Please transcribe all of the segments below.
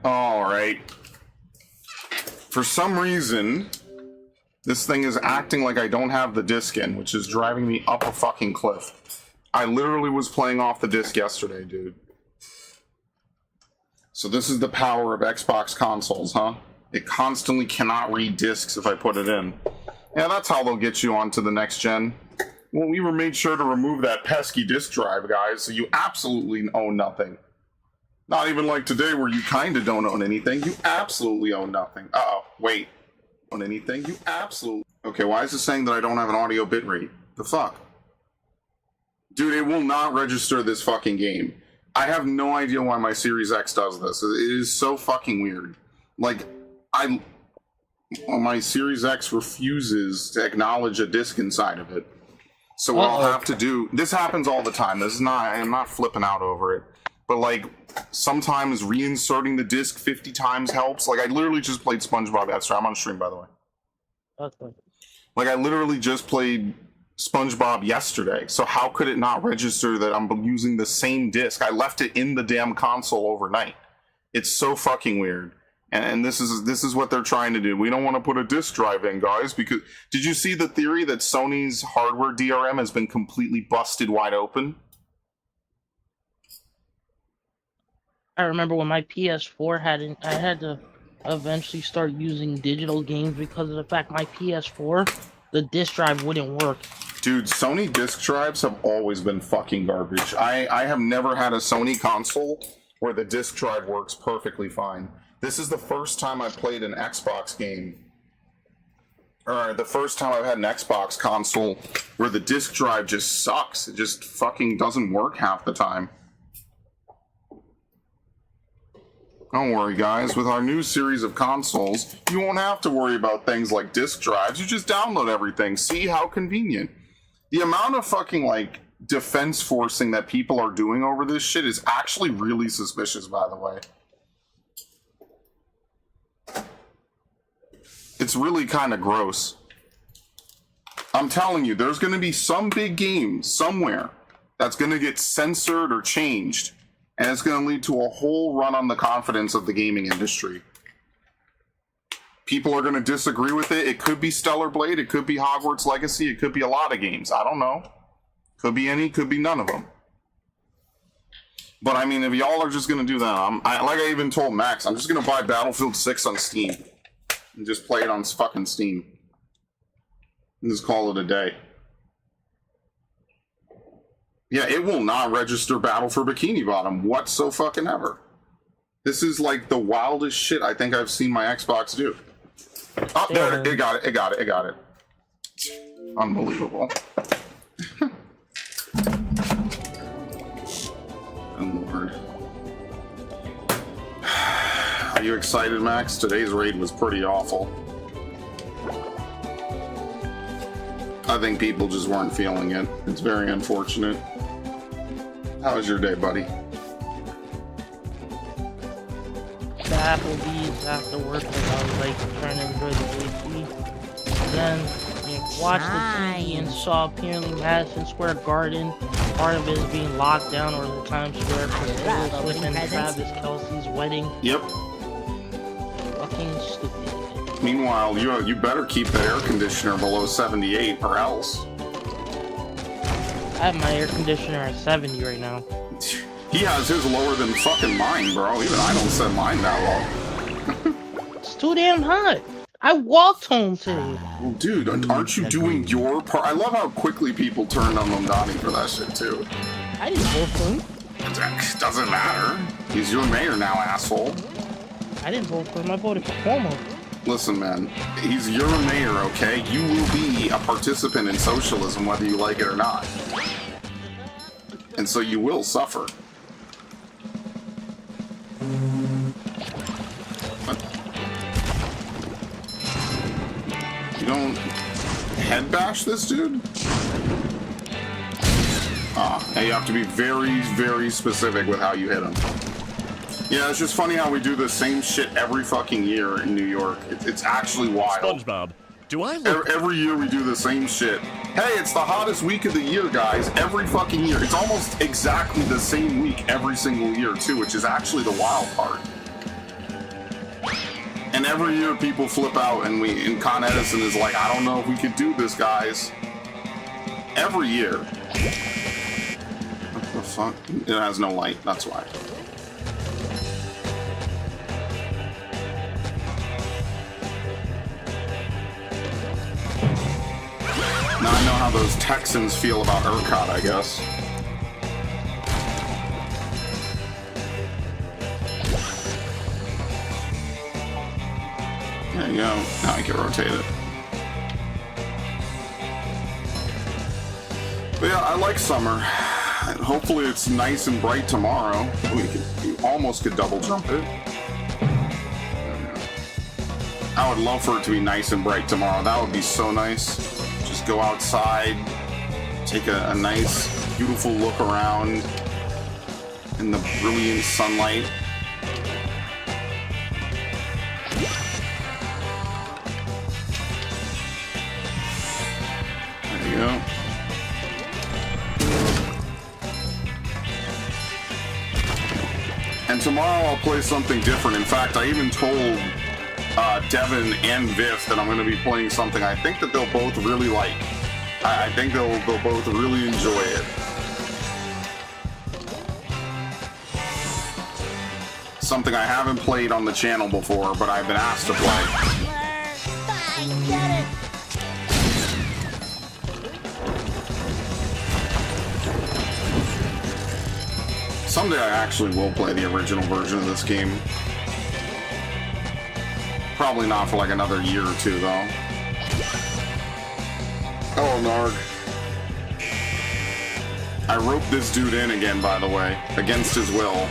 Alright. For some reason, this thing is acting like I don't have the disc in, which is driving me up a fucking cliff. I literally was playing off the disc yesterday, dude. So this is the power of Xbox consoles, huh? It constantly cannot read discs if I put it in. Yeah, that's how they'll get you onto the next gen. Well, we made sure to remove that pesky disc drive, guys, so you absolutely own nothing. Not even like today where you kind of don't own anything. You absolutely own nothing. Uh-oh, wait. Own anything? You absolutely... Okay, why is it saying that I don't have an audio bitrate? The fuck? Dude, it will not register this fucking game. I have no idea why my Series X does this. It is so fucking weird. Like, my Series X refuses to acknowledge a disc inside of it. So what I'll have to do... This happens all the time. This is not... I'm not flipping out over it. But, like, sometimes reinserting the disc 50 times helps. Like, I literally just played Spongebob yesterday. I'm on stream, by the way. Okay. Like, I literally just played Spongebob yesterday. So how could it not register that I'm using the same disc? I left it in the damn console overnight. It's so fucking weird. And this is what they're trying to do. We don't want to put a disc drive in, guys, because... Did you see the theory that Sony's hardware DRM has been completely busted wide open? I remember when my PS4 I had to eventually start using digital games because of the fact my PS4, the disc drive wouldn't work. Dude, Sony disc drives have always been fucking garbage. I have never had a Sony console where the disc drive works perfectly fine. This is the first time I played an Xbox game, or the first time I've had an Xbox console where the disc drive just sucks. It just fucking doesn't work half the time. Don't worry, guys. With our new series of consoles, you won't have to worry about things like disk drives. You just download everything. See how convenient. The amount of fucking, like, defense forcing that people are doing over this shit is actually really suspicious, by the way. It's really kind of gross. I'm telling you, there's going to be some big game somewhere that's going to get censored or changed. And it's going to lead to a whole run on the confidence of the gaming industry. People are going to disagree with it. It could be Stellar Blade. It could be Hogwarts Legacy. It could be a lot of games. I don't know. Could be any. Could be none of them. But, I mean, if y'all are just going to do that, like I even told Max, I'm just going to buy Battlefield 6 on Steam. And just play it on fucking Steam. And just call it a day. Yeah, it will not register Battle for Bikini Bottom whatsoever. This is like the wildest shit I think I've seen my Xbox do. Oh, there, it got it. Unbelievable. Oh, Lord. Are you excited, Max? Today's raid was pretty awful. I think people just weren't feeling it. It's very unfortunate. How was your day, buddy? The Applebee's after work because I was like trying to enjoy the AC. Then watched the TV and saw apparently Madison Square Garden, part of it is being locked down, or the Times Square for Taylor Swift and Travis Kelce's wedding. Yep. Fucking stupid. Meanwhile, you better keep that air conditioner below 78 or else. I have my air conditioner at 70 right now. He has his lower than fucking mine, bro. Even I don't set mine that low. It's too damn hot. I walked home today. Well, dude, aren't you doing your part? I love how quickly people turned on Mondani for that shit, too. I didn't vote for him. It doesn't matter. He's your mayor now, asshole. I didn't vote for him. I voted for Cuomo. Listen, man, he's your mayor, okay? You will be a participant in socialism whether you like it or not. And so you will suffer. What? You don't head bash this dude? And you have to be very, very specific with how you hit him. Yeah, it's just funny how we do the same shit every fucking year in New York. It's actually wild. Spongebob, do I look... Every year we do the same shit. Hey, it's the hottest week of the year, guys. Every fucking year. It's almost exactly the same week every single year, too, which is actually the wild part. And every year people flip out, and Con Edison is like, I don't know if we could do this, guys. Every year. What the fuck? It has no light, that's why. Now I know how those Texans feel about ERCOT, I guess. There you go. Now I can rotate it. But yeah, I like summer. Hopefully it's nice and bright tomorrow. You almost could double jump it. I would love for it to be nice and bright tomorrow. That would be so nice. Just go outside, take a nice, beautiful look around in the brilliant sunlight. There you go. And tomorrow I'll play something different. In fact, I even told Devin and Viv that I'm going to be playing something I think that they'll both really like. I think they'll both really enjoy it. Something I haven't played on the channel before, but I've been asked to play. Someday I actually will play the original version of this game. Probably not for like another year or two, though. Oh, Narg. I roped this dude in again, by the way, against his will.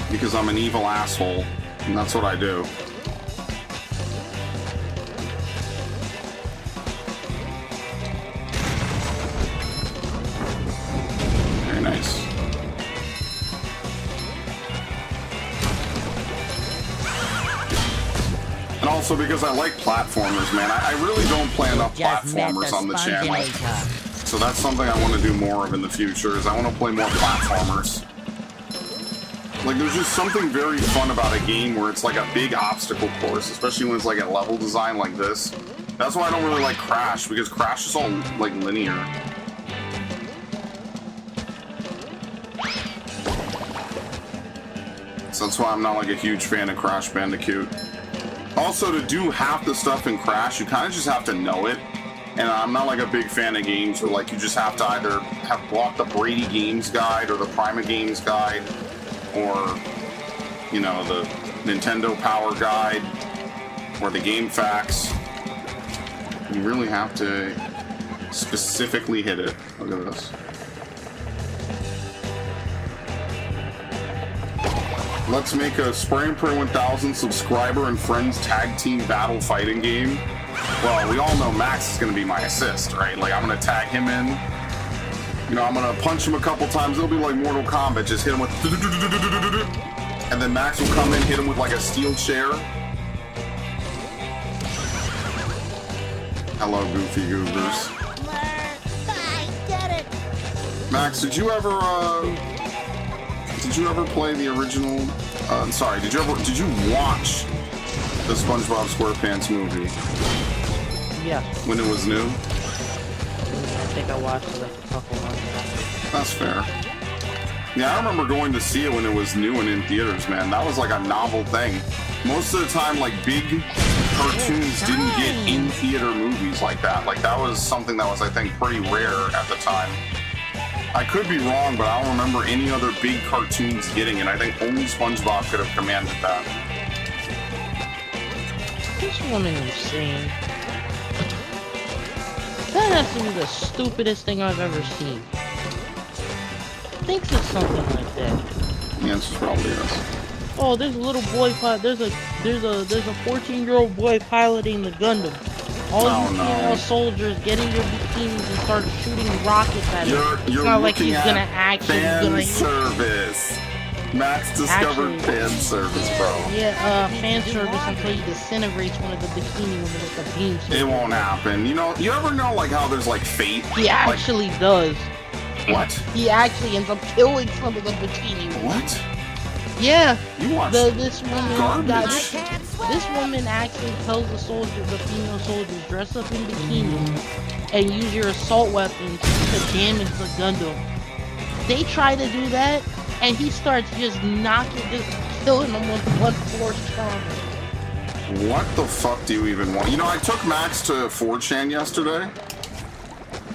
Because I'm an evil asshole, and that's what I do. Very nice. And also because I like platformers, man. I really don't play enough platformers on the channel. So that's something I want to do more of in the future, is I want to play more platformers. Like, there's just something very fun about a game where it's like a big obstacle course, especially when it's like a level design like this. That's why I don't really like Crash, because Crash is all like linear. So that's why I'm not like a huge fan of Crash Bandicoot. Also, to do half the stuff in Crash, you kind of just have to know it. And I'm not like a big fan of games where like you just have to either have bought the Brady Games Guide or the Prima Games Guide, or, you know, the Nintendo Power Guide, or the Game Facts. You really have to specifically hit it. Look at this. Let's make a Spraying Per 1000 subscriber and friends tag team battle fighting game. Well, we all know Max is going to be my assist, right? Like, I'm going to tag him in. You know, I'm going to punch him a couple times. It'll be like Mortal Kombat. Just hit him with... And then Max will come in, hit him with like a steel chair. Hello, Goofy Goobers. Max, did you ever play the original? Sorry, did you watch the Spongebob SquarePants movie? Yeah. When it was new? I think I watched it like a couple months ago. That's fair. Yeah, I remember going to see it when it was new and in theaters, man. That was like a novel thing. Most of the time, like, big cartoons didn't get in-theater movies like that. Like, that was something that was, I think, pretty rare at the time. I could be wrong, but I don't remember any other big cartoons getting it. I think only SpongeBob could have commanded that. This woman is insane. That has to be the stupidest thing I've ever seen. Thinks it's something like that. The answer's probably yes. Oh, there's a little boy there's a 14-year-old boy piloting the Gundam. All you female soldiers get in your bikinis and start shooting rockets at him. It's not like he's gonna actually fan service. Max discovered fan service, bro. Yeah, fan service until he disintegrates one of the bikini women with the beam. It won't happen. You know, you ever know like how there's like fate? He actually does. What? He actually ends up killing some of the bikini women. What? Yeah, You watched this woman garbage. this woman actually tells the female soldiers, dress up in bikini and use your assault weapons to damage the Gundam. They try to do that, and he starts just killing them with blunt force trauma. What the fuck do you even want? You know, I took Max to 4chan yesterday.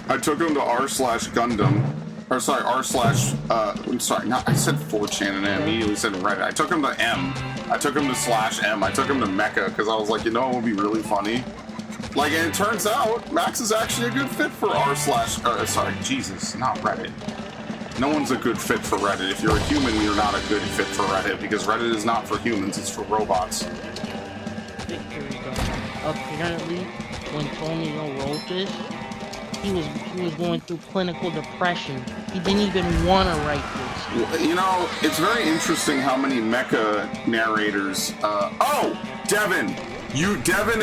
I took him to r/Gundam. Or sorry, I'm sorry, I said 4chan and I immediately said Reddit. I took him to M. I took him to /M. I took him to Mecha because I was like, you know, it would be really funny. Like, and it turns out Max is actually a good fit for Jesus, not Reddit. No one's a good fit for Reddit. If you're a human, you're not a good fit for Reddit because Reddit is not for humans, it's for robots. Apparently, when Tonio wrote this, he was going through clinical depression. He didn't even want to write this. You know, it's very interesting how many mecha narrators. Devin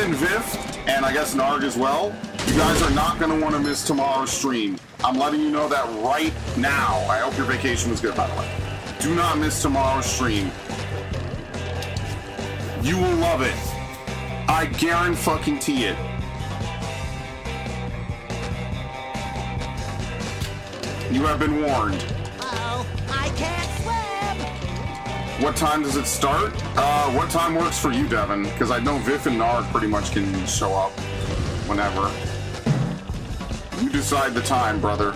and Viv, and I guess Narg as well. You guys are not going to want to miss tomorrow's stream. I'm letting you know that right now. I hope your vacation was good, by the way. Do not miss tomorrow's stream. You will love it. I guarantee it. You have been warned. Oh, I can't swim! What time does it start? What time works for you, Devin? Because I know Viv and Narg pretty much can show up whenever. You decide the time, brother.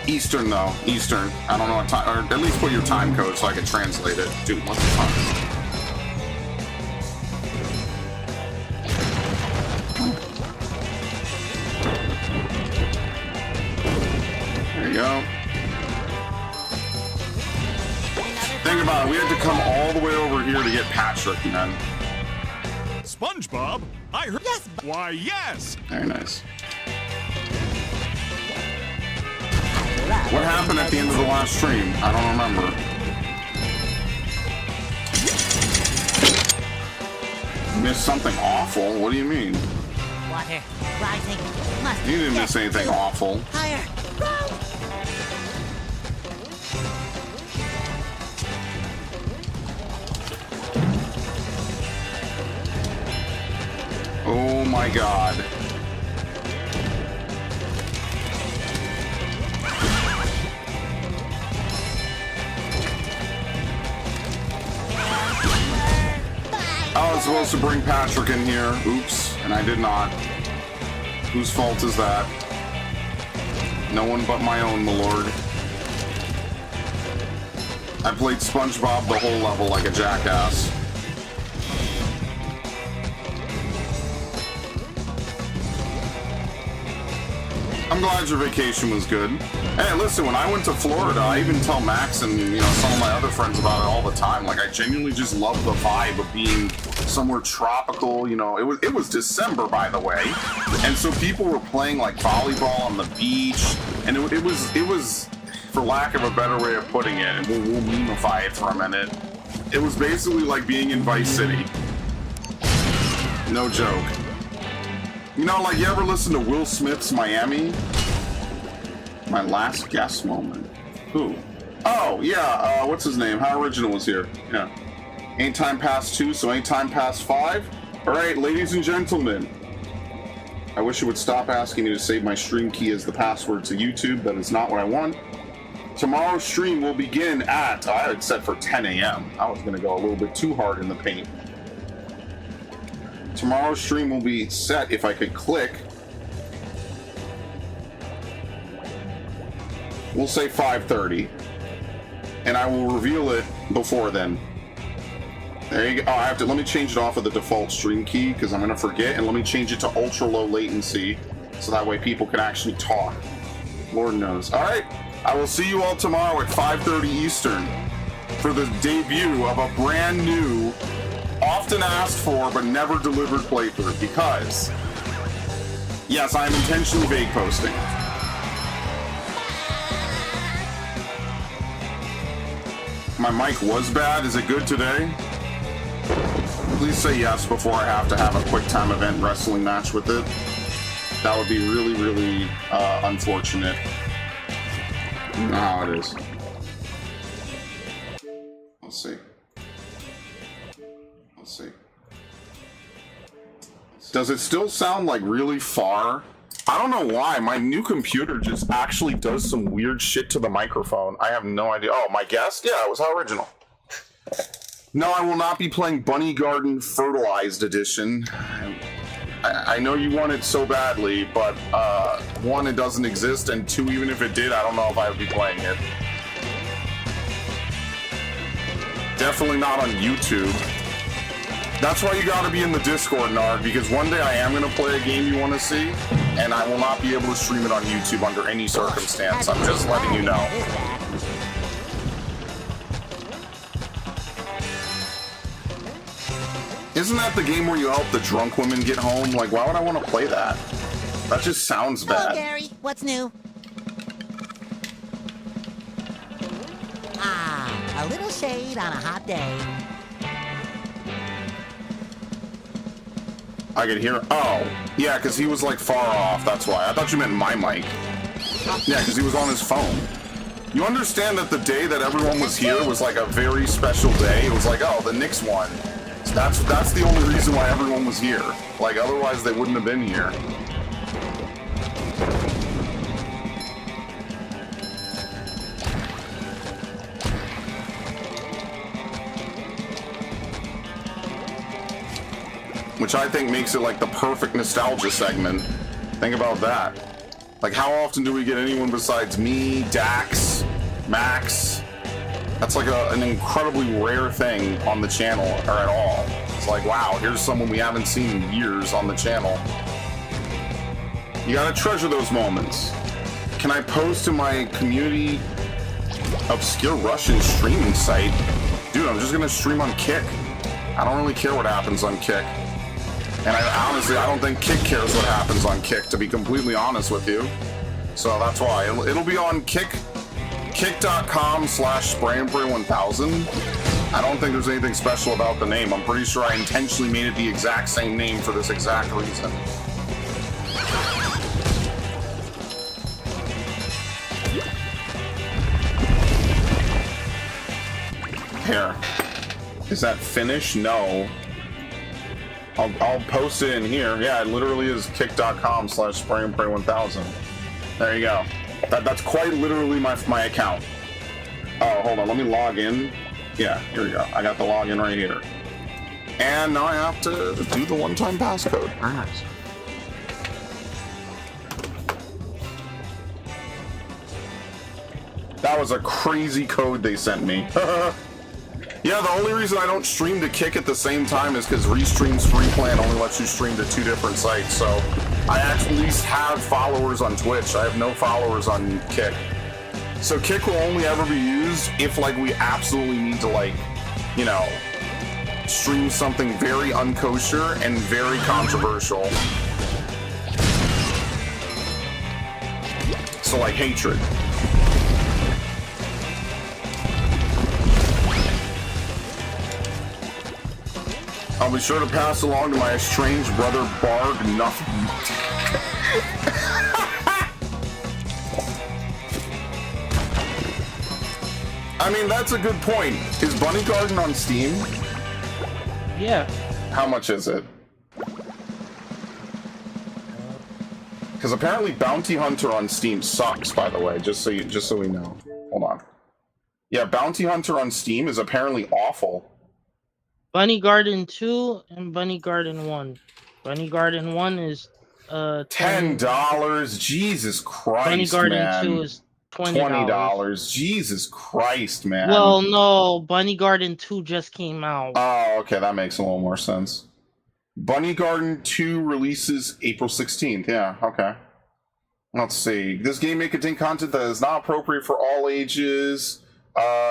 Eastern, though. Eastern. I don't know what time, or at least put your time code so I can translate it. Dude, what's the time? There you go. Think about it. We had to come all the way over here to get Patrick, man. SpongeBob? I heard. Yes. Why, yes. Very nice. What happened at the end of the last stream? I don't remember. Missed something awful? What do you mean? Water rising. Must You didn't miss anything awful. higher. Oh my god. I was supposed to bring Patrick in here. Oops, and I did not. Whose fault is that? No one but my own, my lord. I played SpongeBob the whole level like a jackass. I'm glad your vacation was good. Hey, listen, when I went to Florida, I even tell Max and, you know, some of my other friends about it all the time. Like, I genuinely just love the vibe of being somewhere tropical. You know, it was December, by the way, and so people were playing like volleyball on the beach, and it was, for lack of a better way of putting it, and we'll memeify it for a minute. It was basically like being in Vice City. No joke. You know, like, you ever listen to Will Smith's Miami? My last guest moment. Who? Oh, yeah, what's his name? How Original was here. Yeah. Ain't time past 2, so ain't time past 5? Alright, ladies and gentlemen. I wish it would stop asking me to save my stream key as the password to YouTube. That is not what I want. Tomorrow's stream will begin at, I had set for 10 a.m. I was going to go a little bit too hard in the paint. Tomorrow's stream will be set, if I could click, we'll say 5:30, and I will reveal it before then. There you go. Oh, let me change it off of the default stream key because I'm gonna forget, and let me change it to ultra low latency so that way people can actually talk. Lord knows. All right, I will see you all tomorrow at 5:30 Eastern for the debut of a brand new, often asked for but never delivered playthrough, because yes, I am intentionally vague posting. My mic was bad. Is it good today? Please say yes before I have to have a quick time event wrestling match with it. That would be really, really unfortunate. You know how it is. Let's see. Let's see. Does it still sound like really far? I don't know why. My new computer just actually does some weird shit to the microphone. I have no idea. Oh, my guest? Yeah, it was how original. No, I will not be playing Bunny Garden Fertilized Edition. I know you want it so badly, but one, it doesn't exist, and two, even if it did, I don't know if I would be playing it. Definitely not on YouTube. That's why you gotta be in the Discord, Nard, because one day I am gonna play a game you want to see, and I will not be able to stream it on YouTube under any circumstance. I'm just letting you know. Isn't that the game where you help the drunk women get home? Like, why would I want to play that? That just sounds bad. Hello, Gary. What's new? Ah, a little shade on a hot day. I could hear. Oh, yeah, because he was like far off. That's why. I thought you meant my mic. Yeah, because he was on his phone. You understand that the day that everyone was here was like a very special day. It was like, oh, the Knicks won. That's the only reason why everyone was here. Like, otherwise they wouldn't have been here. Which I think makes it like the perfect nostalgia segment. Think about that. Like, how often do we get anyone besides me, Dax, Max? That's like an incredibly rare thing on the channel, or at all. It's like, wow, here's someone we haven't seen in years on the channel. You gotta treasure those moments. Can I post to my community obscure Russian streaming site? Dude, I'm just gonna stream on Kick. I don't really care what happens on Kick. And honestly, I don't think Kick cares what happens on Kick, to be completely honest with you. So that's why. It'll be on kick.com/sprayandpray1000. I don't think there's anything special about the name. I'm pretty sure I intentionally made it the exact same name for this exact reason. Here. Is that finished? No. I'll post it in here. Yeah, it literally is kick.com/sprayandpray1000. There you go. That's quite literally my account. Oh, hold on. Let me log in. Yeah, here we go. I got the login right here. And now I have to do the one-time passcode. Nice. That was a crazy code they sent me. Yeah, the only reason I don't stream to Kick at the same time is because Restream's free plan only lets you stream to 2 different sites. So I at least have followers on Twitch. I have no followers on Kick. So Kick will only ever be used if, like, we absolutely need to, like, you know, stream something very unkosher and very controversial. So, like, hatred. I'll be sure to pass along to my estranged brother Barg nothing. I mean, that's a good point. Is Bunny Garden on Steam? Yeah. How much is it? Because apparently Bounty Hunter on Steam sucks, by the way, just so we know. Hold on. Yeah, Bounty Hunter on Steam is apparently awful. Bunny Garden 2 and Bunny Garden 1. Bunny Garden 1 is $10. Jesus Christ, Bunny Garden man. 2 is $20. Jesus Christ, man. Well, no, Bunny Garden 2 just came out. Oh, okay, that makes a little more sense. Bunny Garden 2 releases April 16th. Yeah, okay. Let's see. This game may contain content that is not appropriate for all ages.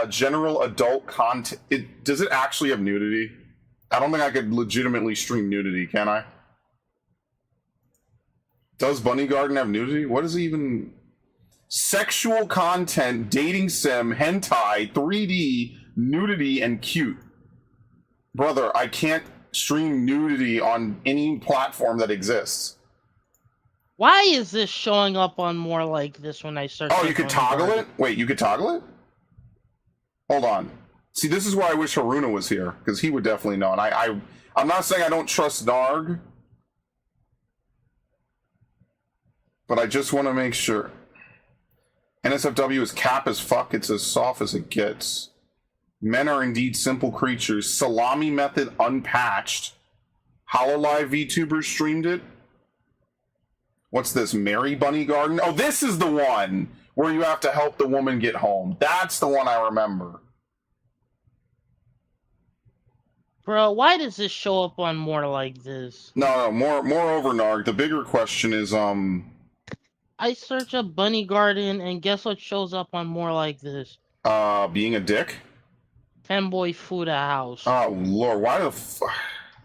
General adult content. Does it actually have nudity? I don't think I could legitimately stream nudity, can I? Does Bunny Garden have nudity? What is it even? Sexual content, dating sim, hentai, 3D, nudity, and cute. Brother, I can't stream nudity on any platform that exists. Why is this showing up on more like this when I search? Oh, you could toggle it? Wait, you could toggle it? Hold on. See, this is why I wish Haruna was here, because he would definitely know. And I'm not saying I don't trust Narg, but I just want to make sure. NSFW is cap as fuck. It's as soft as it gets. Men are indeed simple creatures. Salami method unpatched. Hololive VTubers streamed it. What's this? Mary Bunny Garden? Oh, this is the one where you have to help the woman get home. That's the one I remember. Bro, why does this show up on more like this? No, moreover, Narg, the bigger question is, I search up Bunny Garden, and guess what shows up on more like this? Being a dick? Femboy Fuda House. Oh, Lord, why the fuck?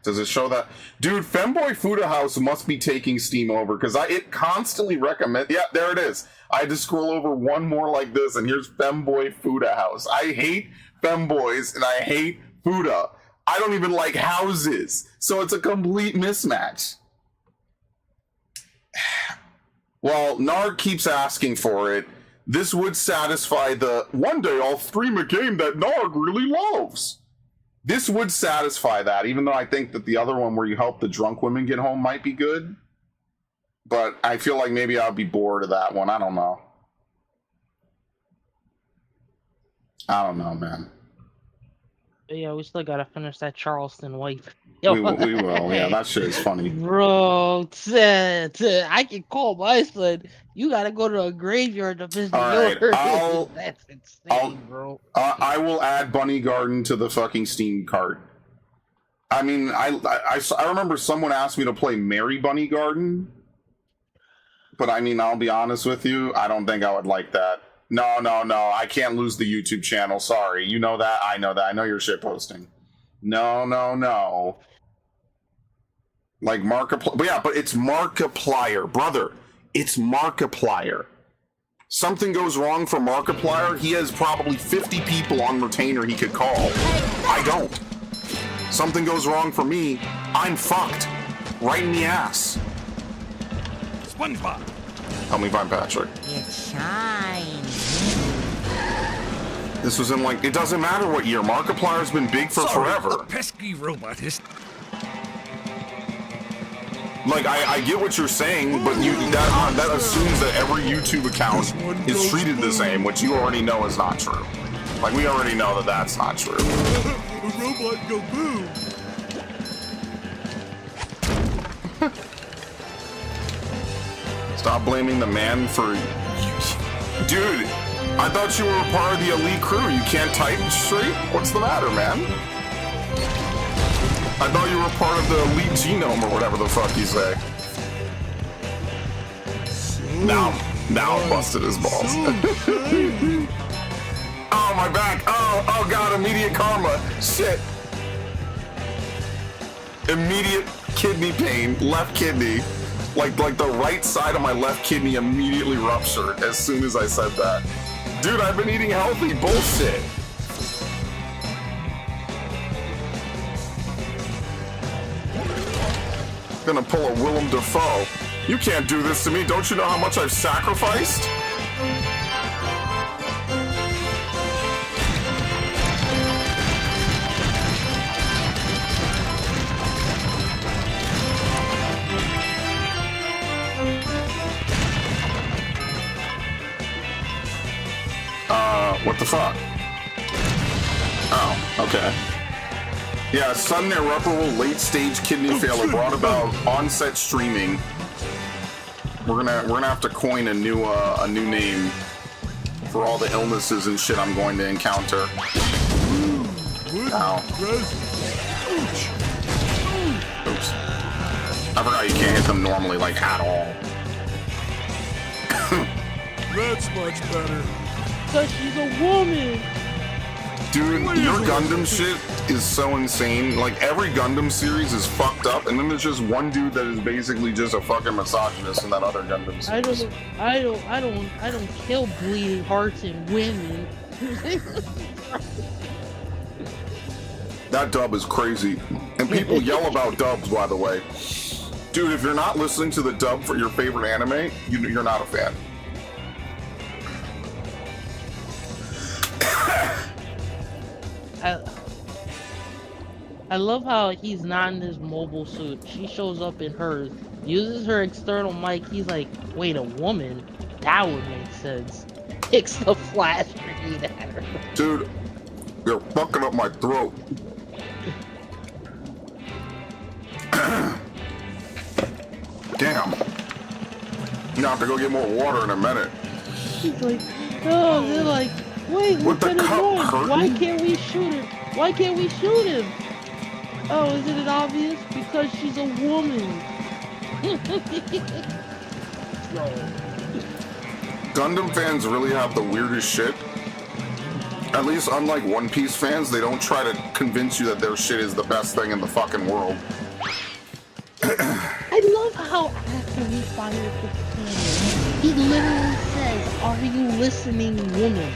Does it show that? Dude, Femboy Fuda House must be taking Steam over, because it constantly recommends... Yeah, there it is. I had to scroll over one more like this, and here's Femboy Fuda House. I hate femboys, and I hate Fuda. I don't even like houses, so it's a complete mismatch. Well, Narg keeps asking for it. This would satisfy the... One day I'll stream a game that Narg really loves. This would satisfy that, even though I think that the other one where you help the drunk women get home might be good. But I feel like maybe I'll be bored of that one. I don't know. I don't know, man. Yeah, we still gotta finish that Charleston White. We will. Yeah, that shit is funny. Bro, I can call my son. You gotta go to a graveyard to visit Alright, yours. That's insane, bro. I will add Bunny Garden to the fucking Steam cart. I mean, I remember someone asked me to play Mary Bunny Garden. But I mean, I'll be honest with you, I don't think I would like that. No, I can't lose the YouTube channel, sorry. You know that, I know that, I know you're shitposting. No. Like Markiplier, but yeah, but it's Markiplier, brother. It's Markiplier. Something goes wrong for Markiplier, he has probably 50 people on retainer he could call. I don't. Something goes wrong for me, I'm fucked. Right in the ass. Spongebob. Help me find Patrick. It shines. This was in like, it doesn't matter what year. Markiplier's been big for forever. The pesky robot is... Like, I get what you're saying, but that assumes that every YouTube account is treated the same, which you already know is not true. Like, we already know that that's not true. The robot go boom. Stop blaming the man for... Dude, I thought you were a part of the elite crew. You can't type straight? What's the matter, man? I thought you were part of the elite genome or whatever the fuck you say. Now busted his balls. Oh, my back. Oh god, immediate karma. Shit. Immediate kidney pain, left kidney. Like the right side of my left kidney immediately ruptured as soon as I said that. Dude, I've been eating healthy. Bullshit. Gonna pull a Willem Dafoe. You can't do this to me. Don't you know how much I've sacrificed? What the fuck? Oh, okay. Yeah, sudden irreparable late-stage kidney failure brought about onset streaming. We're gonna have to coin a new name for all the illnesses and shit I'm going to encounter. Ow. Oops. I forgot you can't hit them normally, like, at all. That's much better. Because she's a woman. Dude, your Gundam shit is so insane. Like, every Gundam series is fucked up, and then there's just one dude that is basically just a fucking misogynist in that other Gundam series. I don't kill bleeding hearts and women. That dub is crazy. And people yell about dubs, by the way. Dude, if you're not listening to the dub for your favorite anime, you're not a fan. I love how he's not in his mobile suit. She shows up in hers, uses her external mic. He's like, wait, a woman? That would make sense. Kicks the flash grenade at her. Dude, you're fucking up my throat. Damn. I'm gonna have to go get more water in a minute. He's like, oh, they're like, wait, With the cup curtain? why can't we shoot him? Why can't we shoot him? Oh, isn't it obvious? Because she's a woman. Gundam fans really have the weirdest shit. At least unlike One Piece fans, they don't try to convince you that their shit is the best thing in the fucking world. I love how after he fires the cannon, he literally says, "Are you listening, woman?"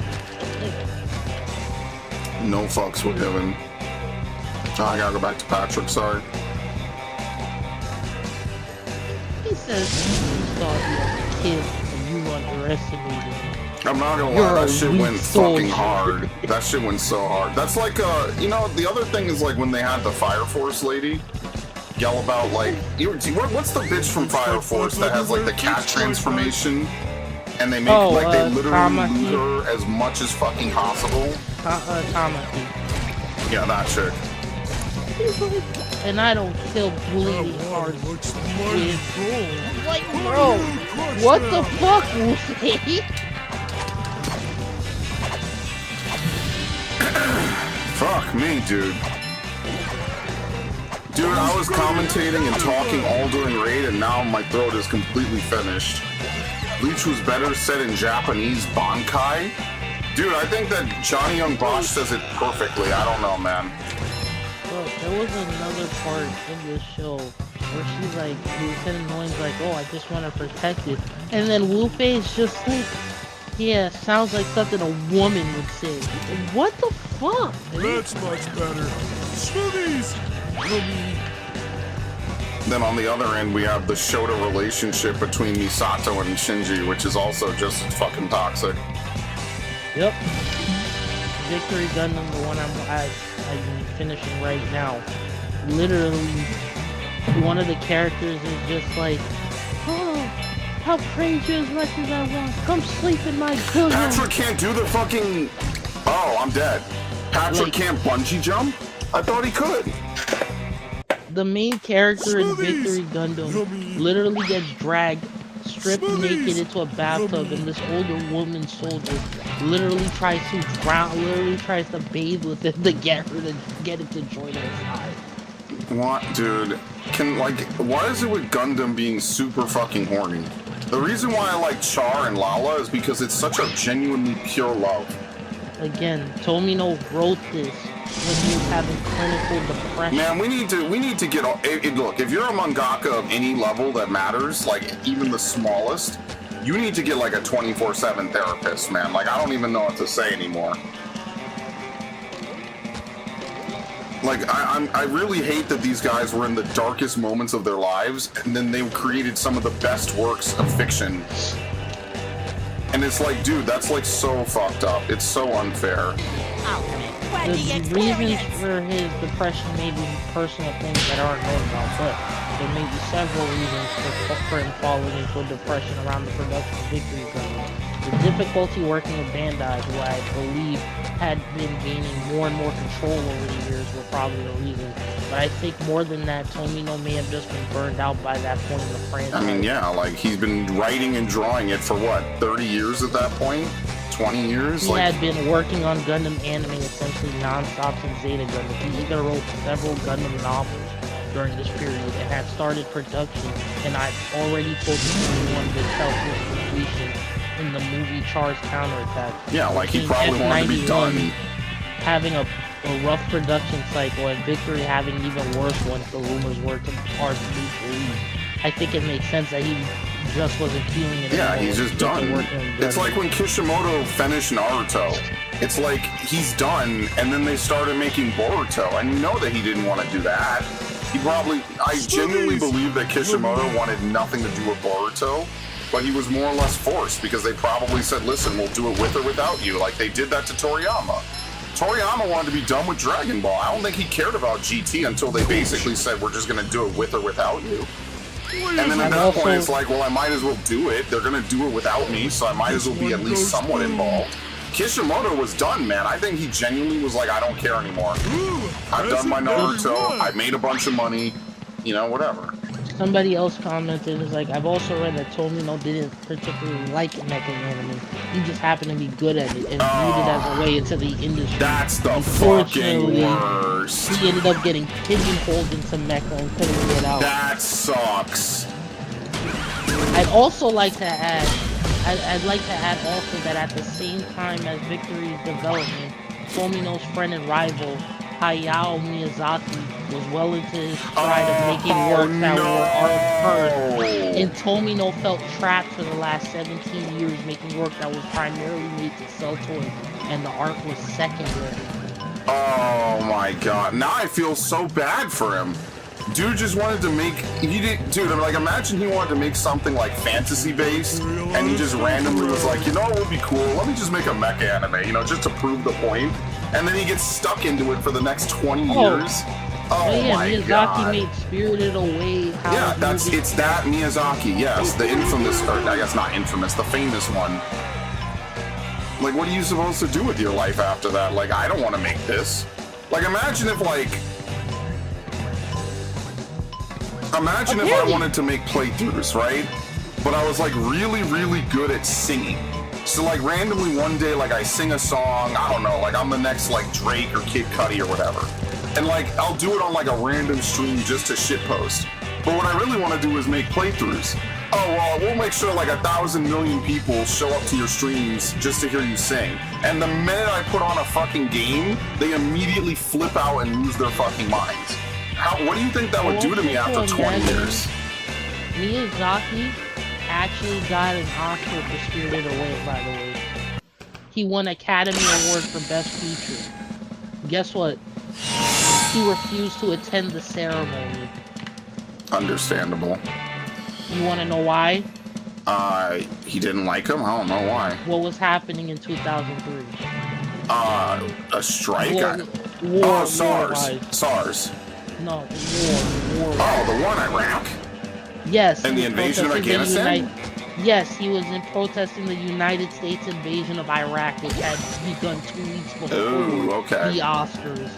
No fucks were given. Oh, I gotta go back to Patrick, sorry. He says, "You thought you were a kid and you underestimated me." I'm not gonna You're lie, a that shit weak went soldier. fucking hard. That shit went so hard. That's like, you know, the other thing is like when they had the Fire Force lady yell about like, what's the bitch from Fire Force that has like the cat transformation? And they make they literally lose her as much as fucking possible. Tamaki. Yeah, that chick. And I don't kill bleeding hearts with I'm like, bro, what the fuck, Wolfie? Fuck me, dude. Dude, I was commentating and talking all during raid, and now my throat is completely finished. Bleach was better said in Japanese, Bankai. Dude, I think that Johnny Young Bosch says it perfectly. I don't know, man. Bro, there was another part in this show where she's like, Lieutenant Noin's like, oh, I just want to protect it. And then Wolfie is just like, yeah, sounds like something a woman would say. What the fuck? That's much better. Smoothies! Then on the other end, we have the Shota relationship between Misato and Shinji, which is also just fucking toxic. Yep. Victory Gundam, the one I'm finishing right now. Literally, one of the characters is just like, oh, I'll praise you as much as I want. Come sleep in my bosom. Patrick can't do the fucking... Oh, I'm dead. Patrick Like- can't bungee jump? I thought he could. The main character in Victory Gundam literally gets dragged, stripped naked into a bathtub, and this older woman soldier literally tries to drown, literally tries to bathe with it to get her to get it to join her side. What, dude? Why is it with Gundam being super fucking horny? The reason why I like Char and Lala is because it's such a genuinely pure love. Again, Tomino wrote this when he was having clinical depression. Man, we need to get look, if you're a mangaka of any level that matters, like even the smallest, you need to get like a 24/7 therapist, man. Like I don't even know what to say anymore. Like I really hate that these guys were in the darkest moments of their lives and then they created some of the best works of fiction. And it's like, dude, that's like so fucked up. It's so unfair. The reasons for his depression may be personal things that aren't known about, but there may be several reasons for him falling into a depression around the production of Victory Gundam. The difficulty working with Bandai, who I believe had been gaining more and more control over the years, were probably the reason. But I think more than that, Tomino may have just been burned out by that point in the franchise. I mean, yeah, like he's been writing and drawing it for what, 30 years at that point? 20 years? He had been working on Gundam anime essentially non-stop since Zeta Gundam. He either wrote several Gundam novels during this period and had started production, and I've already told you he wanted to tell his completion in the movie Char's Counterattack. Yeah, like he probably wanted to be done. Having a rough production cycle and Victory having even worse ones, the rumors were to hard to release. I think it makes sense that he just wasn't feeling it. Yeah, anymore. he's just done. It's like when Kishimoto finished Naruto. It's like he's done, and then they started making Boruto, and you know that he didn't want to do that. I genuinely believe that Kishimoto wanted nothing to do with Boruto, but he was more or less forced because they probably said, listen, we'll do it with or without you. Like they did that to Toriyama. Toriyama wanted to be done with Dragon Ball. I don't think he cared about GT until they basically said, we're just going to do it with or without you. And then at that point, it's like, well, I might as well do it. They're going to do it without me, so I might as well be at least somewhat involved. Kishimoto was done, man. I think he genuinely was like, I don't care anymore. I've done my Naruto. I've made a bunch of money. You know, whatever. Somebody else commented, is like, I've also read that Tomino didn't particularly like mecha anime. He just happened to be good at it and viewed it as a way into the industry. That's the fucking worst. He ended up getting pigeonholed into mecha and couldn't get out. That sucks. I'd also like to add, I'd like to add also that at the same time as Victory's development, Tomino's friend and rival, Hayao Miyazaki, was well into his stride of making works that were art first, and Tomino felt trapped for the last 17 years making work that was primarily made to sell toys, and the art was secondary. Oh my god, now I feel so bad for him. Dude just wanted to make, dude, I'm like, imagine he wanted to make something like fantasy based, and he just randomly was like, you know what would be cool, let me just make a mecha anime, you know, just to prove the point. And then he gets stuck into it for the next 20 years. Oh yeah, my Miyazaki god. made Spirited Away. Yeah, it's that Miyazaki, yes, the infamous, or I guess not infamous, the famous one. Like, what are you supposed to do with your life after that? Like, I don't want to make this. Like, imagine if, like, if I wanted to make playthroughs, right? But I was, like, really, really good at singing. So, like, randomly one day, like, I sing a song, I don't know, like, I'm the next, like, Drake or Kid Cudi or whatever. And, like, I'll do it on, like, a random stream just to shitpost. But what I really want to do is make playthroughs. Oh, well, we'll make sure, like, 1,000 million people show up to your streams just to hear you sing. And the minute I put on a fucking game, they immediately flip out and lose their fucking minds. What do you think that would do to me after 20 years? Miyazaki actually got an Oscar for Spirited Away, by the way. He won Academy Award for Best Feature. Guess what? He refused to attend the ceremony. Understandable. You want to know why? He didn't like him? I don't know why. What was happening in 2003? A strike? War, SARS. SARS. No, war. Oh, the war in Iraq? Yes. And the invasion of Afghanistan? Yes, he was in protesting the United States invasion of Iraq, which had begun 2 weeks before the Oscars.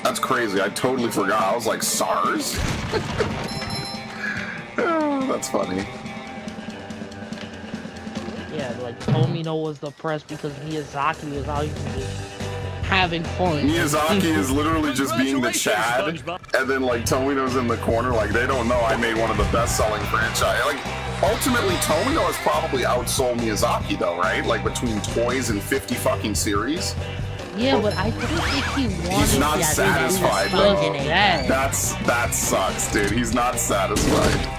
That's crazy. I totally forgot. I was like, SARS? Oh, that's funny. Yeah, like, Tomino was depressed because Miyazaki was out here having fun. Miyazaki is literally just being the Chad, and then, like, Tomino's in the corner, like, they don't know I made one of the best-selling franchise. Like, ultimately, Tomino has probably outsold Miyazaki, though, right? Like, between toys and 50 fucking series. Yeah, but I don't think he wanted. He's not satisfied, bro. That sucks, dude. He's not satisfied.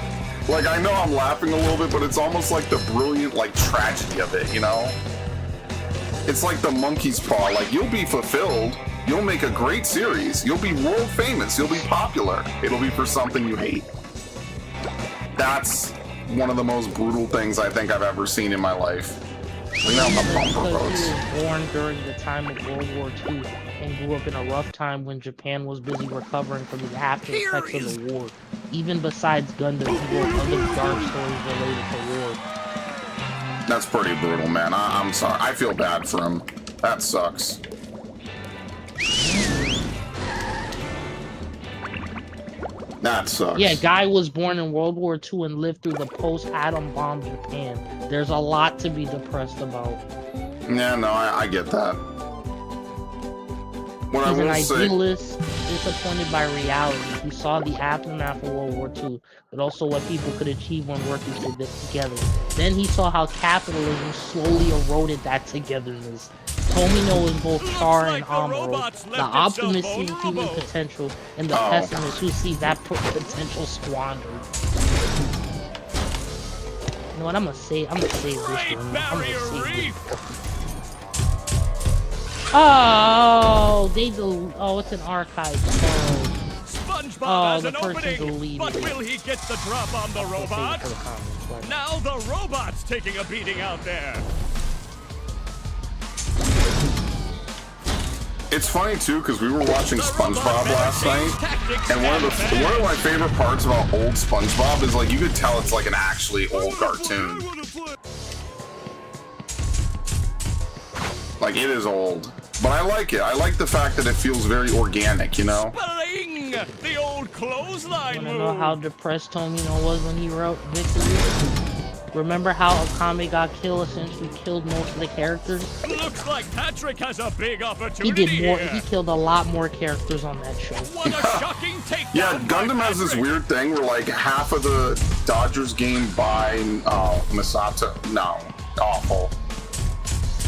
Like, I know I'm laughing a little bit, but it's almost like the brilliant, like, tragedy of it, you know? It's like the monkey's paw. Like, you'll be fulfilled. You'll make a great series. You'll be world famous. You'll be popular. It'll be for something you hate. That's one of the most brutal things I think I've ever seen in my life. We know the bumper roads. He was born during the time of World War II and grew up in a rough time when Japan was busy recovering from the after effects of the war. Even besides Gundam, he wrote other dark stories related to war. That's pretty brutal, man. I'm sorry. I feel bad for him. That sucks. That sucks. Yeah, guy was born in World War II and lived through the post-atom bomb Japan. There's a lot to be depressed about. Yeah, no, I get that. What He's I an will say, idealist, disappointed by reality. He saw the aftermath of World War II, but also what people could achieve when working together. Then he saw how capitalism slowly eroded that togetherness. Tomino is both Char and Amuro, the optimist seeing human potential, and the pessimist who sees that potential squandered. You know what, I'm gonna save this one. I'm gonna save this. Oh, oh, it's an archive. SpongeBob has the an person opening, deleted but it. will he get the drop on the robot? For the comments, but- Now the robot's taking a beating out there. It's funny too because we were watching SpongeBob last night, and one of my favorite parts about old SpongeBob is like you could tell it's like an actually old cartoon. Like it is old, but I like it. I like the fact that it feels very organic, you know. Bling! The old clothesline Wanna know move. how depressed Tomino was when he wrote Victory? Remember how Akame got killed essentially killed most of the characters? Looks like Patrick has a big He opportunity did more. here. He killed a lot more characters on that show. What a shocking takedown. Yeah, by Gundam has this Patrick. weird thing where like half of the Dodgers game by Masato. No, awful.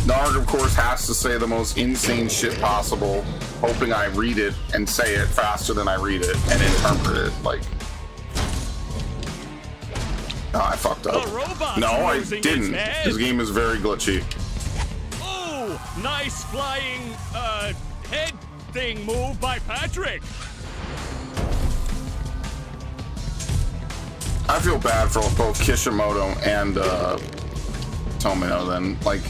Narg, of course, has to say the most insane shit possible, hoping I read it and say it faster than I read it and interpret it. Like, I fucked up. The robot's No, I losing didn't. its head. This game is very glitchy. Oh, nice flying head thing move by Patrick. I feel bad for both Kishimoto and Tomino then. Like,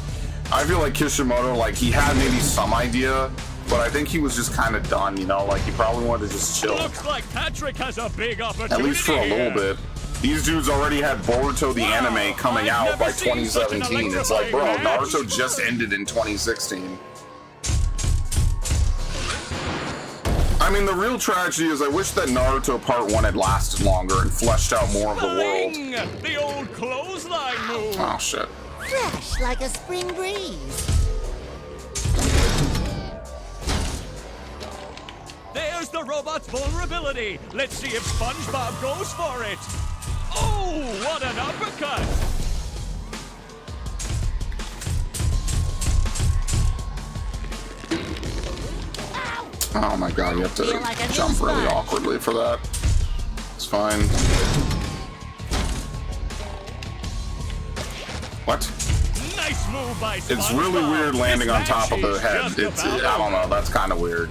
I feel like Kishimoto, like, he had maybe some idea, but I think he was just kind of done, you know? Like, he probably wanted to just chill. Looks like Patrick has a big opportunity. At least for a little here. bit. These dudes already had Boruto the Wow, anime coming I've out by never seen such an 2017. It's like, bro, electrifying match. Naruto just ended in 2016. I mean, the real tragedy is I wish that Naruto Part 1 had lasted longer and fleshed out more of the world. Bling! The old clothesline move. Oh, shit. Fresh like a spring breeze. There's the robot's vulnerability. Let's see if SpongeBob goes for it. Oh, what an uppercut! Oh my god, you have to Feel like a jump new really sponge. awkwardly for that. It's fine. What? Nice move by SpongeBob. It's really weird landing This on top of match the is head. just It's, about I don't know, over. that's kind of weird.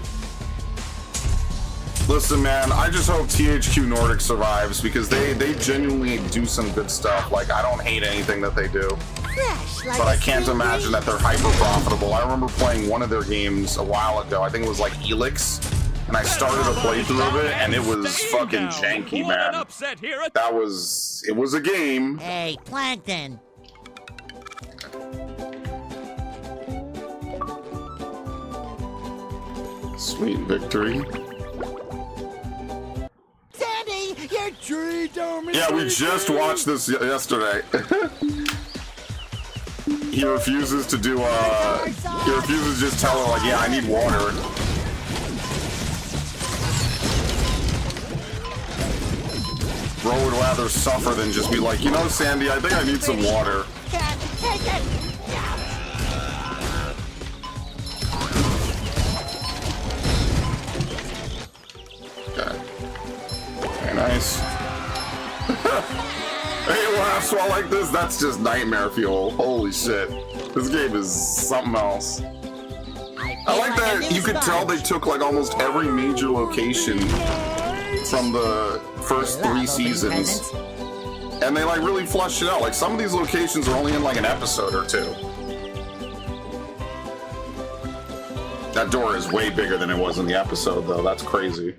Listen, man, I just hope THQ Nordic survives because they genuinely do some good stuff. Like, I don't hate anything that they do. Fresh like But a I can't spring imagine that they're hyper profitable. I remember playing one of their games a while ago. I think it was like Elix. And I started a playthrough of it, and it was fucking janky, What an man. upset here at It was a game. Hey, Plankton. Sweet victory. Sandy, you're Tree down, Yeah, we just watched this yesterday. He refuses to do, he refuses to just tell her, like, yeah, I need water. Bro would rather suffer than just be like, you know, Sandy, I think I need some water. Can't take it. Okay. Very nice. Hey, laughs while like this, that's just nightmare fuel. Holy shit. This game is something else. I like that you could tell they took like almost every major location from the first 3 seasons and they like really flushed it out. Like some of these locations are only in like an episode or 2. That door is way bigger than it was in the episode though. That's crazy.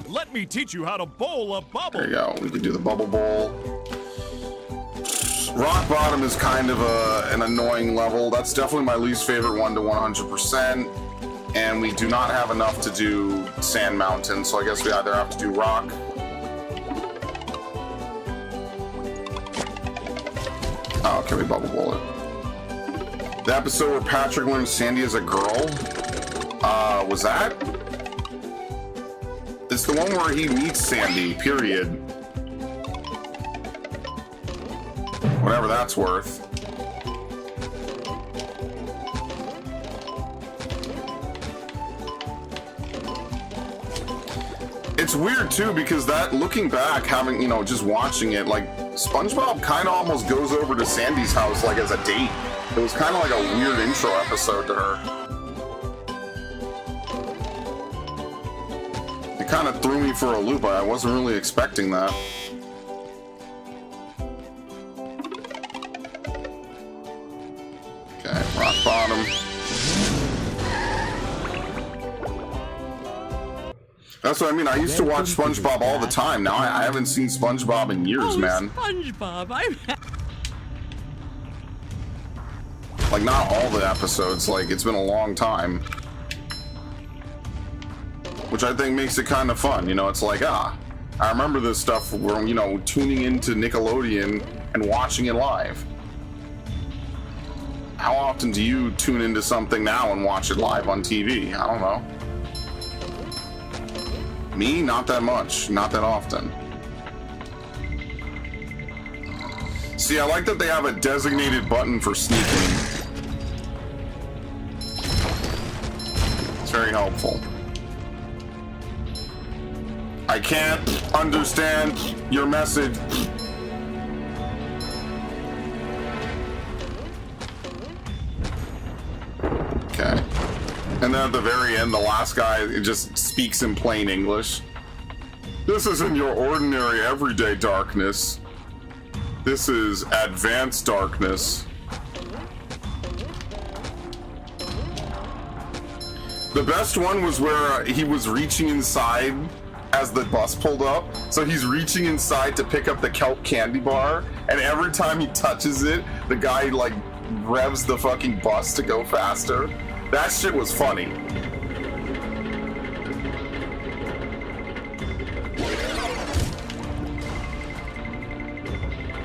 Let me teach you how to bowl a bubble. There you go. We could do the bubble bowl. Rock bottom is kind of an annoying level. That's definitely my least favorite one to 100%. And we do not have enough to do sand mountain, so I guess we either have to do rock. Oh, can we bubble bowl it? The episode where Patrick learned Sandy is a girl? Was that? It's the one where he meets Sandy, period. Whatever that's worth. It's weird too because that looking back, having, you know, just watching it, like SpongeBob kind of almost goes over to Sandy's house like as a date. It was kind of like a weird intro episode to her. It kind of threw me for a loop. I wasn't really expecting that. Okay, rock bottom. That's what I mean. I used to watch SpongeBob all the time. Now I haven't seen SpongeBob in years, man. SpongeBob, Like, not all the episodes. Like, it's been a long time. Which I think makes it kind of fun. You know, it's like, I remember this stuff where, you know, tuning into Nickelodeon and watching it live. How often do you tune into something now and watch it live on TV? I don't know. Me? Not that much. Not that often. See, I like that they have a designated button for sneaking. It's very helpful. I can't understand your message. Okay. And then at the very end, the last guy just speaks in plain English. This isn't your ordinary everyday darkness. This is advanced darkness. The best one was where he was reaching inside as the bus pulled up. So he's reaching inside to pick up the kelp candy bar, and every time he touches it, the guy like revs the fucking bus to go faster. That shit was funny.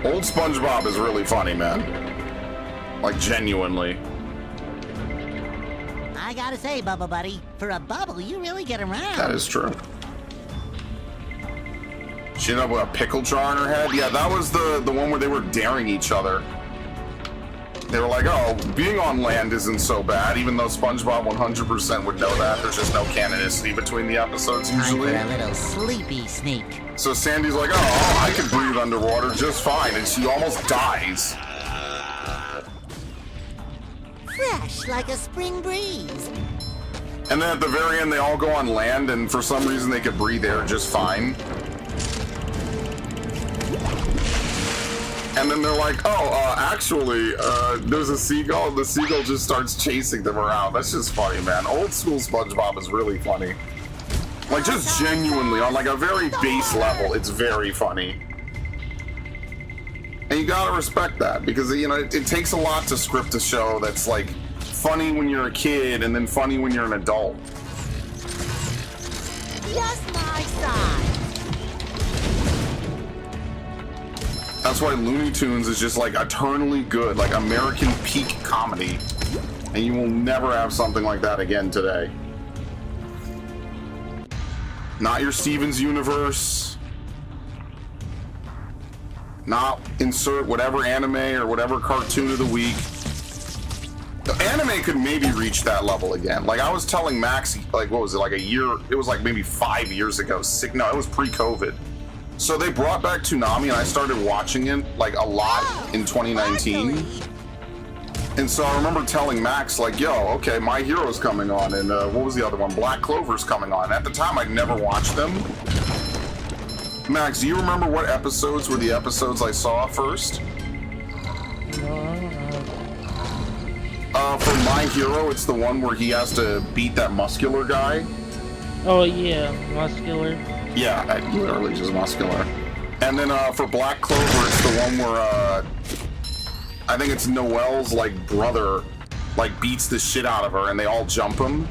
Old SpongeBob is really funny, man. Like, genuinely. I gotta say, Bubble Buddy, for a bubble, you really get around. That is true. She ended up with a pickle jar in her head? Yeah, that was the one where they were daring each other. They were like, oh, being on land isn't so bad, even though SpongeBob 100% would know that. There's just no canonicity between the episodes usually. Time for a little sleepy sneak. So Sandy's like, oh, I can breathe underwater just fine, and she almost dies. Fresh like a spring breeze. And then at the very end, they all go on land, and for some reason they could breathe air just fine. And then they're like, oh, actually, there's a seagull, and the seagull just starts chasing them around. That's just funny, man. Old school SpongeBob is really funny. Like, just genuinely, on like a very base level, it's very funny. And you gotta respect that, because, you know, it takes a lot to script a show that's like funny when you're a kid and then funny when you're an adult. Just my size. That's why Looney Tunes is just like eternally good, like American peak comedy. And you will never have something like that again today. Not your Stevens Universe. Not insert whatever anime or whatever cartoon of the week. The anime could maybe reach that level again. Like I was telling Max, like what was it, like a year, it was like maybe 5 years ago. No, it was pre-COVID. So they brought back Toonami and I started watching it like a lot in 2019. And so I remember telling Max like, yo, okay, My Hero's coming on, and what was the other one? Black Clover's coming on. At the time, I'd never watched them. Max, do you remember what episodes were the episodes I saw first? For My Hero, it's the one where he has to beat that muscular guy. Oh yeah, muscular. Yeah, literally just muscular. And then for Black Clover, it's the one where I think it's Noelle's like brother like beats the shit out of her and they all jump him.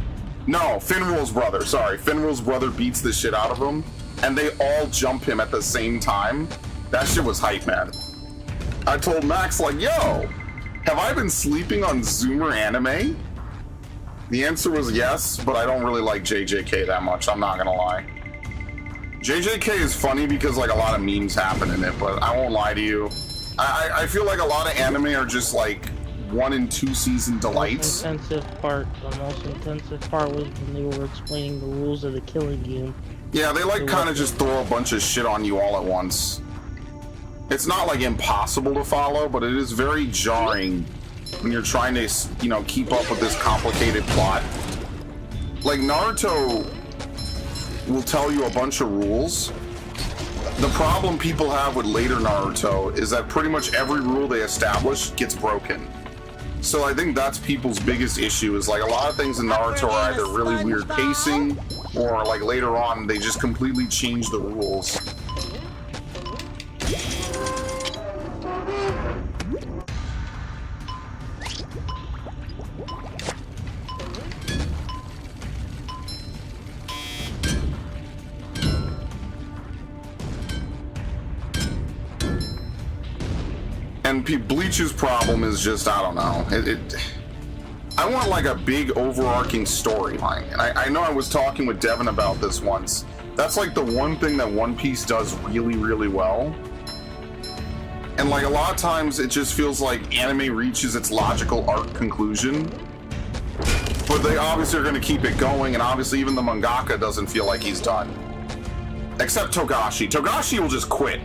No, Finrul's brother, sorry. Finrul's brother beats the shit out of him and they all jump him at the same time. That shit was hype, man. I told Max like, yo, have I been sleeping on Zoomer anime? The answer was yes, but I don't really like JJK that much, I'm not gonna lie. JJK is funny because like a lot of memes happen in it, but I won't lie to you. I feel like a lot of anime are just like 1 and 2 season delights. The most intensive part was when they were explaining the rules of the killing game. Yeah, they like kind of just throw a bunch of shit on you all at once. It's not like impossible to follow, but it is very jarring when you're trying to, you know, keep up with this complicated plot. Like, Naruto will tell you a bunch of rules. The problem people have with later Naruto is that pretty much every rule they establish gets broken. So I think that's people's biggest issue, is like a lot of things in Naruto are either really weird pacing, or like later on they just completely change the rules. And Bleach's problem is just, I don't know. I want like a big overarching storyline. And I know I was talking with Devin about this once. That's like the one thing that One Piece does really, really well. And like a lot of times it just feels like anime reaches its logical arc conclusion. But they obviously are going to keep it going, and obviously even the mangaka doesn't feel like he's done. Except Togashi. Togashi will just quit.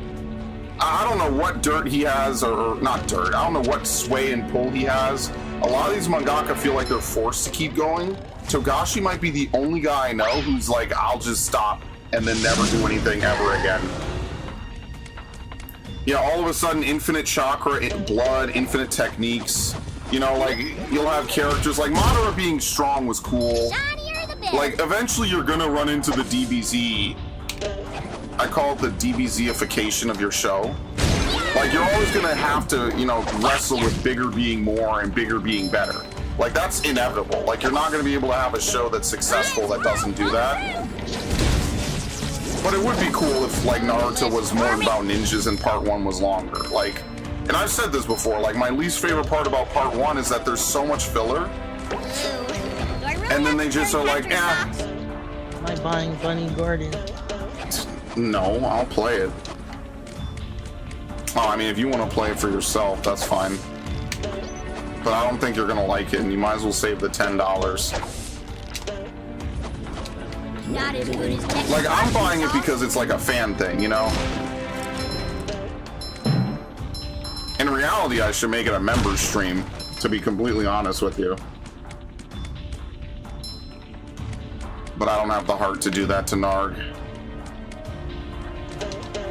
I don't know what dirt he has, or not dirt, I don't know what sway and pull he has. A lot of these mangaka feel like they're forced to keep going. Togashi might be the only guy I know who's like, I'll just stop and then never do anything ever again. Yeah, all of a sudden, infinite chakra, blood, infinite techniques. You know, like, you'll have characters like Madara being strong was cool. Like, eventually you're gonna run into the DBZ. I call it the DBZ-ification of your show. Like, you're always gonna have to, you know, wrestle with bigger being more and bigger being better. Like, that's inevitable. Like, you're not gonna be able to have a show that's successful that doesn't do that. But it would be cool if, like, Naruto was more about ninjas and part 1 was longer. Like, and I've said this before, like, my least favorite part about part 1 is that there's so much filler. And then they just are like, eh. Am I buying Bunny Garden? No, I'll play it. Oh, I mean, if you want to play it for yourself, that's fine. But I don't think you're gonna like it, and you might as well save the $10. Like, I'm buying it because it's like a fan thing, you know? In reality, I should make it a member stream, to be completely honest with you. But I don't have the heart to do that to Narg.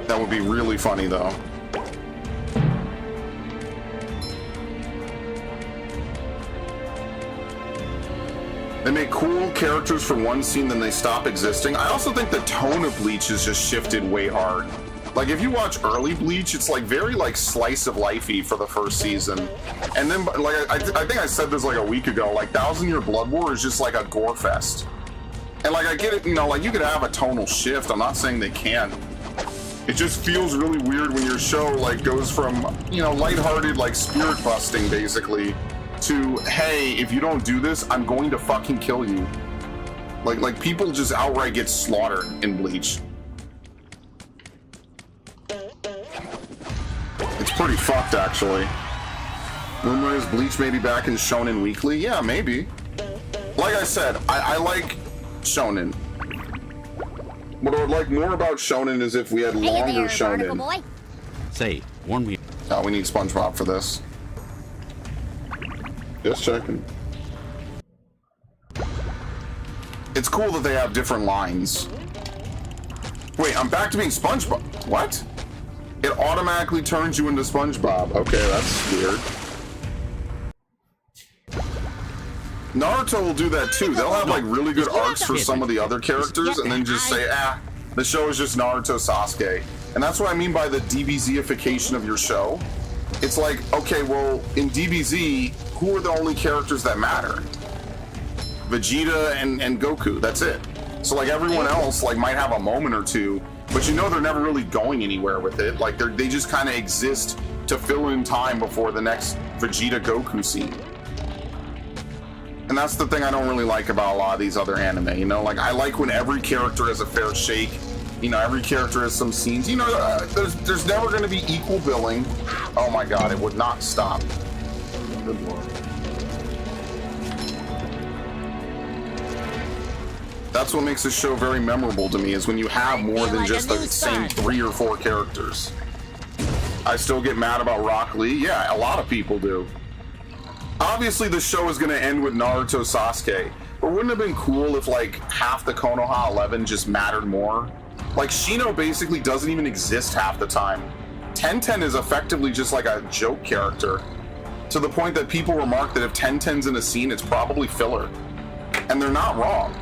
That would be really funny, though. They make cool characters for one scene, then they stop existing. I also think the tone of Bleach has just shifted way hard. Like, if you watch early Bleach, it's like very like slice of lifey for the first season. And then, like, I think I said this like a week ago, like 1,000 Year Blood War is just like a gore fest. And like, I get it, you know, like you could have a tonal shift. I'm not saying they can't. It just feels really weird when your show like goes from, you know, lighthearted like spirit busting basically to, hey, if you don't do this, I'm going to fucking kill you. Like people just outright get slaughtered in Bleach. It's pretty fucked, actually. Rumor is Bleach maybe back in Shonen Weekly? Yeah, maybe. Like I said, I like Shonen. What I would like more about Shonen is if we had longer Shonen. Say, warn me. Oh, we need Spongebob for this. Just checking. It's cool that they have different lines. Wait, I'm back to being SpongeBob. What? It automatically turns you into SpongeBob. Okay, that's weird. Naruto will do that too. They'll have like really good arcs for some of the other characters and then just say, the show is just Naruto Sasuke. And that's what I mean by the DBZ-ification of your show. It's like, okay, well, in DBZ, who are the only characters that matter? Vegeta and Goku, that's it. So like everyone else like might have a moment or two, but you know they're never really going anywhere with it. Like they just kind of exist to fill in time before the next Vegeta Goku scene. And that's the thing I don't really like about a lot of these other anime, you know? Like, I like when every character has a fair shake. You know, every character has some scenes. You know, there's never going to be equal billing. Oh my god, it would not stop. Good lord. That's what makes this show very memorable to me, is when you have more than just the same 3 or 4 characters. I still get mad about Rock Lee. Yeah, a lot of people do. Obviously, the show is going to end with Naruto Sasuke, but wouldn't it have been cool if, like, half the Konoha 11 just mattered more? Like, Shino basically doesn't even exist half the time. Tenten is effectively just like a joke character, to the point that people remark that if Tenten's in a scene, it's probably filler. And they're not wrong.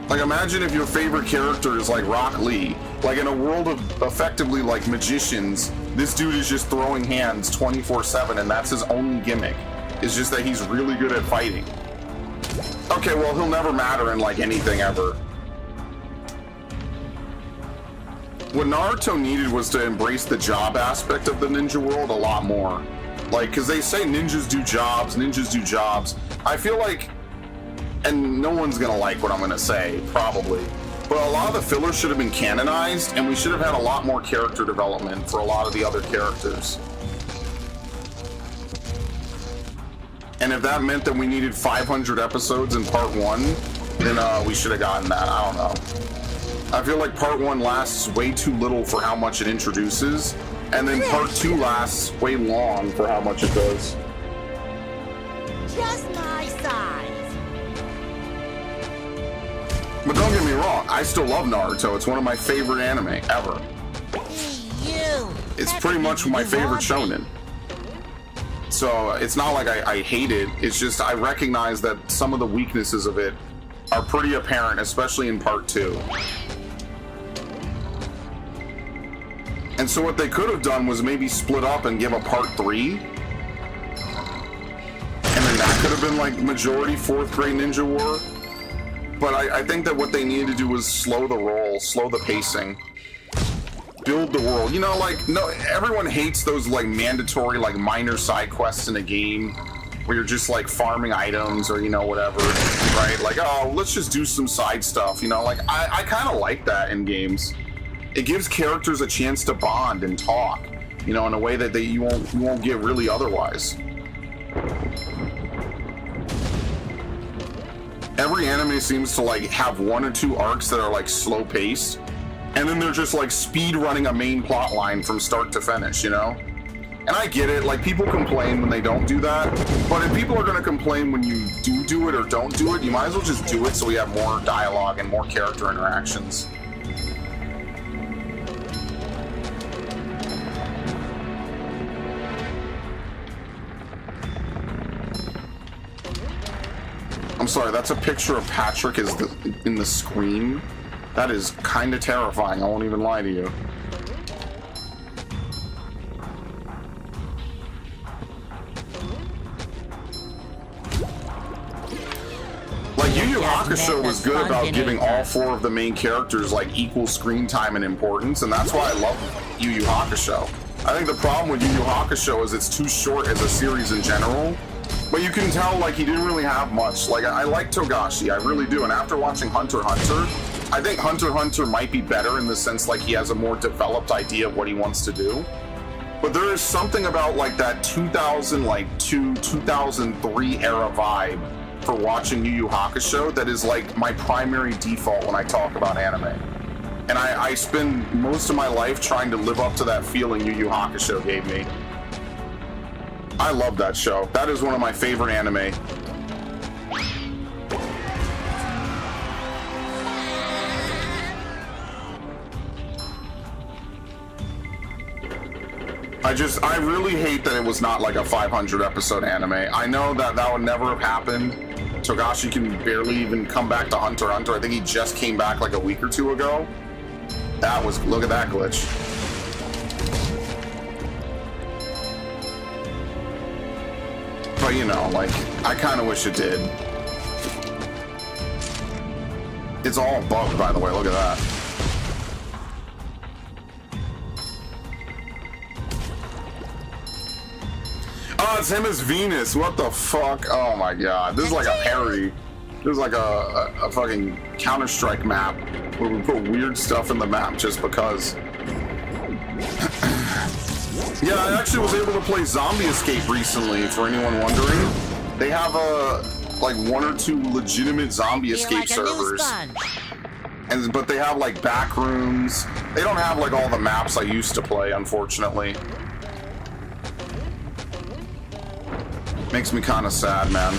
Like, imagine if your favorite character is like Rock Lee. Like, in a world of effectively like magicians, this dude is just throwing hands 24/7, and that's his only gimmick. It's just that he's really good at fighting. Okay, well, he'll never matter in like anything ever. What Naruto needed was to embrace the job aspect of the ninja world a lot more. Like, because they say ninjas do jobs, ninjas do jobs. I feel like, and no one's gonna like what I'm gonna say, probably, but a lot of the filler should have been canonized, and we should have had a lot more character development for a lot of the other characters. And if that meant that we needed 500 episodes in part 1, then we should have gotten that. I don't know. I feel like part 1 lasts way too little for how much it introduces, and then part 2 lasts way long for how much it does. Just my size. But don't get me wrong, I still love Naruto. It's one of my favorite anime ever. Hey, you. It's pretty much my favorite shonen. So it's not like I hate it. It's just I recognize that some of the weaknesses of it are pretty apparent, especially in part 2. And so what they could have done was maybe split up and give a part 3. And then that could have been like majority 4th grade Ninja War. But I think that what they needed to do was slow the roll, slow the pacing. Build the world. You know, like, no, everyone hates those like mandatory like minor side quests in a game where you're just like farming items or, you know, whatever, right? Like, oh, let's just do some side stuff, you know? Like, I kind of like that in games. It gives characters a chance to bond and talk, you know, in a way that you won't get really otherwise. Every anime seems to like have 1 or 2 arcs that are like slow paced, and then they're just like speed running a main plot line from start to finish, you know? And I get it, like people complain when they don't do that, but if people are gonna complain when you do it or don't do it, you might as well just do it so we have more dialogue and more character interactions. I'm sorry, that's a picture of Patrick in the screen. That is kind of terrifying, I won't even lie to you. Like, Yu Yu Hakusho was good about giving all 4 of the main characters like equal screen time and importance, and that's why I love Yu Yu Hakusho. I think the problem with Yu Yu Hakusho is it's too short as a series in general. But you can tell, like, he didn't really have much. Like, I like Togashi, I really do. And after watching Hunter x Hunter, I think Hunter x Hunter might be better in the sense, like, he has a more developed idea of what he wants to do. But there is something about, like, that 2002, 2003 era vibe for watching Yu Yu Hakusho that is, like, my primary default when I talk about anime. And I spend most of my life trying to live up to that feeling Yu Yu Hakusho gave me. I love that show. That is one of my favorite anime. I really hate that it was not like a 500 episode anime. I know that that would never have happened. Togashi can barely even come back to Hunter x Hunter. I think he just came back like a week or 2 ago. Look at that glitch. But you know, like, I kind of wish it did. It's all bugged, by the way, look at that. Oh, it's him as Venus, what the fuck? Oh my god, this is like a parody. This is like a fucking Counter-Strike map where we put weird stuff in the map just because. Yeah, I actually was able to play Zombie Escape recently, for anyone wondering. They have like 1 or 2 legitimate Zombie Escape servers. But they have like back rooms. They don't have like all the maps I used to play, unfortunately. Makes me kind of sad, man.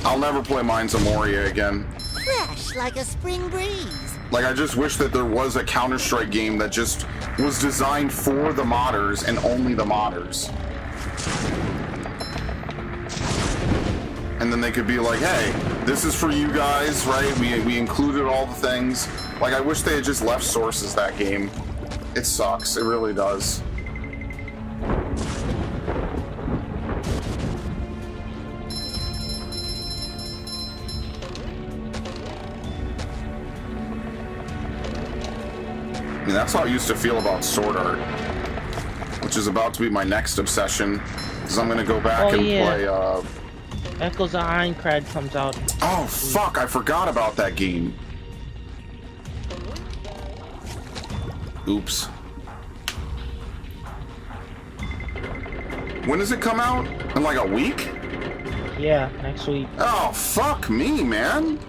I'll never play Mines of Moria again. Fresh like a spring breeze. Like, I just wish that there was a Counter-Strike game that just was designed for the modders and only the modders. And then they could be like, hey, this is for you guys, right? We included all the things. Like, I wish they had just left Sources that game. It sucks. It really does. I mean, that's how I used to feel about Sword Art, which is about to be my next obsession, because I'm going to go back and play, Echoes of Aincrad comes out. Oh, fuck, I forgot about that game. Oops. When does it come out? In like a week? Yeah, next week. Oh, fuck me, man.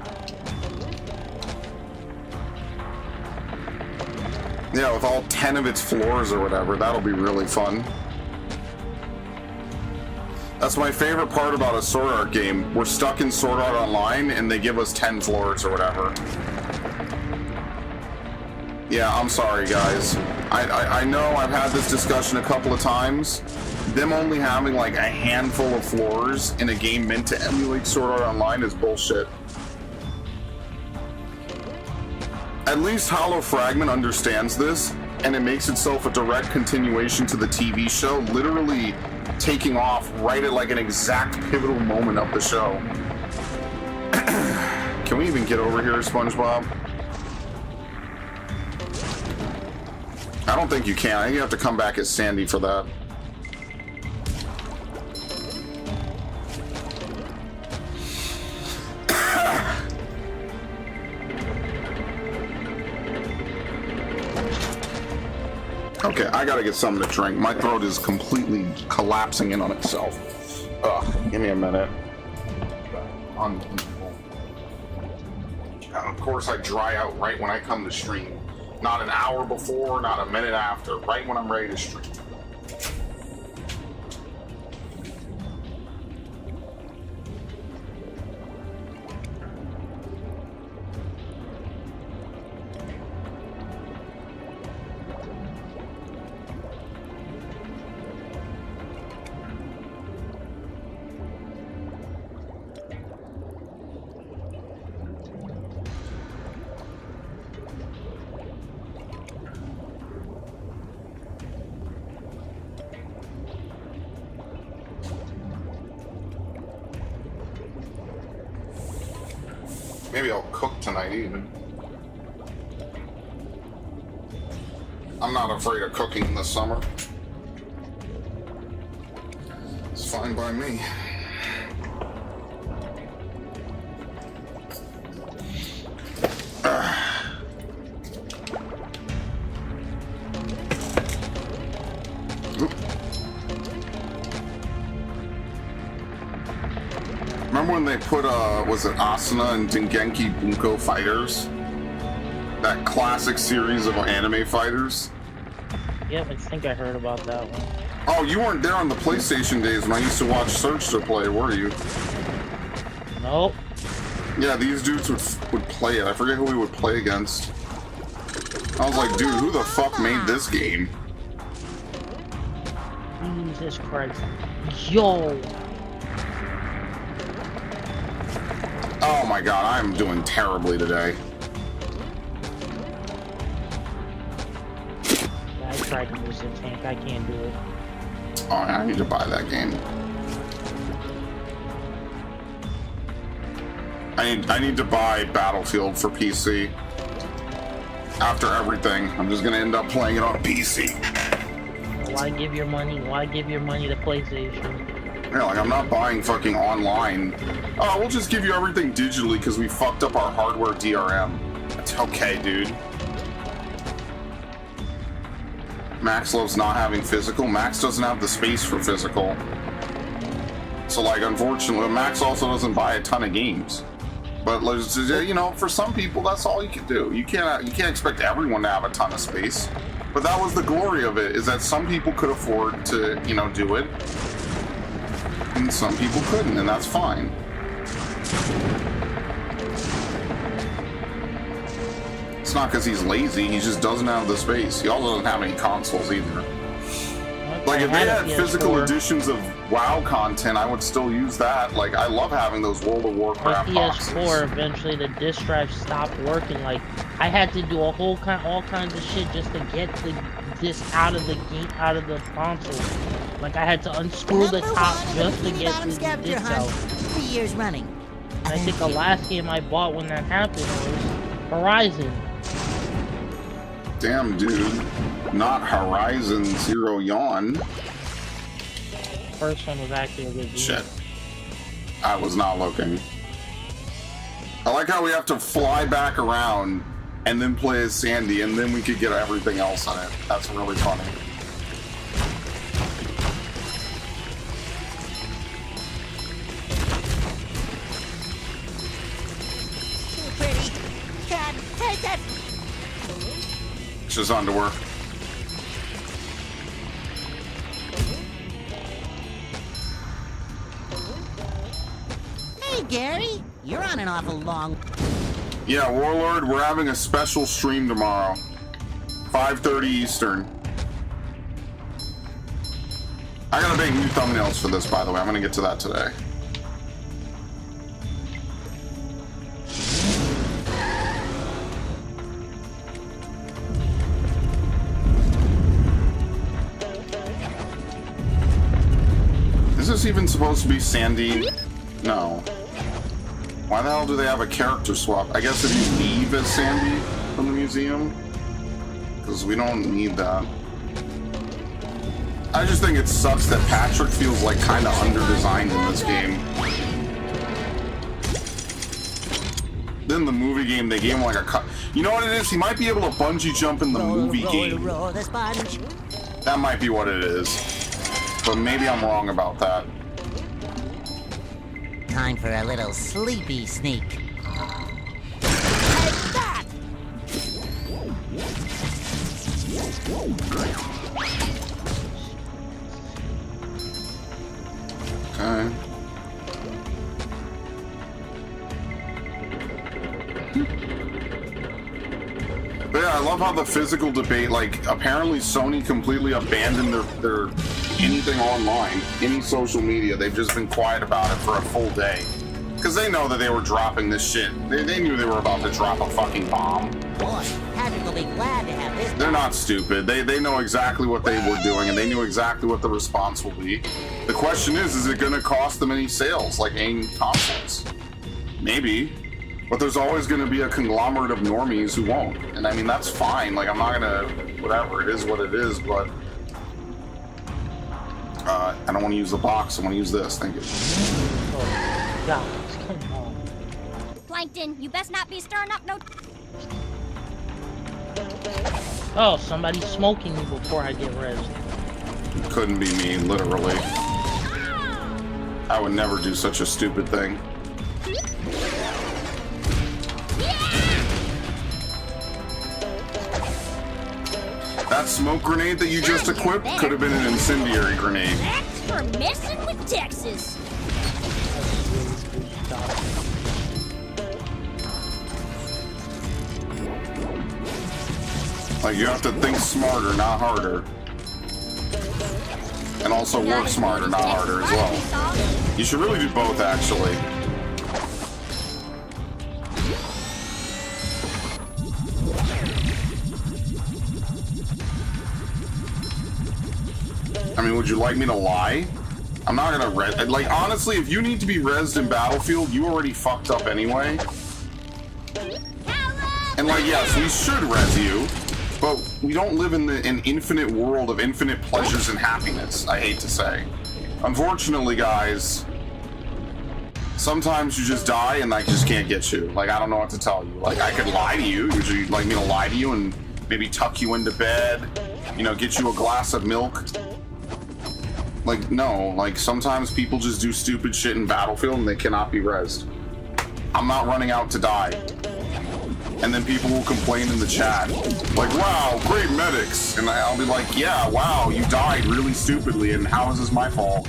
Yeah, with all 10 of its floors or whatever, that'll be really fun. That's my favorite part about a Sword Art game. We're stuck in Sword Art Online, and they give us 10 floors or whatever. Yeah, I'm sorry, guys. I know I've had this discussion a couple of times. Them only having like a handful of floors in a game meant to emulate Sword Art Online is bullshit. At least Hollow Fragment understands this, and it makes itself a direct continuation to the TV show, literally taking off right at like an exact pivotal moment of the show. Can we even get over here, SpongeBob? I don't think you can. I think you have to come back as Sandy for that. Okay, I gotta get something to drink. My throat is completely collapsing in on itself. Ugh, give me a minute. Unbelievable. And of course, I dry out right when I come to stream. Not an hour before, not a minute after. Right when I'm ready to stream. Maybe I'll cook tonight even. I'm not afraid of cooking this summer. It's fine by me. Remember when they put, was it Asuna and Dengenki Bunko Fighters? That classic series of anime fighters? Yep, I think I heard about that one. Oh, you weren't there on the PlayStation days when I used to watch Search to play, were you? Nope. Yeah, these dudes would play it. I forget who we would play against. I was like, dude, who the fuck made this game? Jesus Christ. Yo! Oh my god, I'm doing terribly today. I tried to use the tank, I can't do it. Oh, I need to buy that game. I need to buy Battlefield for PC. After everything, I'm just gonna end up playing it on PC. Why give your money? Why give your money to PlayStation? Yeah, like I'm not buying fucking online. Oh, we'll just give you everything digitally because we fucked up our hardware DRM. It's okay, dude. Max loves not having physical. Max doesn't have the space for physical. So, like, unfortunately, Max also doesn't buy a ton of games. But you know, for some people, that's all you can do. You can't expect everyone to have a ton of space. But that was the glory of it, is that some people could afford to, you know, do it, and some people couldn't, and that's fine. It's not because he's lazy; he just doesn't have the space. He also doesn't have any consoles either. Like, if they had physical editions of WoW content, I would still use that. Like, I love having those World of Warcraft boxes. PS4, eventually the disc drive stopped working. Like, I had to do all kinds of shit just to get the disc out of the console. Like, I had to unscrew the top just to get the disc out. 3 years running. And I think the last game I bought when that happened was Horizon. Damn, dude. Not Horizon Zero Yawn. First one was actually a good game. Shit. I was not looking. I like how we have to fly back around and then play as Sandy, and then we could get everything else on it. That's really funny. Too pretty. Can't take it. It's just underwear. Hey, Gary. You're on an awful long... Yeah, Warlord, we're having a special stream tomorrow. 5:30 Eastern. I gotta make new thumbnails for this, by the way. I'm gonna get to that today. Is this even supposed to be Sandy? No. Why the hell do they have a character swap? I guess if you leave as Sandy from the museum? Because we don't need that. I just think it sucks that Patrick feels like kind of under-designed in this game. Then the movie game, they gave him like a cut. You know what it is? He might be able to bungee jump in the movie game. Roll the sponge. That might be what it is. But maybe I'm wrong about that. Time for a little sleepy sneak. Take that! Okay. But yeah, I love how the physical debate, like, apparently Sony completely abandoned their anything online, any social media. They've just been quiet about it for a full day. Because they know that they were dropping this shit. They knew they were about to drop a fucking bomb. Boy, Patrick will be glad to have this. They're not stupid. They know exactly what they were doing, and they knew exactly what the response will be. The question is it going to cost them any sales, like any consoles? Maybe. But there's always going to be a conglomerate of normies who won't. And I mean, that's fine. Like, I'm not going to... Whatever, it is what it is, but... I don't want to use the box. I want to use this. Thank you. Oh, God, come on. Plankton, you best not be stirring up no... Oh, somebody's smoking me before I get rezzed. Couldn't be me, literally. I would never do such a stupid thing. That smoke grenade that you just equipped could have been an incendiary grenade. That's for messing with Texas. Like, you have to think smarter, not harder. And also work smarter, not harder as well. You should really do both, actually. I mean, would you like me to lie? I'm not gonna res. Like, honestly, if you need to be rezzed in Battlefield, you already fucked up anyway. And like, yes, we should res you, but we don't live in an infinite world of infinite pleasures and happiness, I hate to say. Unfortunately, guys, sometimes you just die and I just can't get you. Like, I don't know what to tell you. Like, I could lie to you. Would you like me to lie to you and maybe tuck you into bed? You know, get you a glass of milk? Like, no. Like, sometimes people just do stupid shit in Battlefield and they cannot be rezzed. I'm not running out to die. And then people will complain in the chat, like, wow, great medics. And I'll be like, yeah, wow, you died really stupidly, and how is this my fault?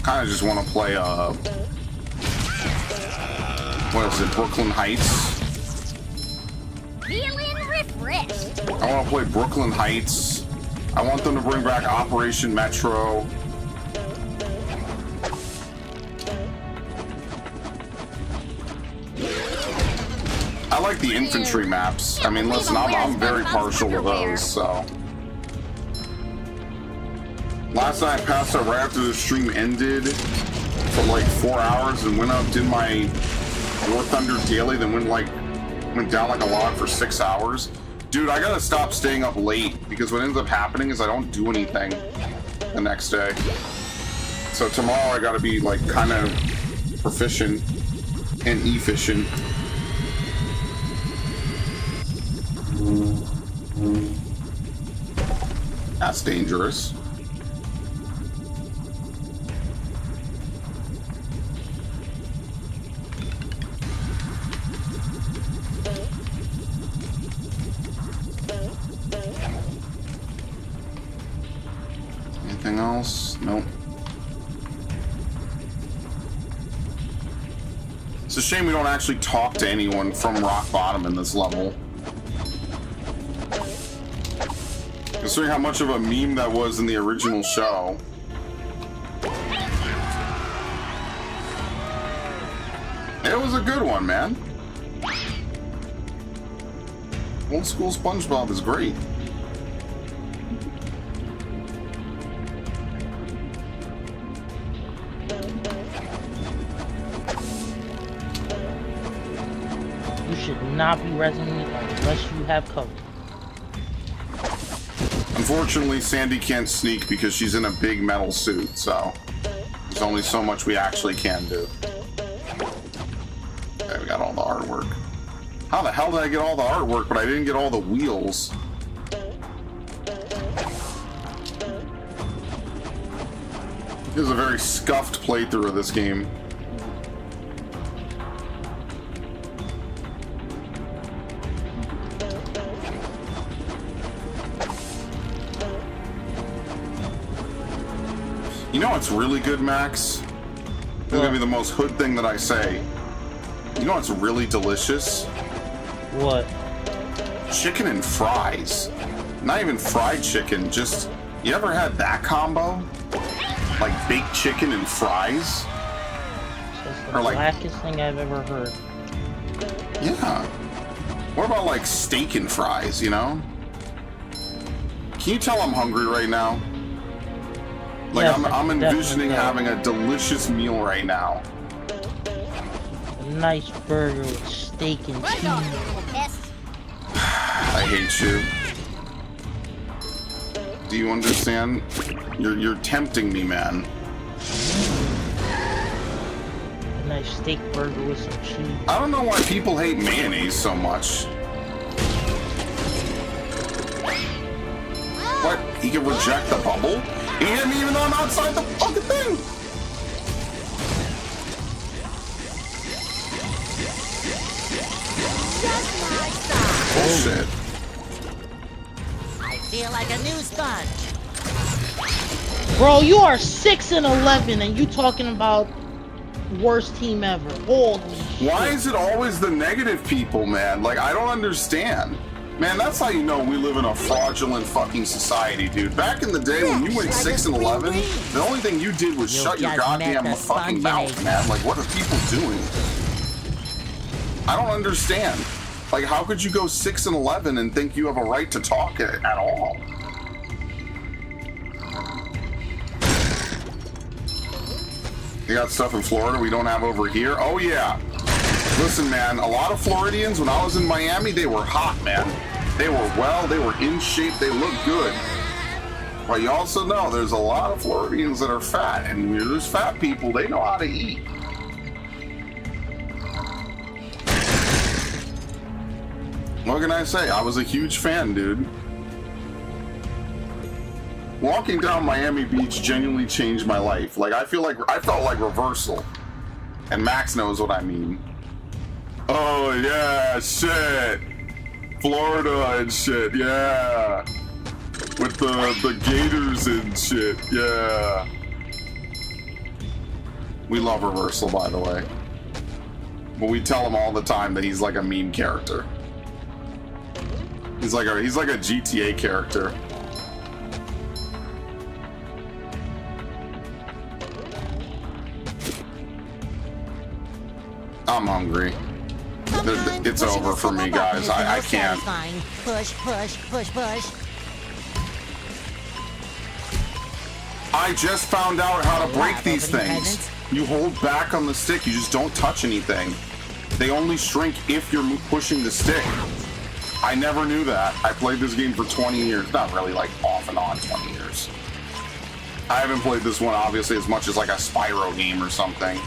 Kind of just want to play, what is it, Brooklyn Heights? Feeling refreshed. I want to play Brooklyn Heights. I want them to bring back Operation Metro. I like the infantry maps. I mean, listen, I'm very partial to those, so. Last night I passed out right after the stream ended for like 4 hours and went up, did my War Thunder daily, then went down like a log for 6 hours. Dude, I gotta stop staying up late because what ends up happening is I don't do anything the next day. So tomorrow I gotta be like kind of proficient and efficient. That's dangerous. Anything else? Nope. It's a shame we don't actually talk to anyone from Rock Bottom in this level. Considering how much of a meme that was in the original show. It was a good one, man. Old school Spongebob is great. You should not be resing unless you have cover. Unfortunately, Sandy can't sneak because she's in a big metal suit, so there's only so much we actually can do. Okay, we got all the artwork. How the hell did I get all the artwork, but I didn't get all the wheels? This is a very scuffed playthrough of this game. You know what's really good, Max? This is gonna be the most hood thing that I say. You know what's really delicious? What? Chicken and fries. Not even fried chicken, just... You ever had that combo? Like baked chicken and fries? That's the Or like... blackest thing I've ever heard. Yeah. What about like steak and fries, you know? Can you tell I'm hungry right now? Like, Yes, I'm envisioning definitely. having a delicious meal right now. A nice burger with steak and Right cheese. on, you little pest. I hate you. Do you understand? You're tempting me, man. A nice steak burger with some cheese. I don't know why people hate mayonnaise so much. What? He can reject the bubble? And even though I'm outside the fucking thing! Just my size. Bullshit. I feel like a new sponge. Bro, you are 6-11 and you talking about worst team ever. Holy shit. Why is it always the negative people, man? Like, I don't understand. Man, that's how you know we live in a fraudulent fucking society, dude. Back in the day when you went 6-11, the only thing you did was You shut your just met goddamn the fucking sponge mouth, egg. man. Like, what are people doing? I don't understand. Like, how could you go 6-11 and think you have a right to talk at all? You got stuff in Florida we don't have over here? Oh, yeah. Listen, man, a lot of Floridians, when I was in Miami, they were hot, man. They were well, they were in shape, they looked good. But you also know there's a lot of Floridians that are fat, and there's fat people, they know how to eat. – What can I say? I was a huge fan, dude. Walking down Miami Beach genuinely changed my life. Like, I felt like reversal. And Max knows what I mean. Oh, yeah, shit. Florida and shit, yeah. With the gators and shit, yeah. We love reversal, by the way. But we tell him all the time that he's like a meme character. He's like a GTA character. I'm hungry. It's over for me, guys. I can't. Push, push, push, push. I just found out how to break these things. You hold back on the stick. You just don't touch anything. They only shrink if you're pushing the stick. I never knew that. I played this game for 20 years. Not really, like, off and on 20 years. I haven't played this one, obviously, as much as, like, a Spyro game or something.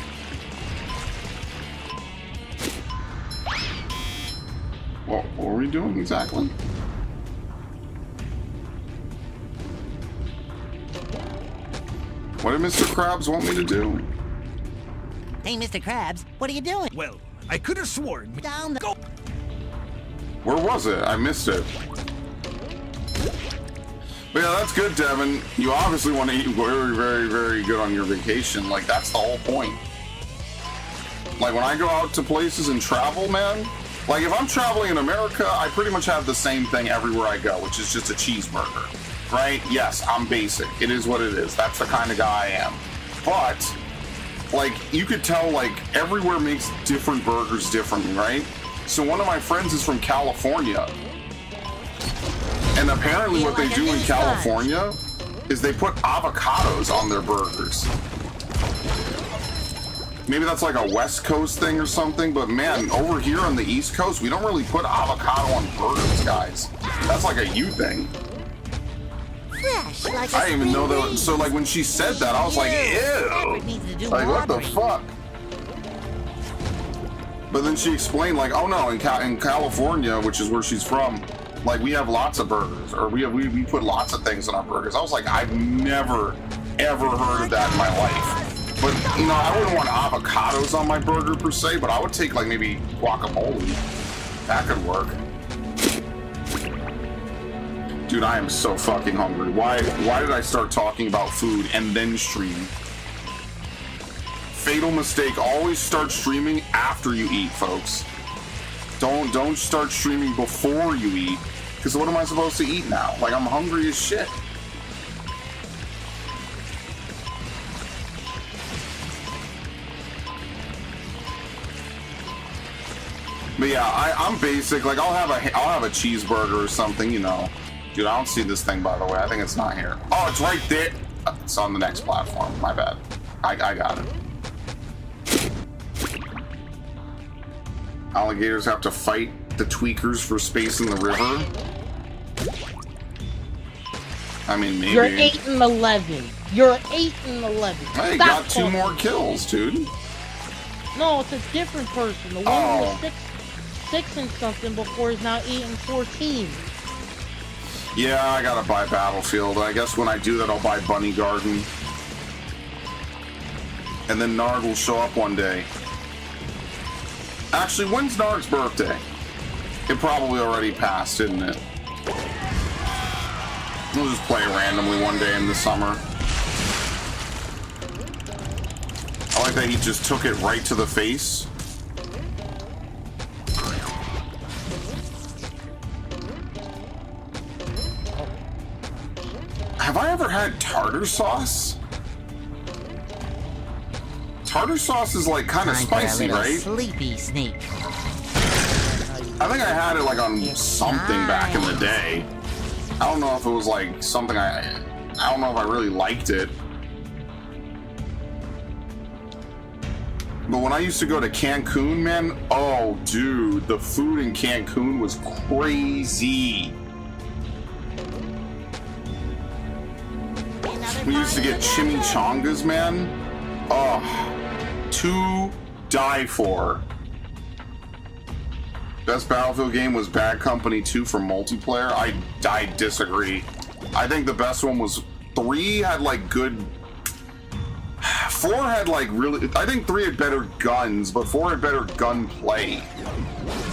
What were we doing exactly? What did Mr. Krabs want me to do? Hey, Mr. Krabs, what are you doing? Well, I could have sworn. Down the... Go. Where was it? I missed it. But yeah, that's good, Devin. You obviously want to eat very, very, very good on your vacation. Like, that's the whole point. Like, when I go out to places and travel, man, like, if I'm traveling in America, I pretty much have the same thing everywhere I go, which is just a cheeseburger, right? Yes, I'm basic. It is what it is. That's the kind of guy I am. But, like, you could tell, like, everywhere makes different burgers differently, right? So one of my friends is from California. And apparently what they do in California is they put avocados on their burgers. Maybe that's like a West Coast thing or something, but man, over here on the East Coast, we don't really put avocado on burgers, guys. That's like a you thing. Fresh, like I didn't even know that. So like when she said that, I was like, ew. Like, what the fuck? But then she explained, like, oh no, in California, which is where she's from, like, we have lots of burgers, or we put lots of things on our burgers. I was like, I've never, ever heard of that in my life. But, you know, I wouldn't want avocados on my burger per se, but I would take, like, maybe guacamole. That could work. Dude, I am so fucking hungry. Why did I start talking about food and then stream? Fatal mistake. Always start streaming after you eat, folks. Don't start streaming before you eat, because what am I supposed to eat now? Like, I'm hungry as shit. But yeah, I'm basic. Like, I'll have a cheeseburger or something, you know. Dude, I don't see this thing, by the way. I think it's not here. Oh, it's right there. It's on the next platform. My bad. I got it. Alligators have to fight the tweakers for space in the river. I mean, maybe. You're 8 and 11. You're 8 and 11. Hey, Stop got 2 talking. more kills, dude. No, it's a different person. The one who was 6 and something before is now 8 and 14. Yeah, I gotta buy Battlefield. I guess when I do that, I'll buy Bunny Garden. And then Narg will show up one day. Actually, when's Narg's birthday? It probably already passed, didn't it? We'll just play randomly one day in the summer. I like that he just took it right to the face. Have I ever had tartar sauce? Tartar sauce is like kind of spicy, right? Sleepy sneak. I think I had it like on something back in the day. I don't know if it was like something I don't know if I really liked it. But when I used to go to Cancun, man, oh dude, the food in Cancun was crazy. We used to get chimichangas, man. Oh, to die for. Best Battlefield game was Bad Company 2 for multiplayer. I disagree. I think the best one was 3 had like good. 4 had like really. I think 3 had better guns, but 4 had better gunplay.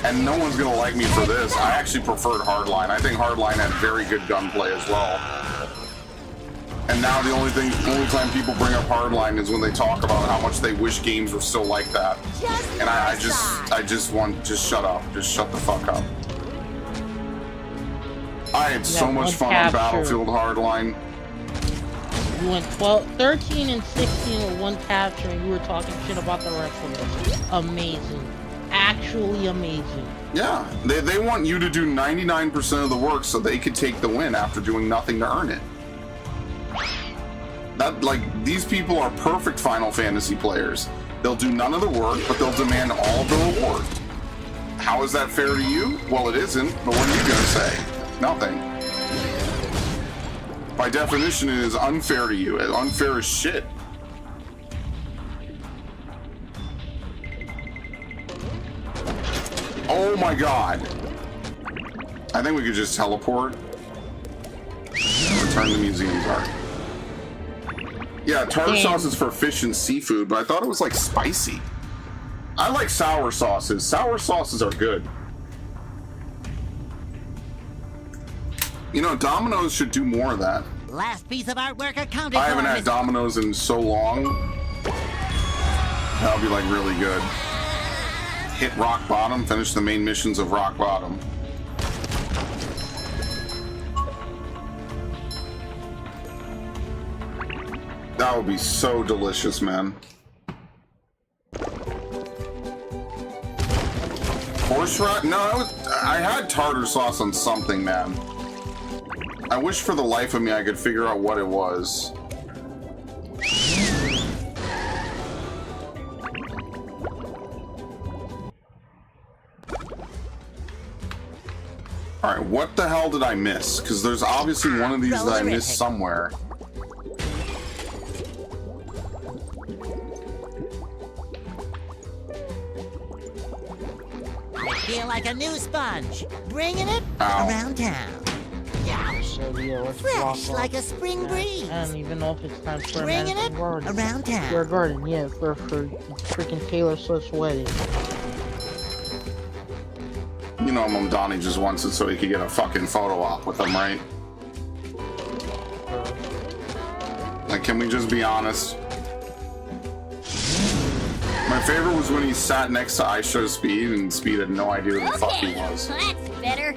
And no one's gonna like me for this. I actually preferred Hardline. I think Hardline had very good gunplay as well. And now the only time people bring up Hardline is when they talk about how much they wish games were still like that. And I just want, just shut up. Just shut the fuck up. I had so much fun on Battlefield Hardline. You went 13 and 16 with 1 capture, and you were talking shit about the rest of us. Amazing. Actually amazing. Yeah, they want you to do 99% of the work so they could take the win after doing nothing to earn it. That, like, these people are perfect Final Fantasy players. They'll do none of the work, but they'll demand all of the reward. How is that fair to you? Well, it isn't, but what are you gonna say? Nothing. By definition, it is unfair to you. It's unfair as shit. Oh my god. I think we could just teleport. Return the museum tart. Yeah, tartar sauce is for fish and seafood, but I thought it was like spicy. I like sour sauces. Sour sauces are good. You know, Domino's should do more of that. Last piece of artwork accounted I haven't for, had Domino's in so long. That'll be like really good. Hit rock bottom, finish the main missions of rock bottom. That would be so delicious, man. Horseradish? No, I had tartar sauce on something, man. I wish for the life of me I could figure out what it was. Alright, what the hell did I miss? Because there's obviously one of these that I missed somewhere. I feel like a new sponge, bringing it Ow. around town. So yeah, let's Fresh walk like off. a spring breeze. I don't even know if it's time for Bringing it around town. Square Garden, yeah, for freaking Taylor Swift's wedding. You know, Mom Donnie just wants it so he could get a fucking photo op with him, right? Like, can we just be honest? My favorite was when he sat next to Aisha Speed, and Speed had no idea who the fuck he was. That's better.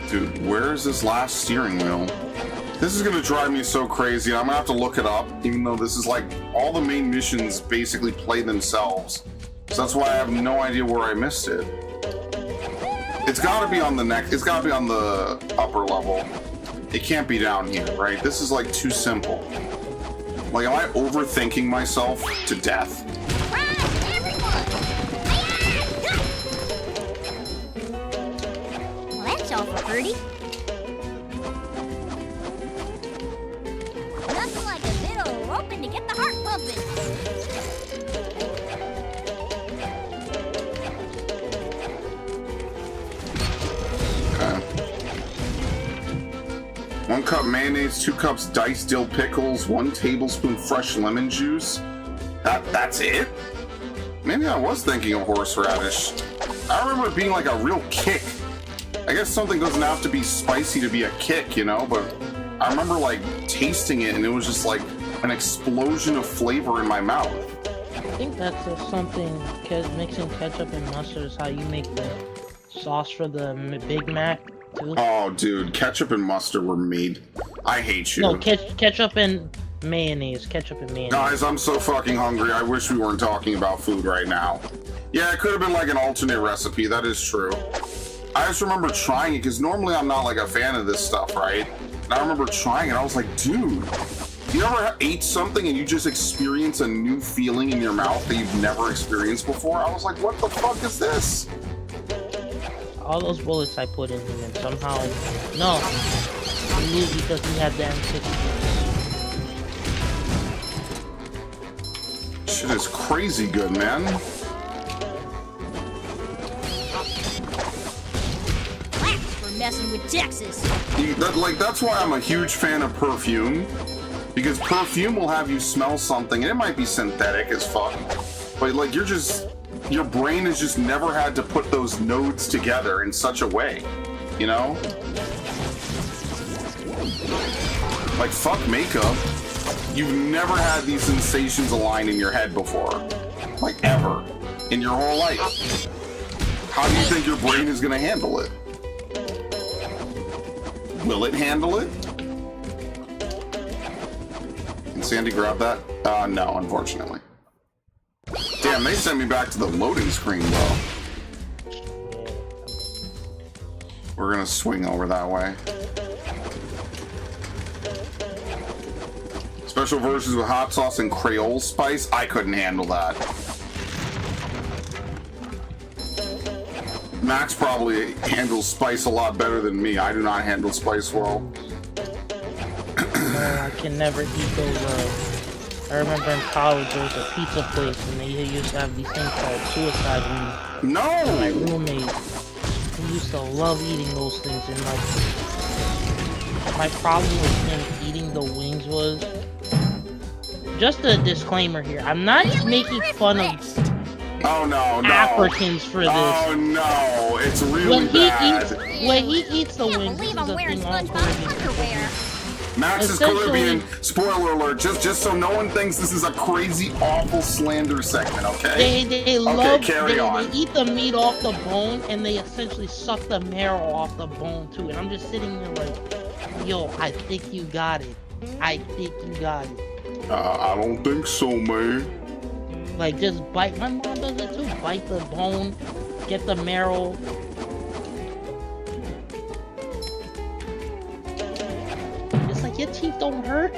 Dude, where is this last steering wheel? This is gonna drive me so crazy. I'm gonna have to look it up, even though this is like all the main missions basically play themselves. So that's why I have no idea where I missed it. It's gotta be on the next. It's gotta be on the upper level. It can't be down here, right? This is like too simple. Like, am I overthinking myself to death? Well, that's awful pretty. Nothing like a bit of roping to get the heart pumping. Okay. 1 cup mayonnaise, 2 cups diced dill pickles, 1 tablespoon fresh lemon juice. That's it? Maybe I was thinking of horseradish. I remember it being like a real kick. I guess something doesn't have to be spicy to be a kick, you know, but I remember like tasting it and it was just like an explosion of flavor in my mouth. I think that's just something, because mixing ketchup and mustard is how you make the sauce for the Big Mac, too. Oh, dude, ketchup and mustard were made. I hate you. No, ketchup and mayonnaise. Ketchup and mayonnaise. Guys, I'm so fucking hungry. I wish we weren't talking about food right now. Yeah, it could have been like an alternate recipe. That is true. I just remember trying it, because normally I'm not like a fan of this stuff, right? And I remember trying it. I was like, dude, you ever ate something and you just experience a new feeling in your mouth that you've never experienced before? I was like, what the fuck is this? All those bullets I put in him, and somehow, no, he lose because he had the M60. Shit is crazy good, man. Thanks for messing with Texas. That's why I'm a huge fan of perfume. Because perfume will have you smell something, and it might be synthetic as fuck. But like, your brain has just never had to put those nodes together in such a way. You know? Like, fuck makeup. You've never had these sensations align in your head before. Like, ever. In your whole life. How do you think your brain is gonna handle it? Will it handle it? Can Sandy grab that? No, unfortunately. Damn, they sent me back to the loading screen, though. We're gonna swing over that way. Special versions with hot sauce and Creole spice? I couldn't handle that. Max probably handles spice a lot better than me. I do not handle spice well. No, I can never eat those. I remember in college there was a pizza place and they used to have these things called suicide wings. No! And my roommate, he used to love eating those things, and like, my problem with him eating the wings was, just a disclaimer here, I'm not making fun of Oh no, Africans for this. Oh no, it's really bad. When he eats the Can't wings, believe this is I'm a wearing thing all SpongeBob's Caribbean people underwear. do. Max is Caribbean. Spoiler alert. Just so no one thinks this is a crazy, awful slander segment, okay? They love, carry on. They eat the meat off the bone, and they essentially suck the marrow off the bone too. And I'm just sitting there like, yo, I think you got it. I think you got it. I don't think so, man. Like, just bite. My mom does it too. Bite the bone, get the marrow. It's like, your teeth don't hurt.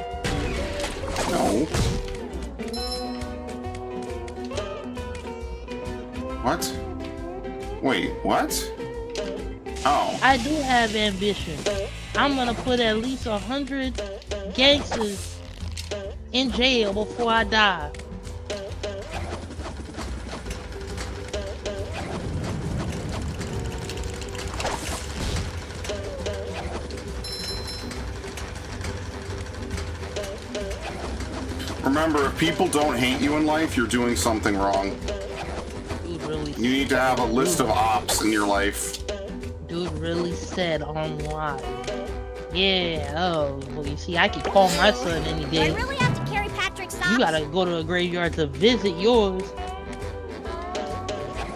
No. What? Wait, what? Oh. I do have ambition. I'm gonna put at least 100 gangsters in jail before I die. Remember, if people don't hate you in life, you're doing something wrong. Dude really You need to have a list of ops in your life. Dude really said on live. Yeah, oh, well, you see, I could call my son any Do I day. really have to carry Patrick's socks? You gotta go to a graveyard to visit yours.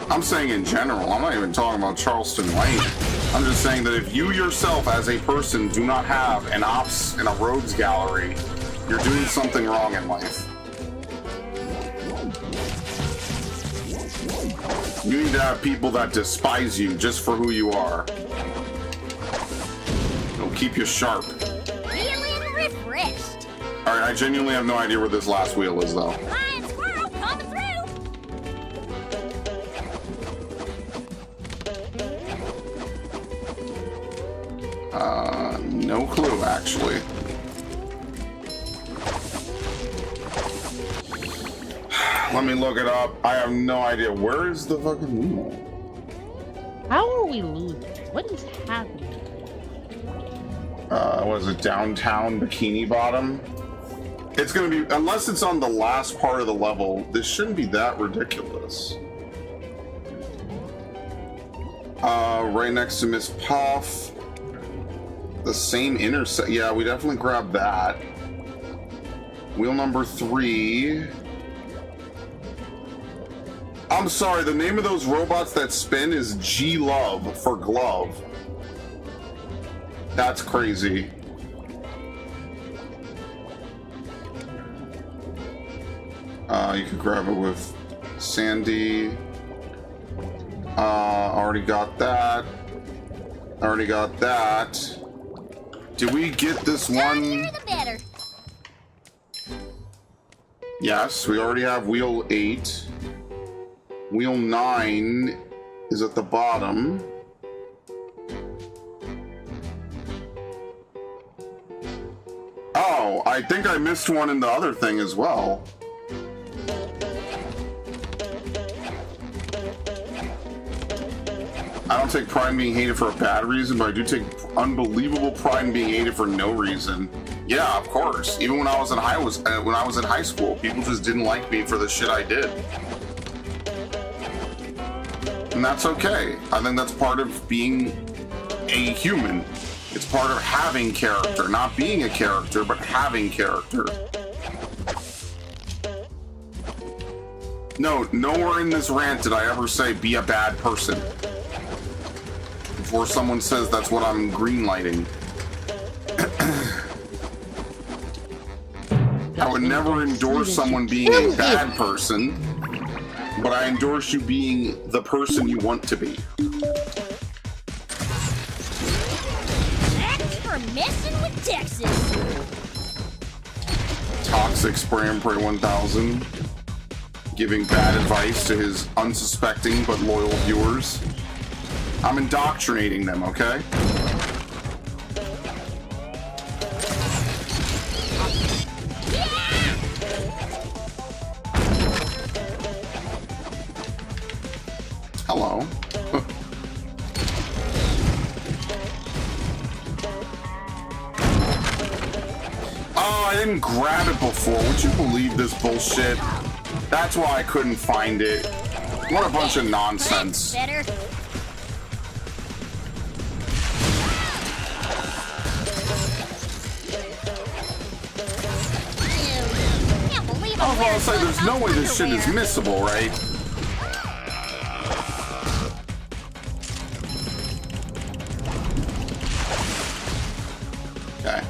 I'm saying in general. I'm not even talking about Charleston Lane. I'm just saying that if you yourself as a person do not have an ops in a rogues gallery, you're doing something wrong in life. You need to have people that despise you just for who you are. It'll keep you sharp. Feeling refreshed. Alright, I genuinely have no idea where this last wheel is, though. Flying squirrel coming through. No clue, actually. Let me look it up. I have no idea. Where is the fucking wheel? How are we losing? What is happening? Was it downtown Bikini Bottom? It's gonna be, unless it's on the last part of the level, this shouldn't be that ridiculous. Right next to Miss Puff. The same intersect. Yeah, we definitely grabbed that. Wheel number 3. I'm sorry, the name of those robots that spin is G-Love for glove. That's crazy. You could grab it with Sandy. Already got that. Already got that. Did we get this one? Sooner the better. Yes, we already have wheel 8. Wheel 9 is at the bottom. Oh, I think I missed one in the other thing as well. I don't take pride in being hated for a bad reason, but I do take unbelievable pride in being hated for no reason. Yeah, of course. Even when I was in high school, people just didn't like me for the shit I did. And that's okay. I think that's part of being a human. It's part of having character, not being a character, but having character. No, nowhere in this rant did I ever say be a bad person. Before someone says that's what I'm greenlighting. I would never endorse someone being a bad person, but I endorse you being the person you want to be. That's for messing with Texas. Toxic Spray and Pray 1000. Giving bad advice to his unsuspecting but loyal viewers. I'm indoctrinating them, okay? Hello. Oh, I didn't grab it before. Would you believe this bullshit? That's why I couldn't find it. What a bunch of nonsense. Better. I was gonna say, there's no way this shit is missable, right? Okay.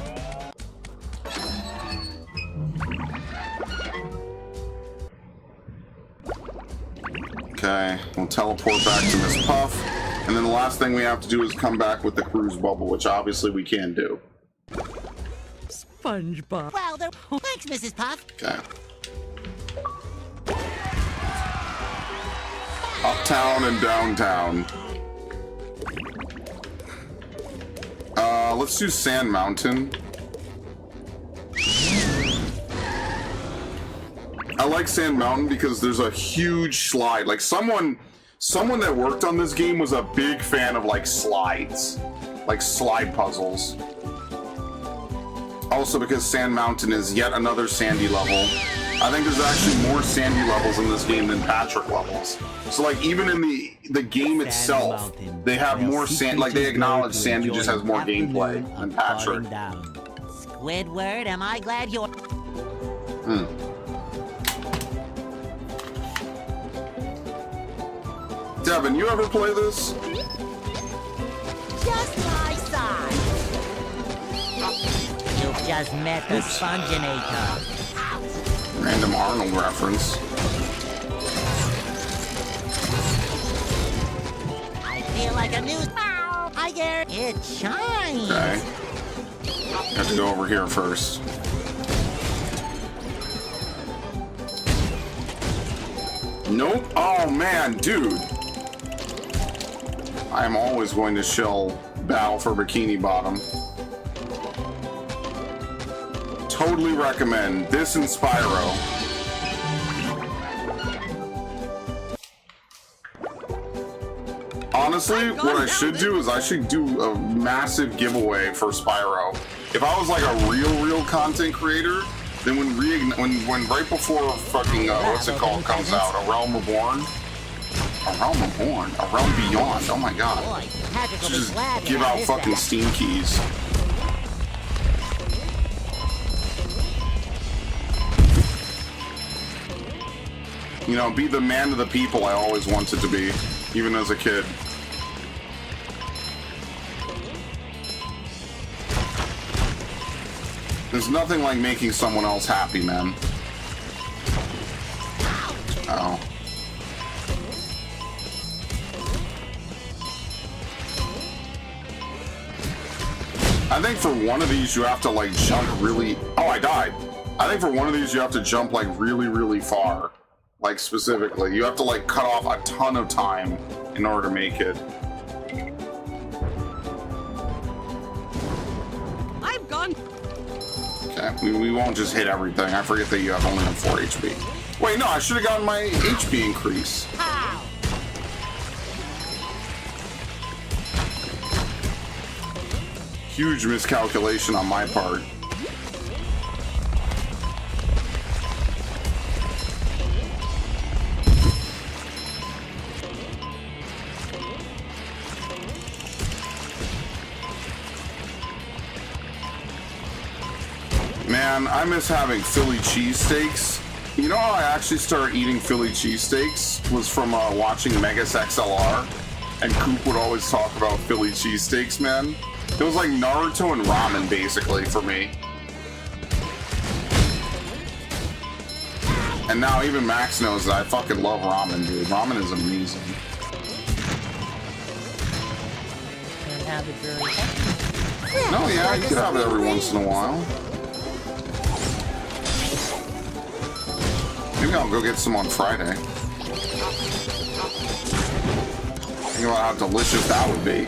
Okay, we'll teleport back to Miss Puff, and then the last thing we have to do is come back with the cruise bubble, which obviously we can do. Spongebob. Well, thanks, Mrs. Puff. Okay. Uptown and downtown. Let's do Sand Mountain. I like Sand Mountain because there's a huge slide. Like someone that worked on this game was a big fan of like slides, like slide puzzles. Also because Sand Mountain is yet another sandy level. I think there's actually more sandy levels in this game than Patrick levels. So like even in the game itself, they have more sand. Like they acknowledge Sandy just has more gameplay than Patrick. Squidward, am I glad you're... Devin, you ever play this? Just my size. You've just met the Sponginator. Random Arnold reference. I feel like a new... Hi there. It shines. Okay. Have to go over here first. Nope. Oh man, dude. I am always going to shill Bow for Bikini Bottom. Totally recommend this and Spyro. Honestly, what I should do is I should do a massive giveaway for Spyro. If I was like a real content creator, then when right before fucking what's it called comes out, A Realm Reborn, A Realm Reborn, A Realm Beyond. Oh my god! Boy, Patrick will be Just glad to give have out this fucking back. Steam keys. You know, be the man of the people I always wanted to be, even as a kid. There's nothing like making someone else happy, man. Oh. I think for one of these you have to like jump really... Oh, I died. I think for one of these you have to jump like really far. Like specifically. You have to like cut off a ton of time in order to make it. I'm gone. Okay, we won't just hit everything. I forget that you have only 4 HP. Wait, no, I should have gotten my HP increase. How? Huge miscalculation on my part. Man, I miss having Philly cheesesteaks. You know how I actually started eating Philly cheesesteaks was from watching Megas XLR, and Coop would always talk about Philly cheesesteaks, man. It was like Naruto and ramen, basically, for me. And now even Max knows that I fucking love ramen, dude. Ramen is amazing. Can't have it very No, yeah, you can have it every once in a while. Maybe I'll go get some on Friday. Think about how delicious that would be.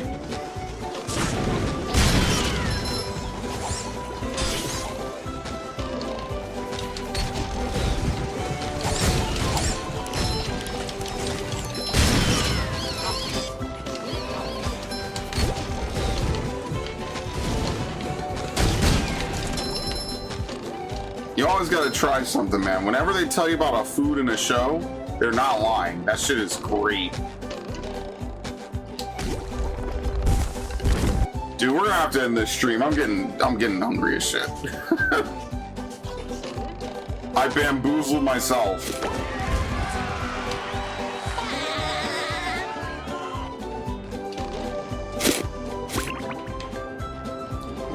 You always gotta try something, man. Whenever they tell you about a food in a show, they're not lying. That shit is great. Dude, we're gonna have to end this stream. I'm getting hungry as shit. I bamboozled myself.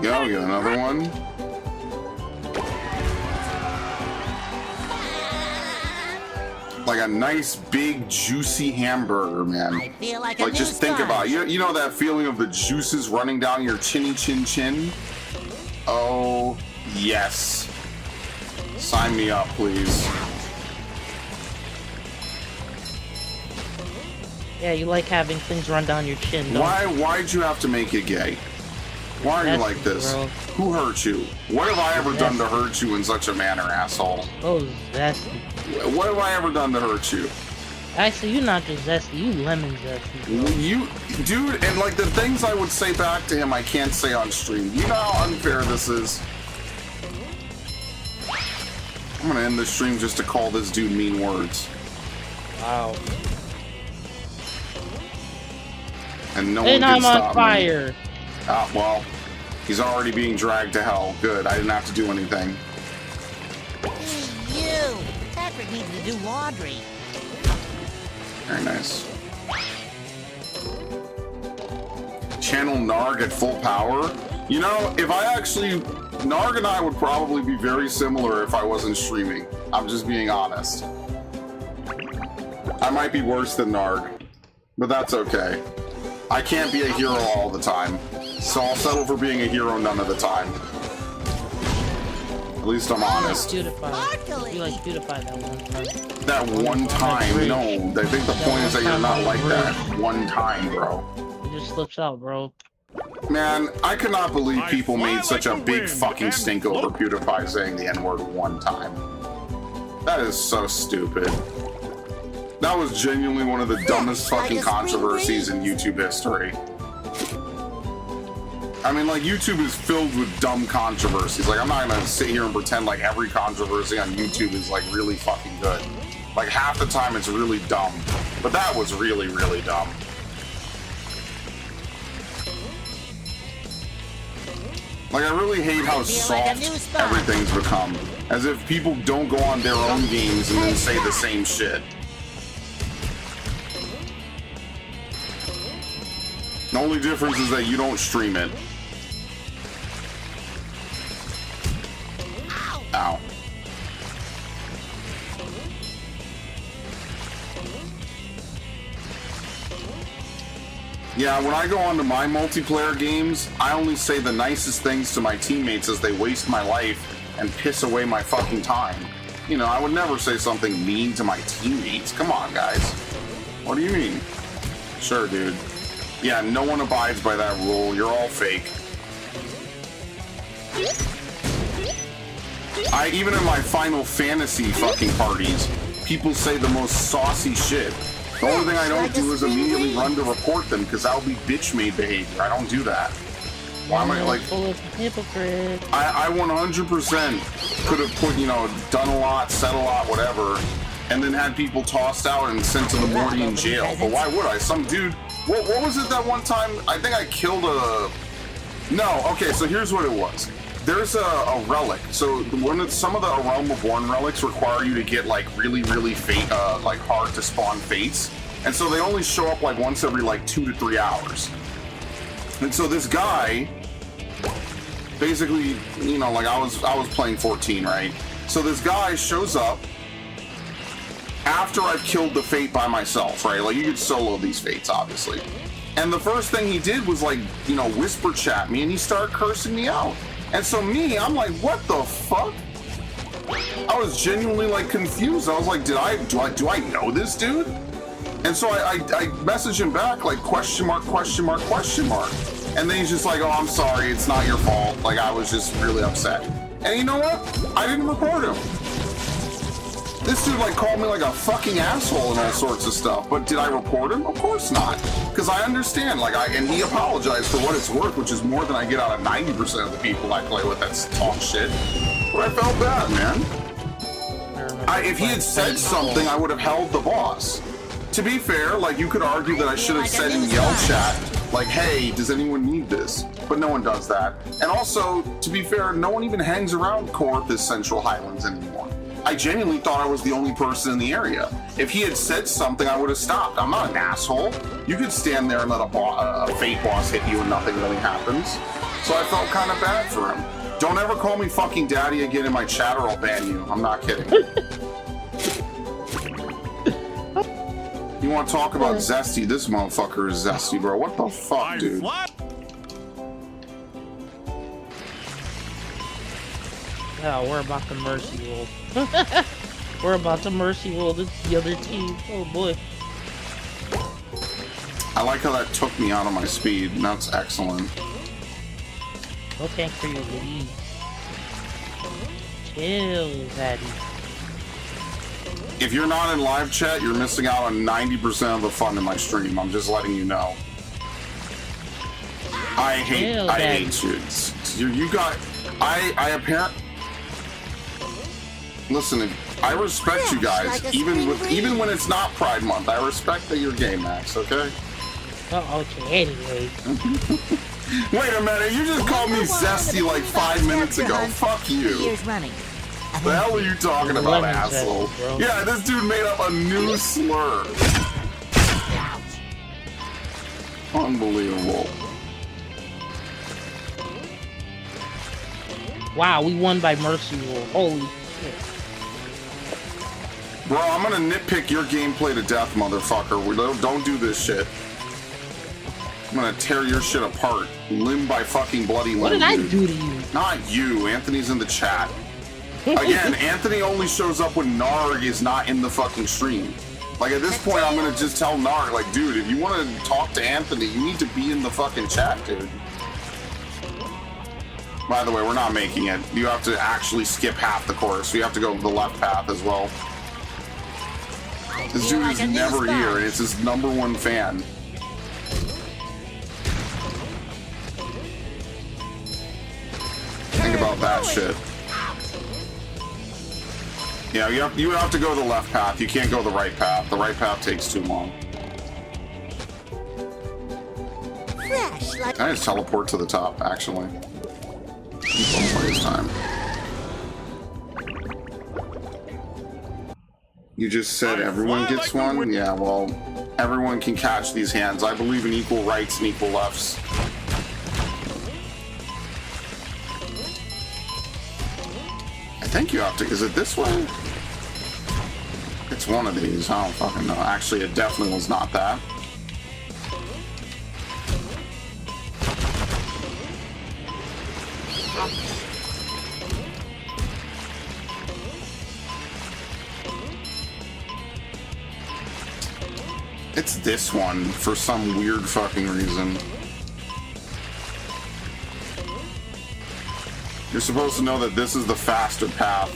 Go, get another one. Like a nice, big, juicy hamburger, man. I feel like a new just think sponge. about it. You know that feeling of the juices running down your chinny chin chin? Oh, yes. Sign me up, please. Yeah, you like having things run down your chin, don't you? Why'd you have to make it gay? Why are you Zesty, like this? bro. Who hurt you? What have I ever done to hurt you in such a manner, asshole? Oh, zesty. What have I ever done to hurt you? Actually, you're not just zesty, you lemon zesty, bro. You, dude, and like the things I would say back to him, I can't say on stream. You know how unfair this is? I'm gonna end the stream just to call this dude mean words. Wow. And no one And can I'm stop on me. fire. Ah, well, he's already being dragged to hell. Good, I didn't have to do anything. Hey, you! Patrick needs to do laundry. Very nice. Channel Narg at full power. You know, if I actually... Narg and I would probably be very similar if I wasn't streaming. I'm just being honest. I might be worse than Narg, but that's okay. I can't be a hero all the time, so I'll settle for being a hero none of the time. At least I'm honest. PewDiePie. You like PewDiePie that one time. That one time, no. I think the point is that you're not like that one time, bro. It just slips out, bro. Man, I could not believe people made such a big fucking stink over PewDiePie saying the N-word one time. That is so stupid. That was genuinely one of the dumbest fucking controversies in YouTube history. I mean, like, YouTube is filled with dumb controversies. Like, I'm not gonna sit here and pretend like every controversy on YouTube is, like, really fucking good. Like, half the time it's really dumb. But that was really, really dumb. Like, I really hate how soft everything's become. As if people don't go on their own games and then say the same shit. The only difference is that you don't stream it. Ow. Yeah, when I go onto my multiplayer games, I only say the nicest things to my teammates as they waste my life and piss away my fucking time. You know, I would never say something mean to my teammates. Come on, guys. What do you mean? Sure, dude. Yeah, no one abides by that rule. You're all fake. Even in my Final Fantasy fucking parties, people say the most saucy shit. The only thing I don't do is immediately run to report them, because that would be bitch-made behavior. I don't do that. Why am I like... Full of hypocrite. I 100% could have put, you know, done a lot, said a lot, whatever, and then had people tossed out and sent to the Mordian jail. But why would I? Some dude... What was it that one time? I think I killed a... No, okay, so here's what it was. There's a relic. So some of the A Realm Reborn relics require you to get like really like hard to spawn fates, and so they only show up like once every like 2 to 3 hours. And so this guy, basically, you know, like I was playing 14, right? So this guy shows up after I've killed the fate by myself, right? Like you could solo these fates, obviously. And the first thing he did was like, you know, whisper chat me, and he started cursing me out. And so I'm like, what the fuck? I was genuinely like confused. I was like, do I know this dude? And so I messaged him back like question mark. And then he's just like, oh, I'm sorry, it's not your fault. Like I was just really upset. And you know what? I didn't report him. This dude like called me like a fucking asshole and all sorts of stuff, but did I report him? Of course not, because I understand. Like and he apologized for what it's worth, which is more than I get out of 90% of the people I play with that talk shit. But I felt bad, man. If he had said something, I would have held the boss. To be fair, like you could argue that I should have said in yell chat, like, hey, does anyone need this? But no one does that. And also, to be fair, no one even hangs around Corinth's Central Highlands anymore. I genuinely thought I was the only person in the area. If he had said something, I would have stopped. I'm not an asshole. You could stand there and let a fate boss hit you and nothing really happens. So I felt kind of bad for him. Don't ever call me fucking daddy again in my chat or I'll ban you. I'm not kidding. You want to talk about zesty? This motherfucker is zesty, bro. What the fuck, dude? Yeah, we're about to mercy roll. We're about to mercy roll the other team. Oh boy. I like how that took me out of my speed. That's excellent. No thanks for your lead. Chill, Zaddy. If you're not in live chat, you're missing out on 90% of the fun in my stream. I'm just letting you know. I hate you. You got... I apparently... Listen, I respect you guys, even when it's not Pride Month. I respect that you're gay, Max. Okay. Oh, okay. Anyway. Wait a minute! You just called me zesty like 5 minutes ago. Fuck you. The hell are you talking about, asshole? Yeah, this dude made up a new slur. Unbelievable. Wow, we won by mercy rule. Holy shit. Bro, I'm gonna nitpick your gameplay to death, motherfucker. Don't do this shit. I'm gonna tear your shit apart, limb by fucking bloody limb. What did I do to you? Not you. Anthony's in the chat. Again, Anthony only shows up when Narg is not in the fucking stream. Like, at this point, I'm gonna just tell Narg, like, dude, if you want to talk to Anthony, you need to be in the fucking chat, dude. By the way, we're not making it. You have to actually skip half the course. So you have to go the left path as well. This dude is never here, and it's his #1 fan. Think about that shit. Yeah, you have to go the left path. You can't go the right path. The right path takes too long. I just teleport to the top, actually. Don't waste time. You just said everyone gets one? Yeah, well, everyone can catch these hands. I believe in equal rights and equal lefts. I think you have to. Is it this way? It's one of these. I don't fucking know. Actually, it definitely was not that. It's this one for some weird fucking reason. You're supposed to know that this is the faster path.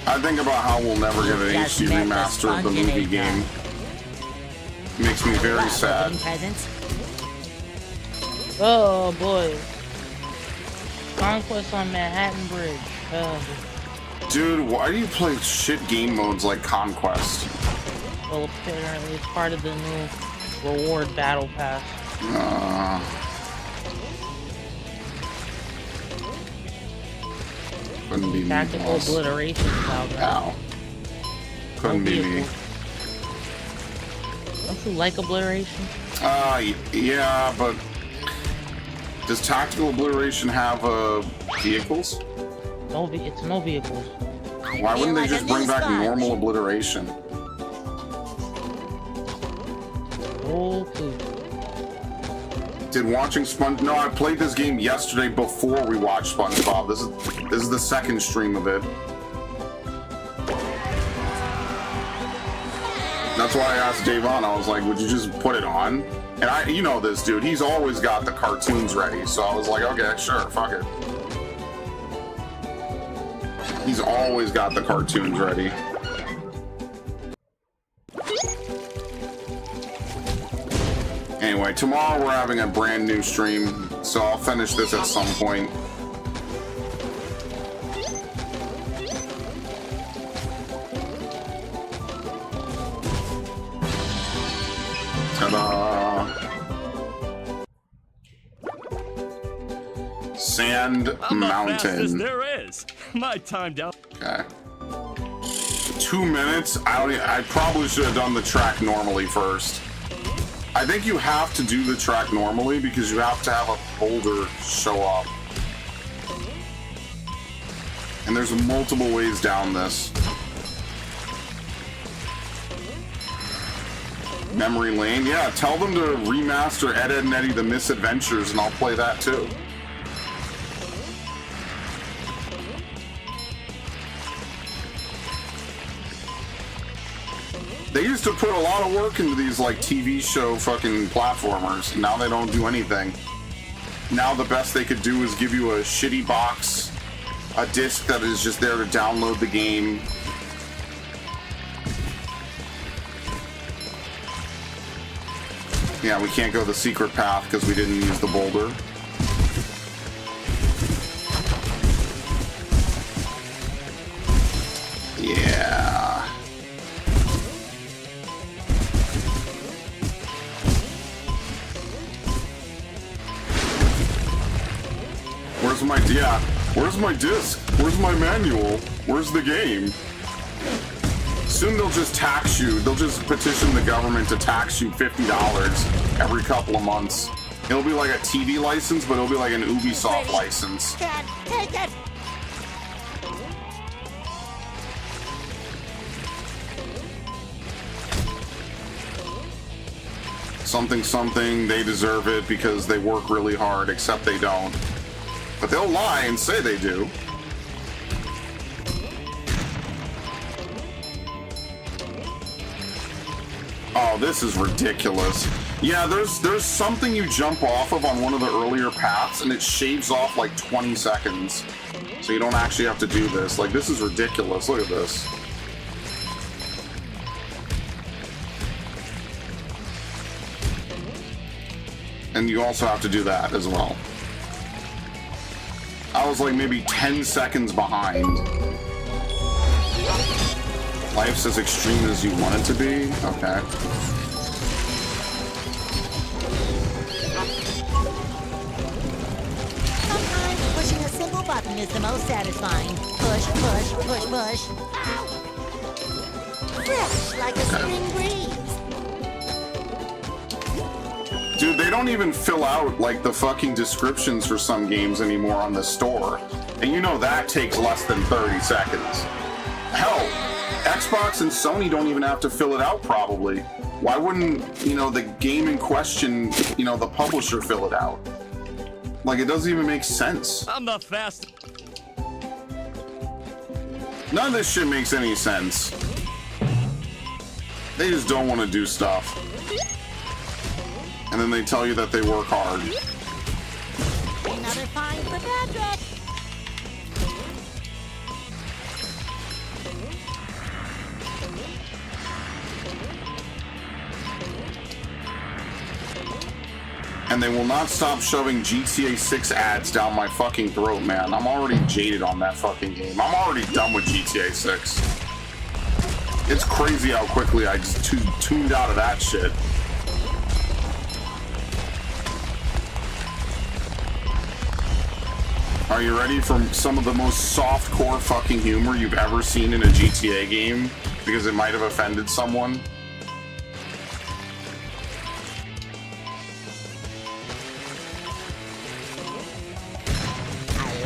I think about how we'll never get an Just HD met the remaster of the movie Spongebob. game. Makes me very Well, sad. opening presents. Oh boy. Conquest on Manhattan Bridge. Dude, why do you play shit game modes like Conquest? Well, apparently it's part of the new reward battle pass. Couldn't be me, Tactical boss. obliteration about that. Ow. Couldn't be me. vehicles. Don't you like obliteration? Yeah, but does tactical obliteration have vehicles? It's no vehicles. Why feel wouldn't they like a just bring new back sponge. normal obliteration? Oh, poop. Did watching Sponge? No, I played this game yesterday before we watched SpongeBob. This is the second stream of it. That's why I asked Davon. I was like, "Would you just put it on?" And you know this dude. He's always got the cartoons ready. So I was like, "Okay, sure, fuck it." He's always got the cartoons ready. Anyway, tomorrow we're having a brand new stream, so I'll finish this at some point. Ta-da! Sand I'm the fastest Mountain. there is. My time down. Okay. 2 minutes? I probably should have done the track normally first. I think you have to do the track normally because you have to have a boulder show up. And there's multiple ways down this. Memory Lane? Yeah, tell them to remaster Ed, Edd and Eddy The Misadventures and I'll play that too. They used to put a lot of work into these like TV show fucking platformers. Now they don't do anything. Now the best they could do is give you a shitty box, a disc that is just there to download the game. Yeah, we can't go the secret path because we didn't use the boulder. Yeah. Where's my disc? Where's my manual? Where's the game? Soon they'll just tax you. They'll just petition the government to tax you $50 every couple of months. It'll be like a TV license, but it'll be like an Ubisoft license. Dad, take it! Something, something, they deserve it because they work really hard, except they don't. But they'll lie and say they do. Oh, this is ridiculous. Yeah, there's something you jump off of on one of the earlier paths, and it shaves off like 20 seconds. So you don't actually have to do this. Like, this is ridiculous. Look at this. And you also have to do that as well. I was like maybe 10 seconds behind. Life's as extreme as you want it to be? Okay. Sometimes pushing a simple button is the most satisfying. Push, push, push, push. Fresh like a spring breeze. Dude, they don't even fill out like the fucking descriptions for some games anymore on the store. And you know that takes less than 30 seconds. Hell, Xbox and Sony don't even have to fill it out, probably. Why wouldn't, you know, the game in question, you know, the publisher fill it out? Like, it doesn't even make sense. I'm the fast. None of this shit makes any sense. They just don't want to do stuff. And then they tell you that they work hard. Another fine for Patrick. And they will not stop shoving GTA 6 ads down my fucking throat, man. I'm already jaded on that fucking game. I'm already done with GTA 6. It's crazy how quickly I just tuned out of that shit. Are you ready for some of the most soft-core fucking humor you've ever seen in a GTA game? Because it might have offended someone?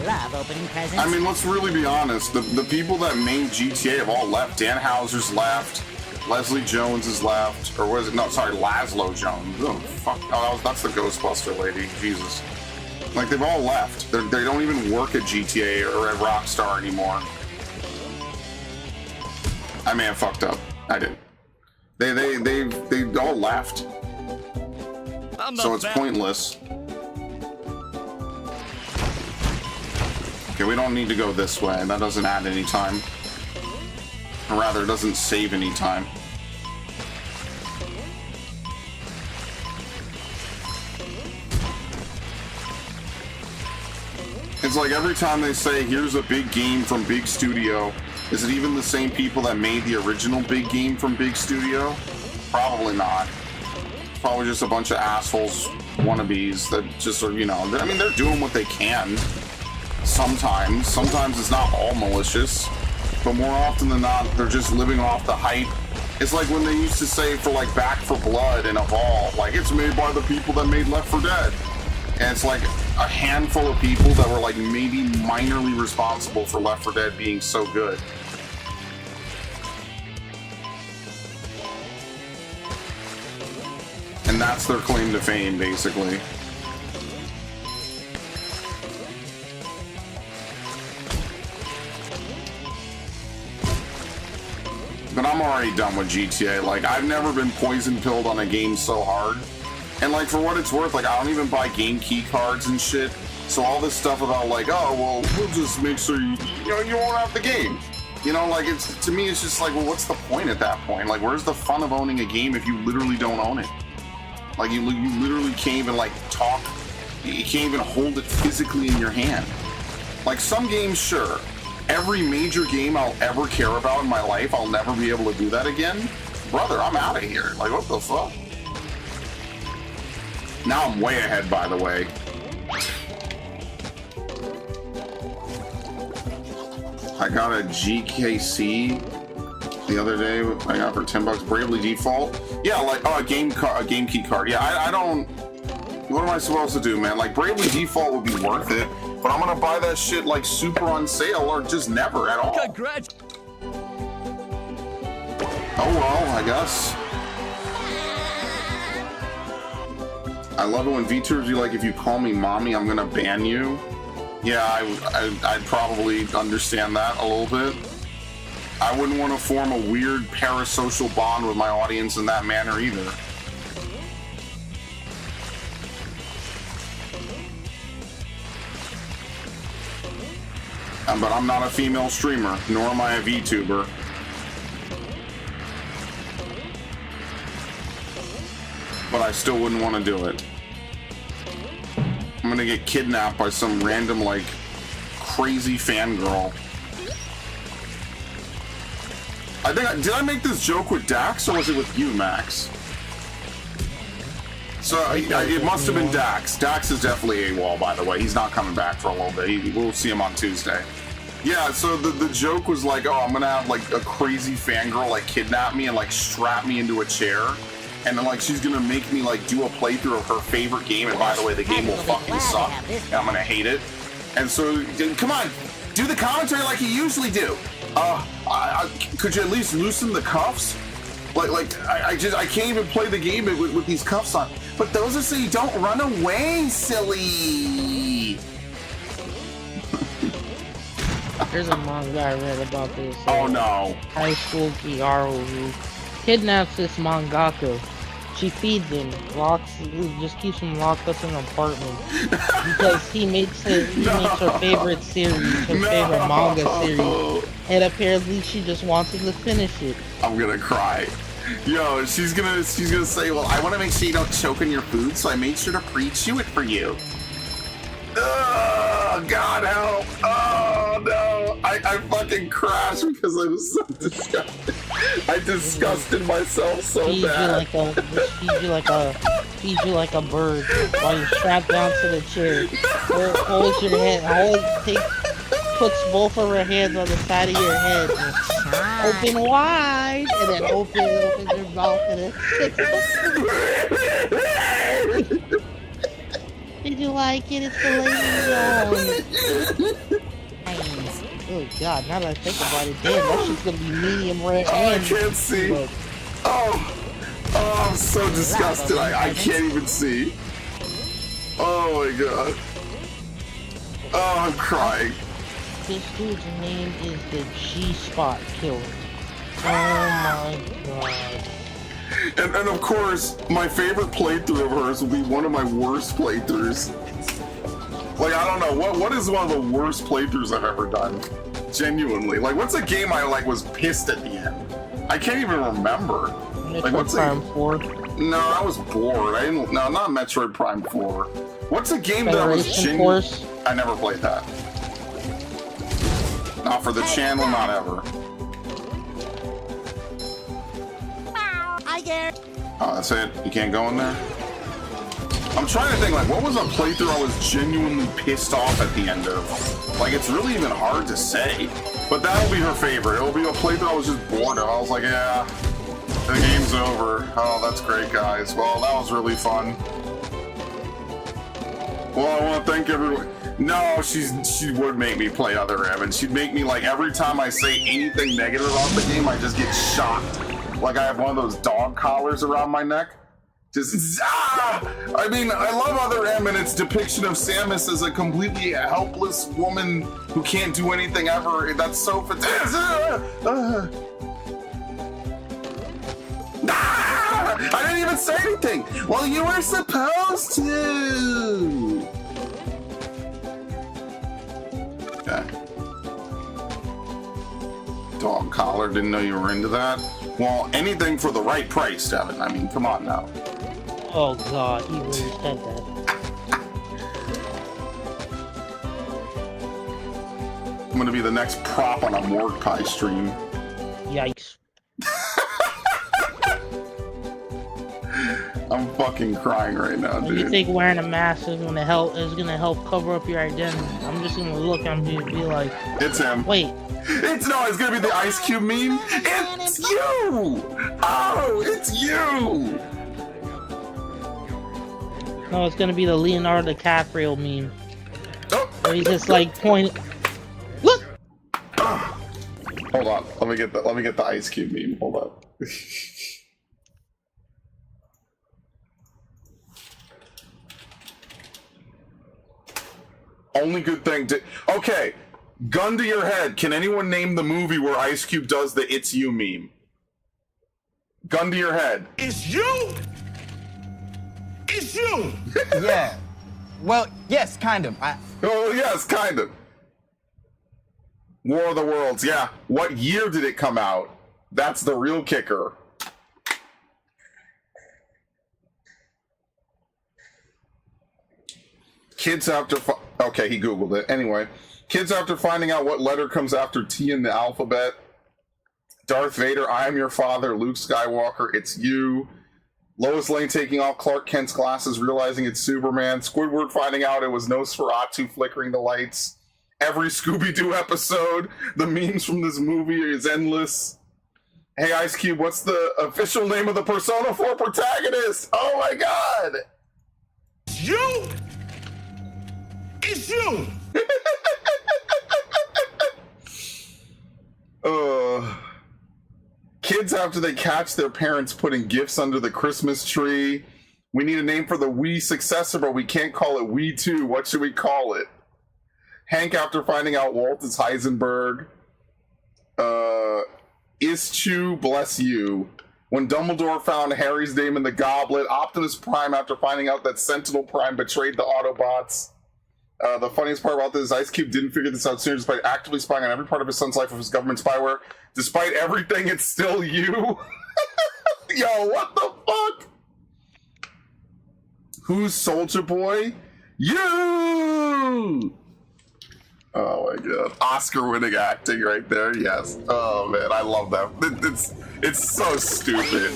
Love opening presents. I mean, let's really be honest. The people that made GTA have all left. Dan Houser's left. Leslie Jones is left. Or was it? No, sorry, Laszlo Jones. Oh, fuck. Oh, that's the Ghostbuster lady. Jesus. Like, they've all left. They don't even work at GTA or at Rockstar anymore. I may have fucked up. I didn't. They all left. So it's pointless. Okay, we don't need to go this way. That doesn't add any time. Or rather, it doesn't save any time. It's like every time they say, here's a big game from Big Studio, is it even the same people that made the original big game from Big Studio? Probably not. Probably just a bunch of assholes, wannabes that just are, you know, I mean, they're doing what they can. Sometimes it's not all malicious, but more often than not, they're just living off the hype. It's like when they used to say for like Back 4 Blood and Evolve, like it's made by the people that made Left 4 Dead. And it's like a handful of people that were like maybe minorly responsible for Left 4 Dead being so good. And that's their claim to fame, basically. But I'm already done with GTA. Like, I've never been poison-pilled on a game so hard. And, like, for what it's worth, like, I don't even buy game key cards and shit. So all this stuff about, like, oh, well, we'll just make sure you won't have the game. You know, like, it's, to me, it's just like, well, what's the point at that point? Like, where's the fun of owning a game if you literally don't own it? Like, you literally can't even, like, talk. You can't even hold it physically in your hand. Like, some games, sure. Every major game I'll ever care about in my life, I'll never be able to do that again. Brother, I'm out of here. Like, what the fuck? Now I'm way ahead, by the way. I got a GKC the other day. I got for $10. Bravely Default. Yeah, like, oh, a game key card. Yeah, I don't. What am I supposed to do, man? Like, Bravely Default would be worth it, but I'm gonna buy that shit like super on sale or just never at all. Congrats. Oh well, I guess. I love it when VTubers be like, if you call me mommy, I'm gonna ban you. Yeah, I'd probably understand that a little bit. I wouldn't want to form a weird parasocial bond with my audience in that manner either. But I'm not a female streamer, nor am I a VTuber. But I still wouldn't want to do it. I'm gonna get kidnapped by some random, like, crazy fangirl. Did I make this joke with Dax, or was it with you, Max? So, it must have been Dax. Dax is definitely AWOL, by the way. He's not coming back for a little bit. We'll see him on Tuesday. Yeah, so the joke was like, oh, I'm gonna have, like, a crazy fangirl, like, kidnap me and, like, strap me into a chair. And then, like, she's gonna make me, like, do a playthrough of her favorite game. And by the way, the game will fucking suck. And I'm gonna hate it. And so, come on, do the commentary like you usually do. Could you at least loosen the cuffs? I can't even play the game with these cuffs on. But those are so you don't run away, silly. There's a manga I read about this. Oh no. High school Gyaru who kidnaps this mangaka. She feeds him, just keeps him locked up in an apartment because he makes her favorite series, her favorite manga series, and apparently she just wants him to finish it. I'm gonna cry. Yo, she's gonna say, well, I want to make sure you don't choke on your food, so I made sure to pre-chew it for you. Oh, God help! Oh no! I fucking crashed because I was so disgusted. I disgusted myself so bad. Feed you like a bird while you're strapped down to the chair. Holds your head. Puts both of her hands on the side of your head. And open wide, and then opens your mouth, and then. Did you like it? It's the lady on. Oh God! Now that I think about it, damn, that shit's gonna be medium rare. Oh, I can't see. Oh, I'm so disgusted. I can't even see. Oh my God. Oh, I'm crying. This dude's name is the G-Spot Killer. Oh my God. And of course, my favorite playthrough of hers will be one of my worst playthroughs. Like, I don't know, what is one of the worst playthroughs I've ever done? Genuinely. Like, what's a game I, was pissed at the end? I can't even remember. Metroid Prime 4? No, I was bored. No, not Metroid Prime 4. What's a game that was genuine? I never played that. Not for the channel, not ever. Oh, that's it? You can't go in there? I'm trying to think, what was a playthrough I was genuinely pissed off at the end of? It's really even hard to say. But that'll be her favorite. It'll be a playthrough I was just bored of. I was like, yeah, the game's over. Oh, that's great, guys. Well, that was really fun. Well, I want to thank everyone. No, she would make me play other M, and she'd make me, every time I say anything negative about the game, I just get shocked. I have one of those dog collars around my neck. Just, I mean, I love Other M and its depiction of Samus as a completely helpless woman who can't do anything ever. That's so fantastic. I didn't even say anything. Well, you were supposed to. Okay. Dog collar, didn't know you were into that. Well, anything for the right price, Devin. I mean, come on now. Oh God, he really said that. I'm gonna be the next prop on a Morgue Pie stream. Yikes. I'm fucking crying right now, dude. You think wearing a mask is gonna help cover up your identity? I'm just gonna look and be like, it's him. Wait. It's gonna be the Ice Cube meme. It's you! Oh, it's you! No, it's gonna be the Leonardo DiCaprio meme. Oh. Where he's just pointing. Look! Hold on, let me get the Ice Cube meme. Hold up. Only good thing to. Okay, gun to your head. Can anyone name the movie where Ice Cube does the "It's You" meme? Gun to your head. It's you! It's you! Yeah. Well, yes, kind of. Oh, yes, kind of. War of the Worlds, yeah. What year did it come out? That's the real kicker. Kids after... Okay, he Googled it. Anyway, kids after finding out what letter comes after T in the alphabet. Darth Vader, I am your father. Luke Skywalker, it's you. Lois Lane taking off Clark Kent's glasses, realizing it's Superman. Squidward finding out it was Nosferatu flickering the lights. Every Scooby-Doo episode. The memes from this movie is endless. Hey, Ice Cube, what's the official name of the Persona 4 protagonist? Oh my god! It's you! It's you! Kids after they catch their parents putting gifts under the Christmas tree. We need a name for the Wii successor, but we can't call it Wii 2. What should we call it? Hank after finding out Walt is Heisenberg. Ischu, bless you. When Dumbledore found Harry's name in the goblet. Optimus Prime after finding out that Sentinel Prime betrayed the Autobots. The funniest part about this is Ice Cube didn't figure this out sooner despite actively spying on every part of his son's life with his government spyware. Despite everything, it's still you. Yo, what the fuck? Who's Soldier Boy? You! Oh my god. Oscar-winning acting right there, yes. Oh man, I love that. It's so stupid.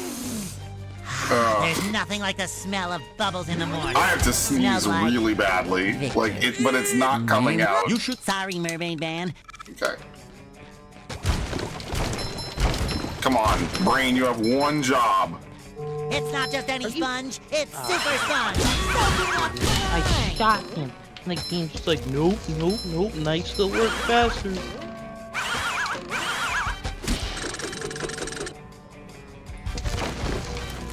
There's nothing like the smell of bubbles in the morning. I have to sneeze Smells like really badly. victory. But it's not coming out. You should. Sorry, Mermaid Man. Okay. Come on, brain, you have one job. It's not just any sponge, it's super sponge. I shot him. And the game's just like, nope, nope, nope. Nice to work faster.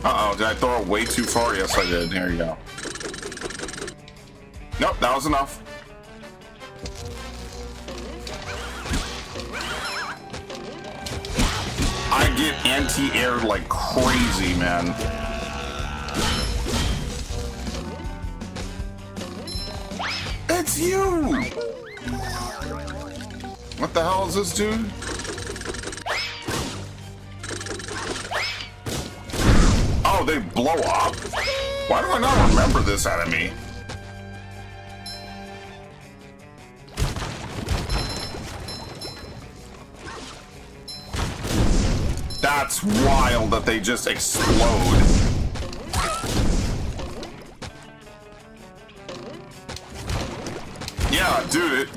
Uh-oh, did I throw it way too far? Yes, I did. Here you go. Nope, that was enough. I get anti-air like crazy, man. It's you! What the hell is this, dude? Oh, they blow up? Why do I not remember this enemy? That's wild that they just explode. Yeah, dude,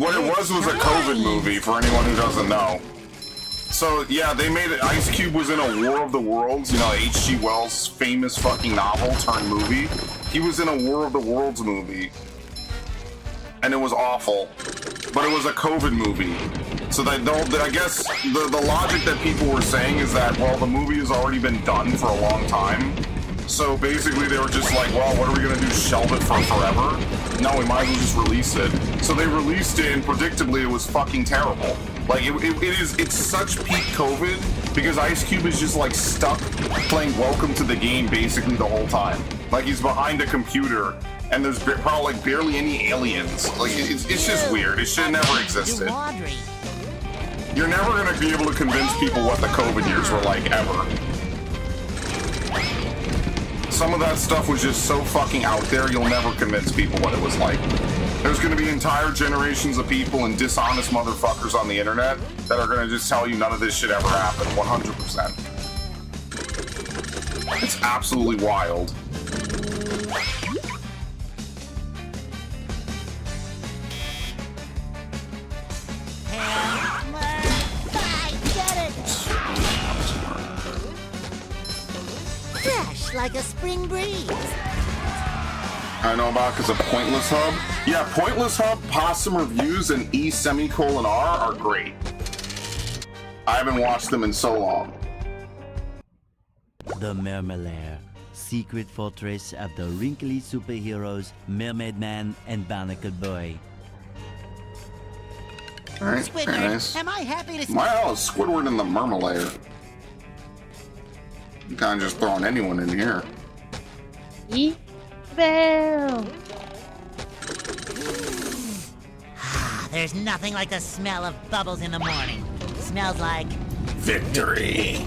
what it was a COVID movie, for anyone who doesn't know. So, yeah, they made it. Ice Cube was in a War of the Worlds, you know, H.G. Wells' famous fucking novel turned movie. He was in a War of the Worlds movie. And it was awful. But it was a COVID movie. So I guess the logic that people were saying is that, well, the movie has already been done for a long time. So basically they were just like, well, what are we gonna do, shelve it for forever? No, we might as well just release it. So they released it, and predictably it was fucking terrible. Like, it's such peak COVID, because Ice Cube is just like stuck playing Welcome to the Game basically the whole time. Like, he's behind a computer, and there's probably like barely any aliens. Like, it's just weird. It should have never existed. You're never gonna be able to convince people what the COVID years were like, ever. Some of that stuff was just so fucking out there, you'll never convince people what it was like. There's gonna be entire generations of people and dishonest motherfuckers on the internet that are gonna just tell you none of this shit ever happened, 100%. It's absolutely wild. Fresh like a spring breeze. I know about because of Pointless Hub. Yeah, Pointless Hub, Possum Reviews, and E:(R) are great. I haven't watched them in so long. The Mermalair, secret fortress of the wrinkly superheroes Mermaid Man and Barnacle Boy. Alright, very Squidward, nice. am I happy to see Why the hell is Squidward in the Mermalair? You kind of just throwing anyone in here. Bell. There's nothing like the smell of bubbles in the morning. Smells like Victory.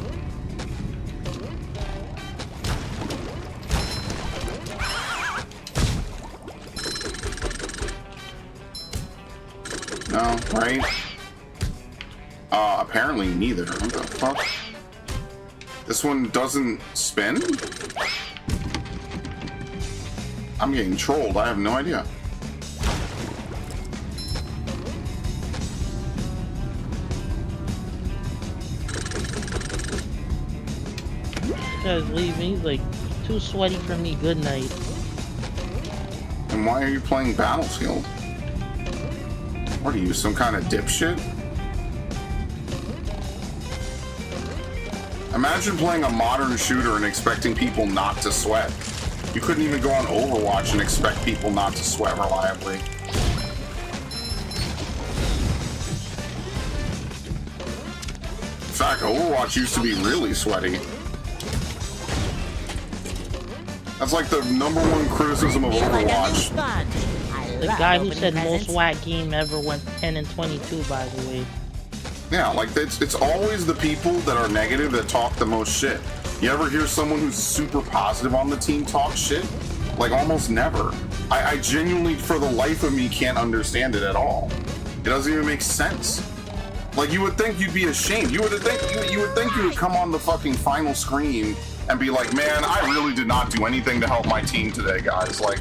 No, right? Apparently neither. What the fuck? This one doesn't spin? I'm getting trolled. I have no idea. This guy's leaving. He's like, too sweaty for me. Good night. And why are you playing Battlefield? What are you, some kind of dipshit? Imagine playing a modern shooter and expecting people not to sweat. You couldn't even go on Overwatch and expect people not to sweat reliably. In fact, Overwatch used to be really sweaty. That's like the #1 criticism of Feel like a new Overwatch. sponge. I The love guy who opening said presents. most whack game ever went 10 and 22, by the way. Yeah, like it's always the people that are negative that talk the most shit. You ever hear someone who's super positive on the team talk shit? Like almost never. I genuinely, for the life of me, can't understand it at all. It doesn't even make sense. Like you would think you'd be ashamed. You would think you would come on the fucking final screen and be like, man, I really did not do anything to help my team today, guys. Like,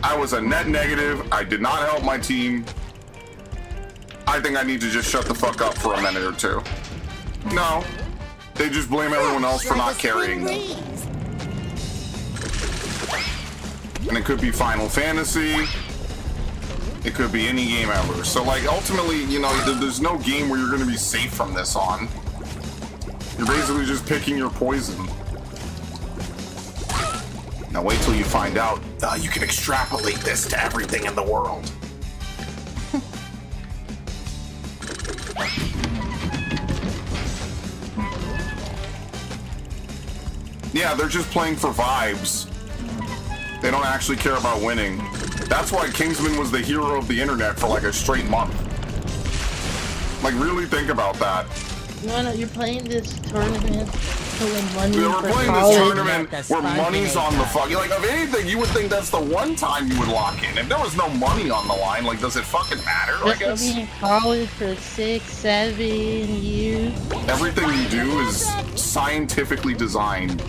I was a net negative. I did not help my team. I think I need to just shut the fuck up for a minute or two. No. They just blame everyone else for not carrying them. And it could be Final Fantasy. It could be any game ever. So, like, ultimately, you know, there's no game where you're going to be safe from this on. You're basically just picking your poison. Now wait till you find out you can extrapolate this to everything in the world. Yeah, they're just playing for vibes. They don't actually care about winning. That's why Kingsman was the hero of the internet for like a straight month. Like, really think about that. No, you're playing this tournament to win money We're for playing this college. tournament where money's on the fucking... Like, if anything, you would think that's the one time you would lock in. If there was no money on the line, like, does it fucking matter, I Just to guess? be in college for 6, 7 years. Everything you do is scientifically designed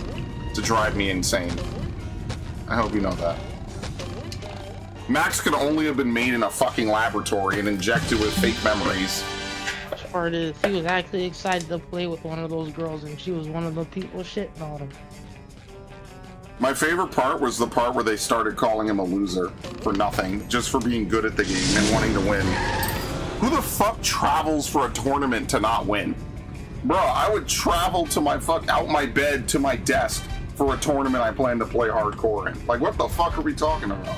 to drive me insane. I hope you know that. Max could only have been made in a fucking laboratory and injected with fake memories. Which part is he was actually excited to play with one of those girls, and she was one of the people shitting on him. My favorite part was the part where they started calling him a loser for nothing, just for being good at the game and wanting to win. Who the fuck travels for a tournament to not win? Bruh, I would travel to out my bed to my desk for a tournament I plan to play hardcore in. Like, what the fuck are we talking about?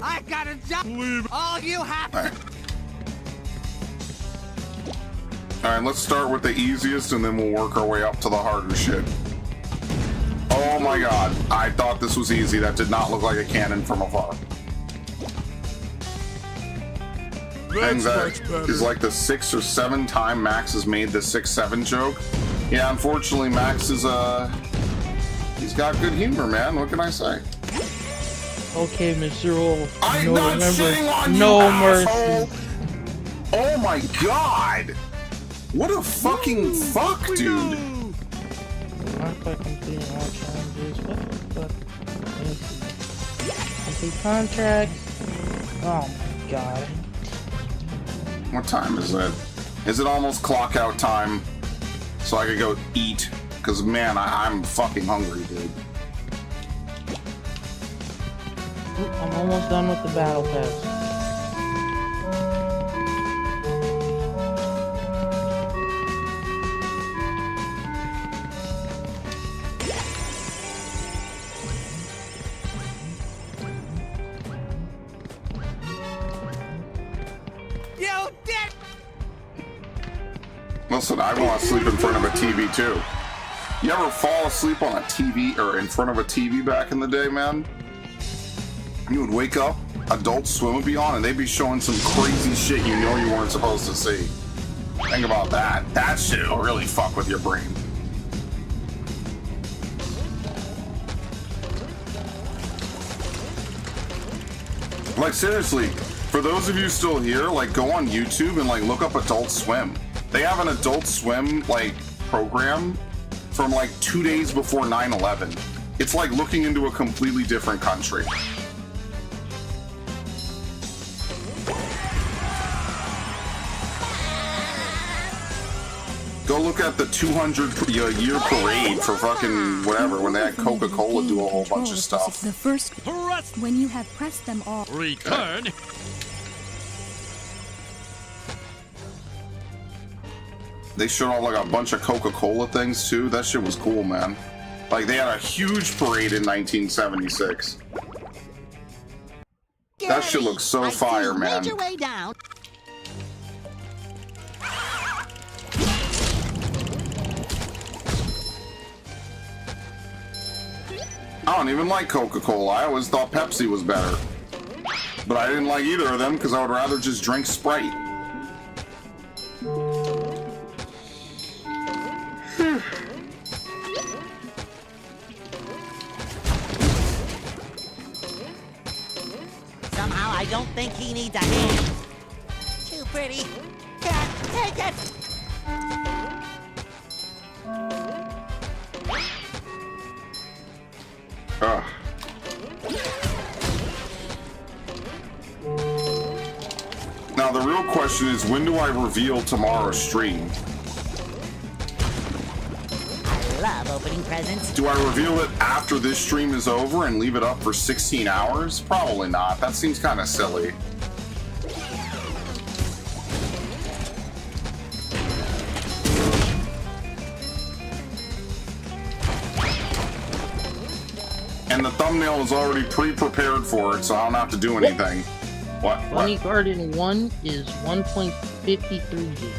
I got a job. All you have. Alright, let's start with the easiest and then we'll work our way up to the harder shit. Oh my god, I thought this was easy. That did not look like a cannon from afar. And that is like the 6 or 7 time Max has made the 6-7 joke. Yeah, unfortunately, Max is, he's got good humor, man. What can I say? Okay, Mr. Wolf. I'm no, not remember, shitting on you, no asshole! mercy. Oh my god! What a fucking fuck, dude! I'm fucking completing all challenges. What the fuck? Complete contract. Oh my god. What time is it? Is it almost clock out time? So I could go eat? Because, man, I'm fucking hungry, dude. I'm almost done with the battle pass. You did. Listen, I want to sleep in front of a TV, too. You ever fall asleep on a TV or in front of a TV back in the day, man? You would wake up, Adult Swim would be on, and they'd be showing some crazy shit you know you weren't supposed to see. Think about that. That shit will really fuck with your brain. Like, seriously, for those of you still here, like, go on YouTube and, like, look up Adult Swim. They have an Adult Swim, like, program from, like, 2 days before 9/11. It's like looking into a completely different country. Go look at the 200-year parade for fucking whatever, when they had Coca-Cola do a whole bunch of stuff. The first Press when you have pressed them all. return. They showed off like a bunch of Coca-Cola things too. That shit was cool, man. Like they had a huge parade in 1976. That shit looks so I see fire, you man. made your way down. I don't even like Coca-Cola. I always thought Pepsi was better. But I didn't like either of them because I would rather just drink Sprite. Somehow I don't think he needs a hand. Too pretty. Can't take it. Ugh. Now the real question is, when do I reveal tomorrow's stream? I love opening presents. Do I reveal it after this stream is over and leave it up for 16 hours? Probably not. That seems kind of silly. And the thumbnail is already pre-prepared for it, so I don't have to do anything. What? Bunny Garden 1 is 1.53 gigs.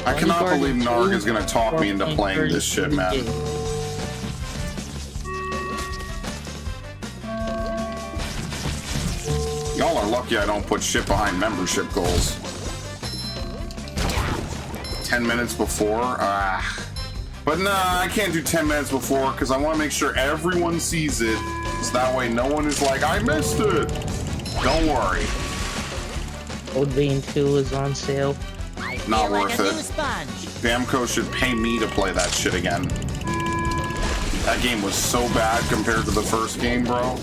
I Bunny cannot Garden believe Narg 2, is gonna talk me into playing this shit, 4.33 man. gigs. Y'all are lucky I don't put shit behind membership goals. 10 minutes before? Ah. But nah, I can't do 10 minutes before because I want to make sure everyone sees it. So that way no one is like, I missed it. Don't worry. Old Vein 2 is on sale. I feel Not like worth a it. new sponge. Bamco should pay me to play that shit again. That game was so bad compared to the first game, bro.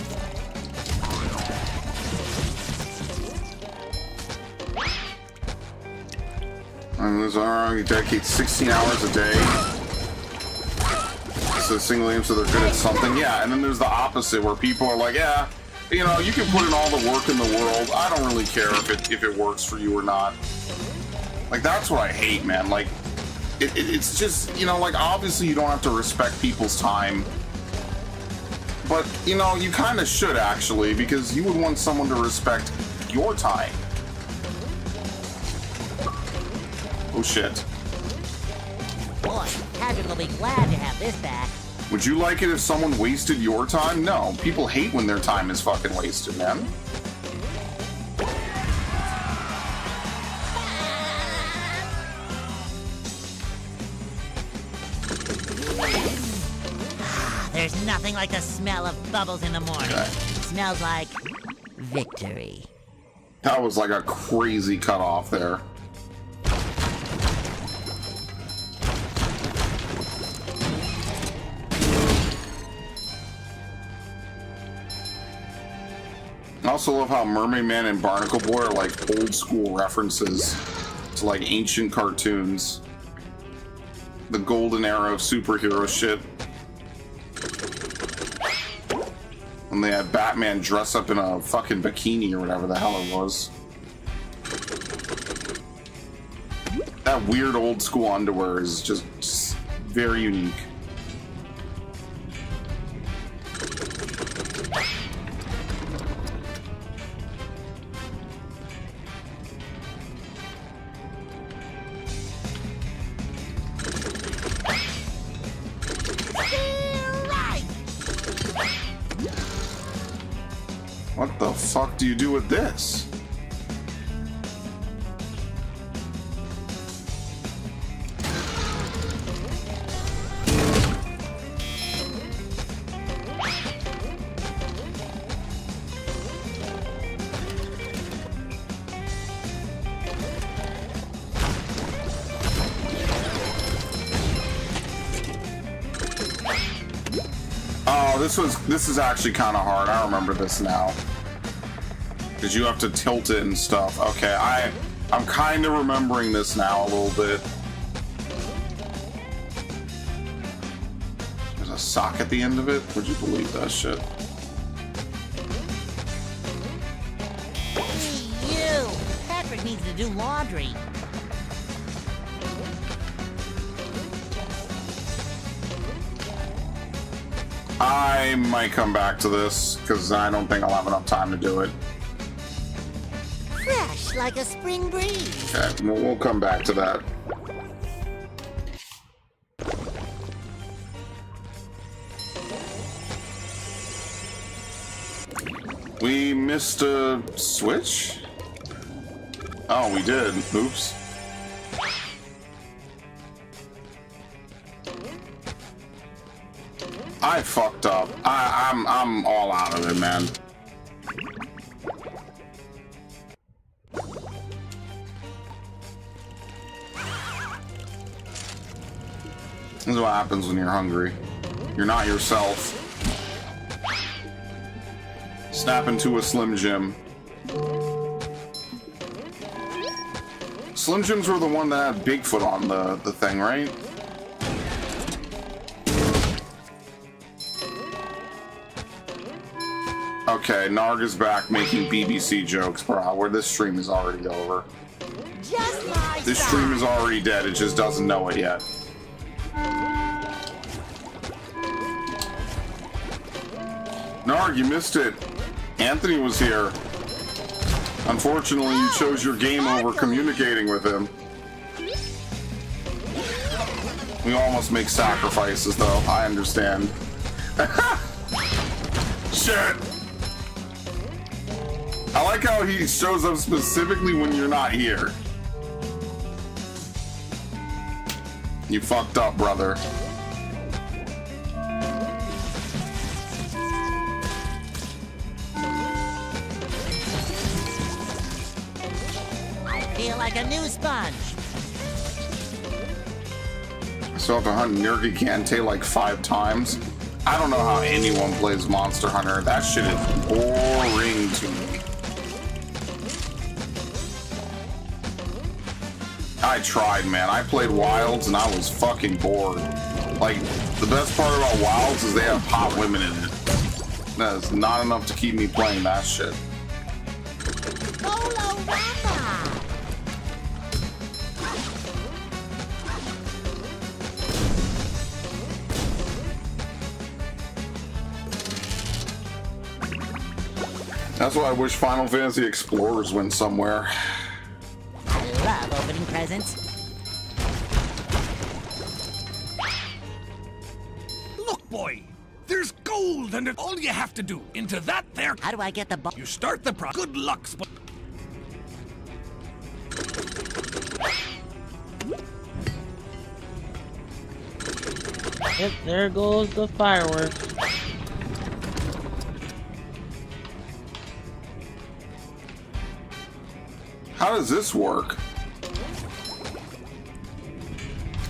And this you dedicate 16 hours a day. So single game, so they're good at something. Yeah, and then there's the opposite where people are like, yeah, you know, you can put in all the work in the world. I don't really care if it works for you or not. Like, that's what I hate, man. Like, it's just, you know, like, obviously you don't have to respect people's time. But, you know, you kind of should, actually, because you would want someone to respect your time. Oh, shit. Boy, Hazard will be glad to have this back. Would you like it if someone wasted your time? No. People hate when their time is fucking wasted, man. There's nothing like the smell of bubbles in the morning. Okay. Smells like victory. That was like a crazy cutoff there. I also love how Mermaid Man and Barnacle Boy are like old school references to like ancient cartoons. The golden era of superhero shit. And they had Batman dress up in a fucking bikini or whatever the hell it was. That weird old school underwear is just very unique. What the fuck do you do with this? Oh, this is actually kind of hard. I remember this now. Because you have to tilt it and stuff. Okay, I'm kind of remembering this now a little bit. There's a sock at the end of it? Would you believe that shit? Hey, you! Patrick needs to do laundry. I might come back to this, because I don't think I'll have enough time to do it. Fresh like a spring breeze. Okay, we'll come back to that. We missed a switch? Oh, we did. Oops. I fucked up. I'm all out of it, man. This is what happens when you're hungry. You're not yourself. Snap into a Slim Jim. Slim Jims were the one that had Bigfoot on the thing, right? Okay, Narg is back making BBC jokes, bro. Where this stream is already over. Just my This stream is already dead, it just doesn't know it yet. Narg, you missed it. Anthony was here. Unfortunately, you chose your game over communicating with him. We almost make sacrifices, though. I understand. Shit! I like how he shows up specifically when you're not here. You fucked up, brother. I feel like a new sponge. I still have to hunt Nurky Kante like 5 times. I don't know how anyone plays Monster Hunter. That shit is boring to me. I tried, man. I played Wilds and I was fucking bored. Like, the best part about Wilds is they have hot women in it. That is not enough to keep me playing that shit. That's why I wish Final Fantasy Explorers went somewhere. I love opening presents. Look, boy, there's gold under all you have to do into that there. How do I get the You start the pro. Good luck, Yep, there goes the fireworks. How does this work?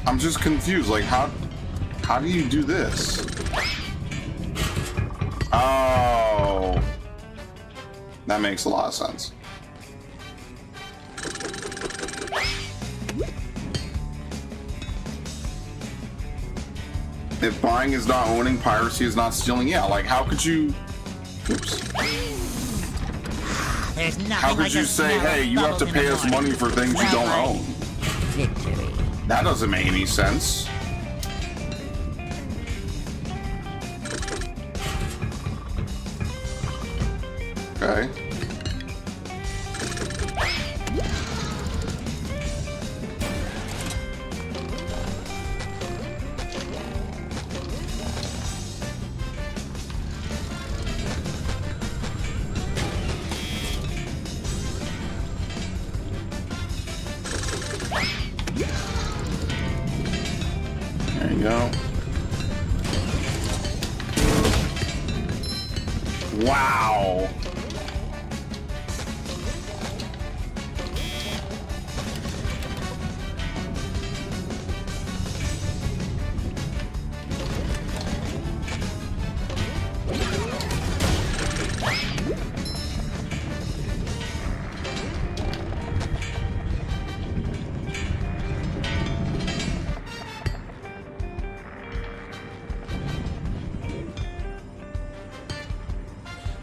I'm just confused. Like, how do you do this? Oh, that makes a lot of sense. If buying is not owning, piracy is not stealing. Yeah, like how could you? Oops. There's nothing How could like you the say, smell hey, of you have to bubbles in pay the us morning. money for things you don't own? Victory. That doesn't make any sense. Okay. There you go. Wow.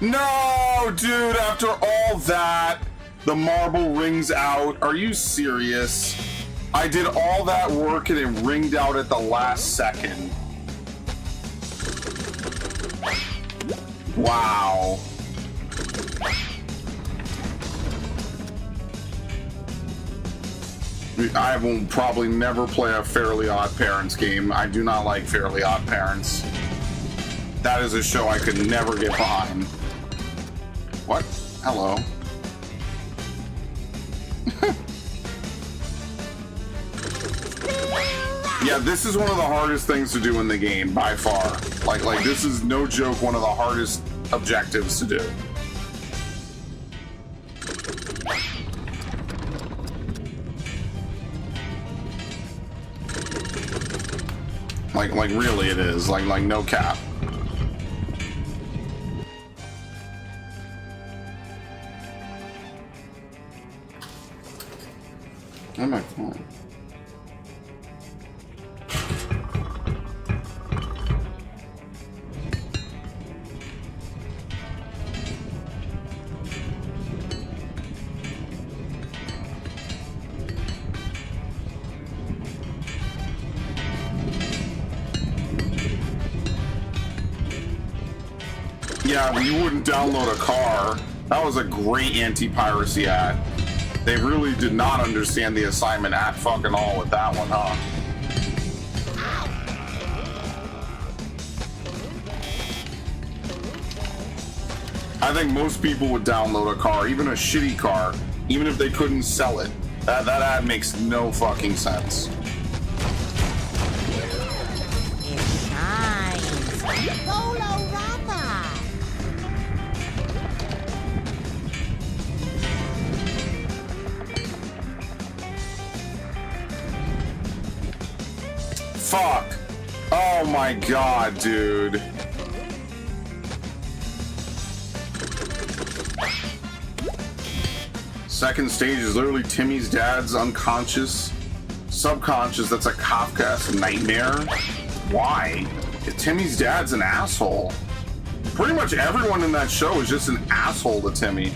No, dude, after all that, the marble rings out. Are you serious? I did all that work and it ringed out at the last second. Wow. I will probably never play a Fairly Odd Parents game. I do not like Fairly Odd Parents. That is a show I could never get behind. What? Hello. Yeah, this is one of the hardest things to do in the game, by far. Like this is no joke, one of the hardest objectives to do. Like really it is. Like no cap. Where am I going? Yeah, but you wouldn't download a car. That was a great anti-piracy ad. They really did not understand the assignment at fucking all with that one, huh? I think most people would download a car, even a shitty car, even if they couldn't sell it. That ad makes no fucking sense. It shines. Polo Rama. Fuck. Oh my god, dude. Second stage is literally Timmy's dad's unconscious, subconscious. That's a Kafkaesque nightmare. Why? Timmy's dad's an asshole. Pretty much everyone in that show is just an asshole to Timmy.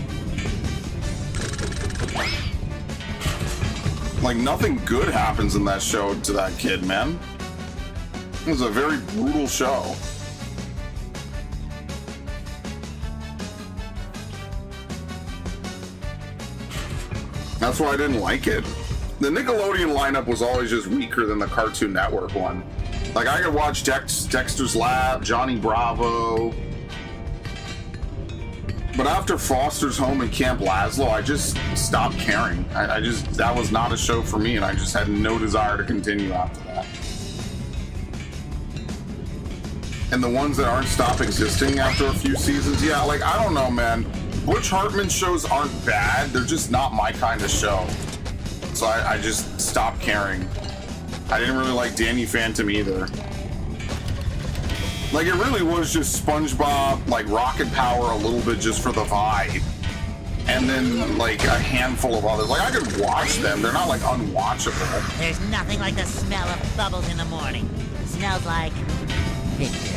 Like, nothing good happens in that show to that kid, man. It was a very brutal show. That's why I didn't like it. The Nickelodeon lineup was always just weaker than the Cartoon Network one. Like, I could watch Dexter's Lab, Johnny Bravo. But after Foster's Home and Camp Lazlo, I just stopped caring. That was not a show for me, and I just had no desire to continue after that. And the ones that aren't stop existing after a few seasons, yeah, like, I don't know, man. Butch Hartman shows aren't bad, they're just not my kind of show. So I just stopped caring. I didn't really like Danny Phantom either. Like, it really was just SpongeBob, like Rocket Power a little bit just for the vibe. And then, like, a handful of others. Like, I could watch them, they're not, like, unwatchable. There's nothing like the smell of bubbles in the morning. Smells like victory.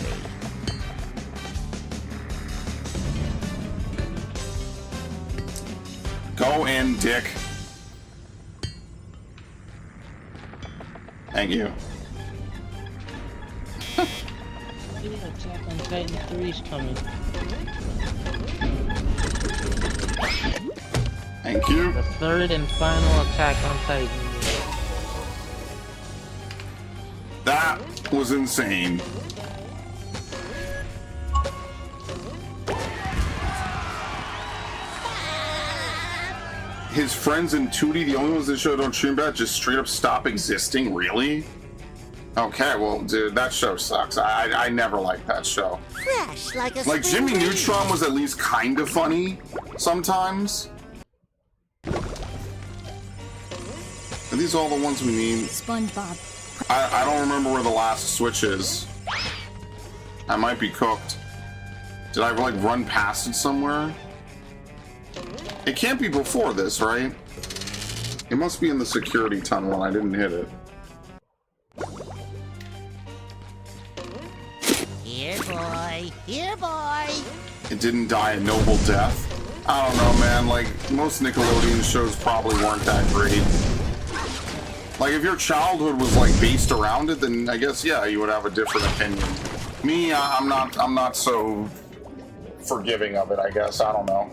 Go in, dick. Thank you. Yeah, Attack on Titan 3's coming. Thank you. The third and final Attack on Titan. That was insane. His friends in 2D, the only ones that show don't stream about, just straight up stop existing? Really? Okay, well, dude, that show sucks. I never liked that show. Fresh like a Like, spring Jimmy breeze. Neutron was at least kind of funny sometimes. Are these all the ones we need? SpongeBob. I don't remember where the last switch is. I might be cooked. Did I, like, run past it somewhere? It can't be before this, right? It must be in the security tunnel and I didn't hit it. Here, boy. Here, boy. It didn't die a noble death. I don't know, man. Like, most Nickelodeon shows probably weren't that great. Like, if your childhood was, like, based around it, then I guess, yeah, you would have a different opinion. Me, I'm not so forgiving of it, I guess. I don't know.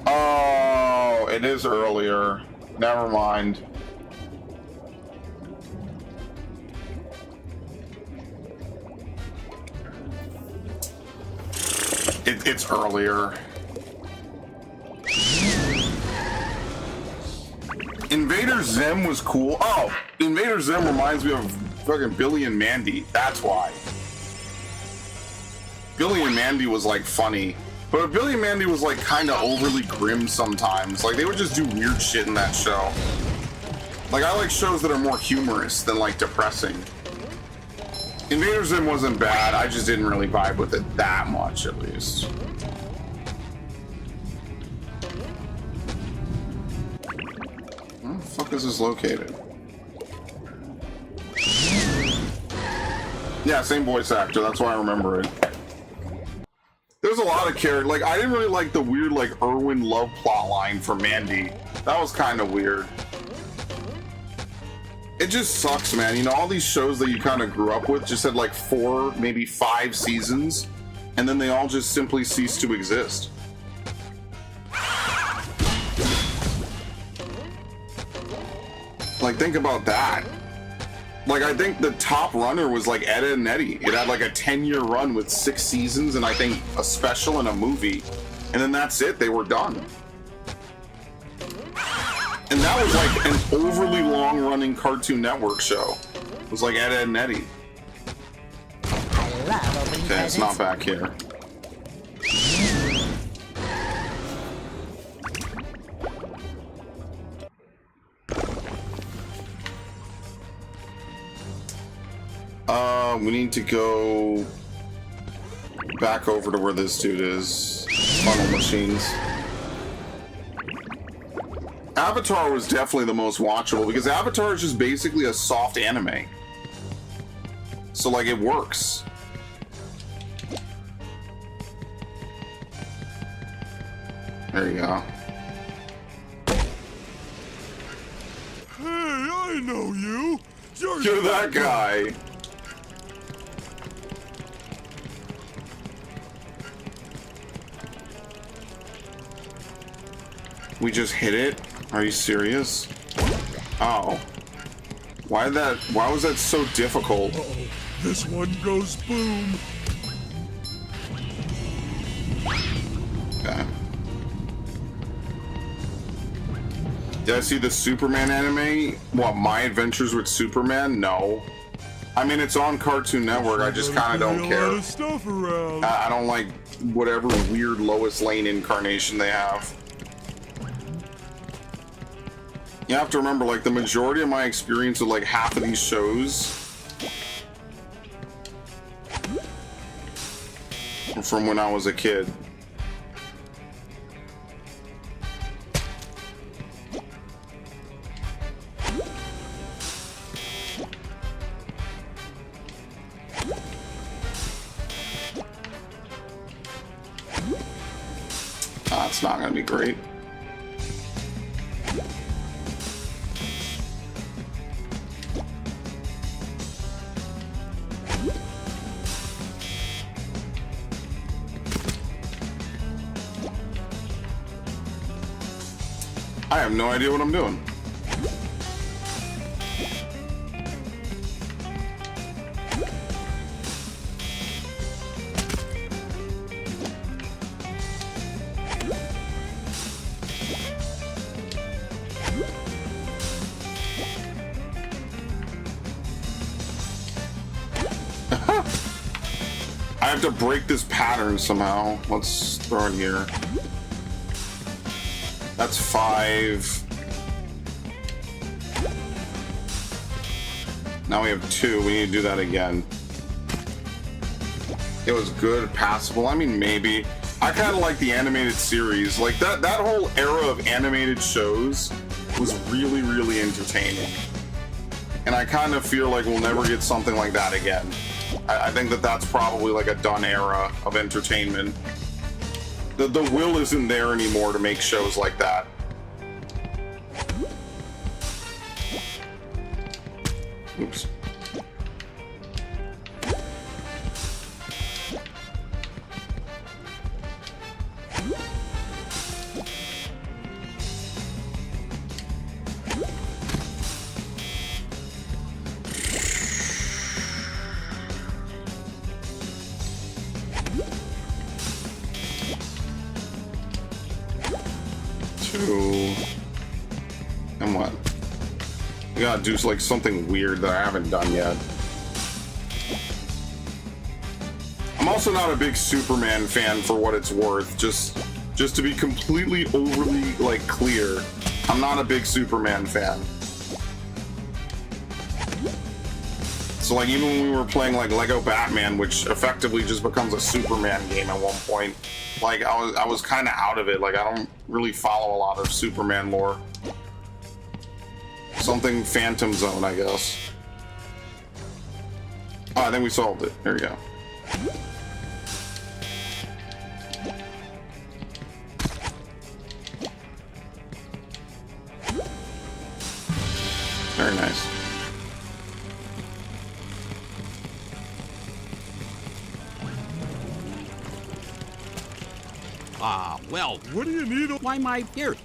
Oh, it is earlier. Never mind. It's earlier. Invader Zim was cool. Oh, Invader Zim reminds me of fucking Billy and Mandy. That's why. Billy and Mandy was like funny. But Billy and Mandy was like kind of overly grim sometimes. Like they would just do weird shit in that show. Like I like shows that are more humorous than like depressing. Invader Zim wasn't bad. I just didn't really vibe with it that much, at least. Where the fuck is this located? Yeah, same voice actor. That's why I remember it. There's a lot of characters. Like, I didn't really like the weird, like, Irwin love plot line for Mandy. That was kind of weird. It just sucks, man. You know, all these shows that you kind of grew up with just had, like, 4, maybe 5 seasons, and then they all just simply cease to exist. Like, think about that. Like, I think the top runner was like Ed, Edd n Eddy. It had like a 10-year run with 6 seasons and I think a special and a movie. And then that's it. They were done. And that was like an overly long-running Cartoon Network show. It was like Ed, Edd n Eddy. I love opening Okay, it's not back here. We need to go back over to where this dude is. Funnel machines. Avatar was definitely the most watchable because Avatar is just basically a soft anime. So, like, it works. There you go. Hey, I know you. You're that guy. We just hit it? Are you serious? Oh. Why was that so difficult? Uh-oh. This one goes boom. Okay. Did I see the Superman anime? What, My Adventures with Superman? No. I mean, it's on Cartoon Network. I just kind of don't care. A lot of stuff around. I don't like whatever weird Lois Lane incarnation they have. You have to remember, like, the majority of my experience with, like, half of these shows are from when I was a kid. That's not gonna be great. I have no idea what I'm doing. I have to break this pattern somehow. Let's throw it here. That's 5. Now we have 2. We need to do that again. It was good, passable. I mean, maybe. I kind of like the animated series. Like, that whole era of animated shows was really, really entertaining. And I kind of feel like we'll never get something like that again. I think that that's probably like a done era of entertainment. The will isn't there anymore to make shows like that. Oops. And what? We gotta do like something weird that I haven't done yet. I'm also not a big Superman fan for what it's worth. Just to be completely overly like clear, I'm not a big Superman fan. So like even when we were playing like Lego Batman, which effectively just becomes a Superman game at one point, like I was kind of out of it. Like I don't really follow a lot of Superman lore. Something Phantom Zone, I guess. Oh, I think we solved it. There we go. Very nice. Well, what do you need? Why am I here?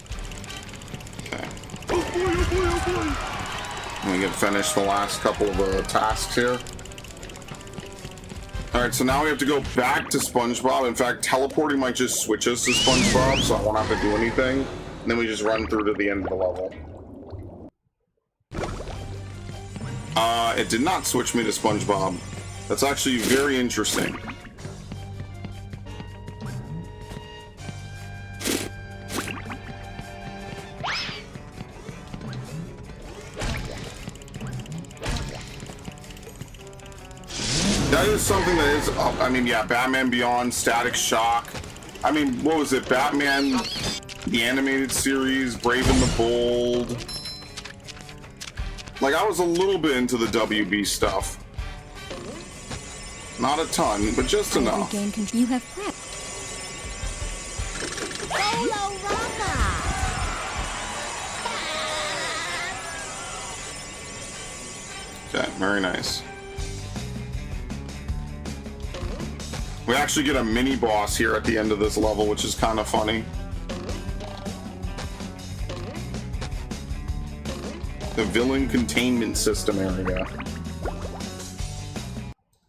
Okay. Oh boy, oh boy, oh boy. Let me get finished the last couple of tasks here. Alright, so now we have to go back to Spongebob. In fact, teleporting might just switch us to Spongebob, so I won't have to do anything. And then we just run through to the end of the level. It did not switch me to Spongebob. That's actually very interesting. That is something that is, I mean, yeah, Batman Beyond, Static Shock. I mean, what was it? Batman, the animated series, Brave and the Bold. Like, I was a little bit into the WB stuff. Not a ton, but just enough. You have prep. Solo Rama! Okay, very nice. We actually get a mini boss here at the end of this level, which is kind of funny. The villain containment system area.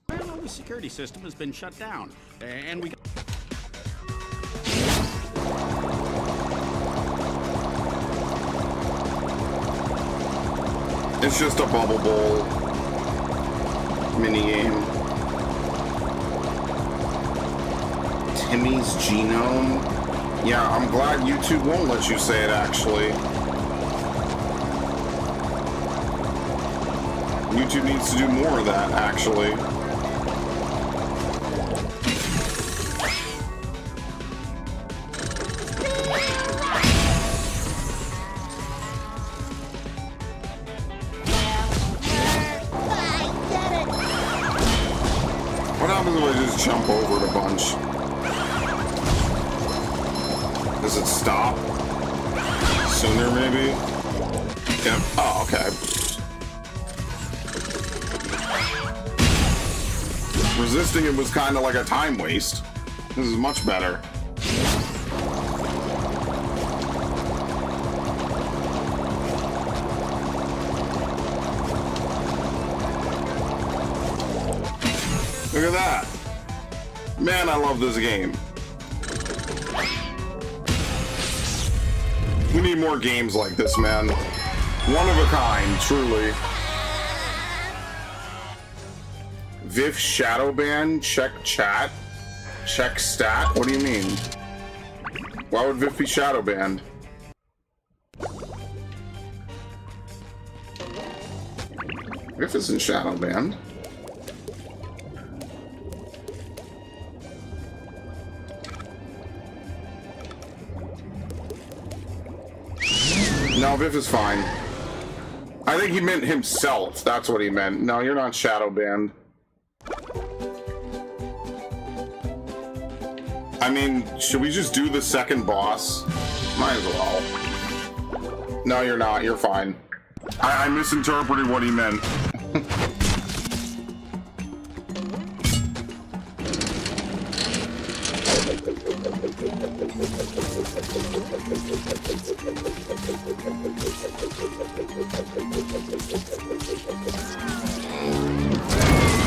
Well, the security system has been shut down, and we. It's just a bubble bowl mini game. Timmy's genome. Yeah, I'm glad YouTube won't let you say it. Actually, YouTube needs to do more of that. Actually. What happens if I just jump over it a bunch? Does it stop? Sooner, maybe? Yep. Oh, okay. Resisting it was kind of like a time waste. This is much better. Look at that. Man, I love this game. We need more games like this, man. One of a kind, truly. Vif Shadowban, check chat, check stat. What do you mean? Why would Vif be shadowbanned? Vif isn't shadowbanned. No, Viv is fine. I think he meant himself. That's what he meant. No, you're not shadow banned. I mean, should we just do the second boss? Might as well. No, you're not. You're fine. I misinterpreted what he meant.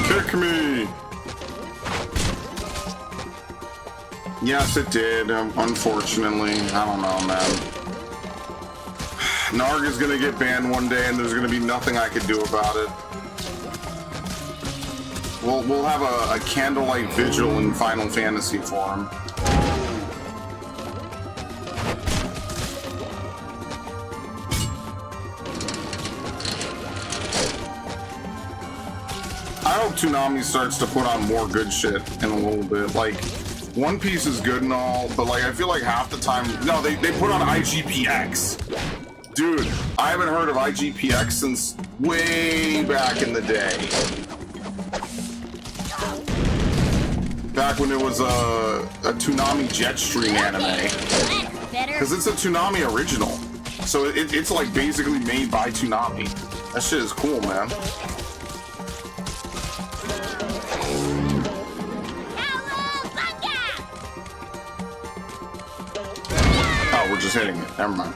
Kick me! Yes, it did. Unfortunately, I don't know, man. Narg is gonna get banned one day, and there's gonna be nothing I can do about it. We'll have a candlelight vigil in Final Fantasy for him. I hope Toonami starts to put on more good shit in a little bit. Like, One Piece is good and all, but like I feel like half the time, no, they put on IGPX. Dude, I haven't heard of IGPX since way back in the day. Back when it was a Toonami Jetstream anime. Because it's a Toonami original. So it's like basically made by Toonami. That shit is cool, man. Oh, we're just hitting it. Never mind.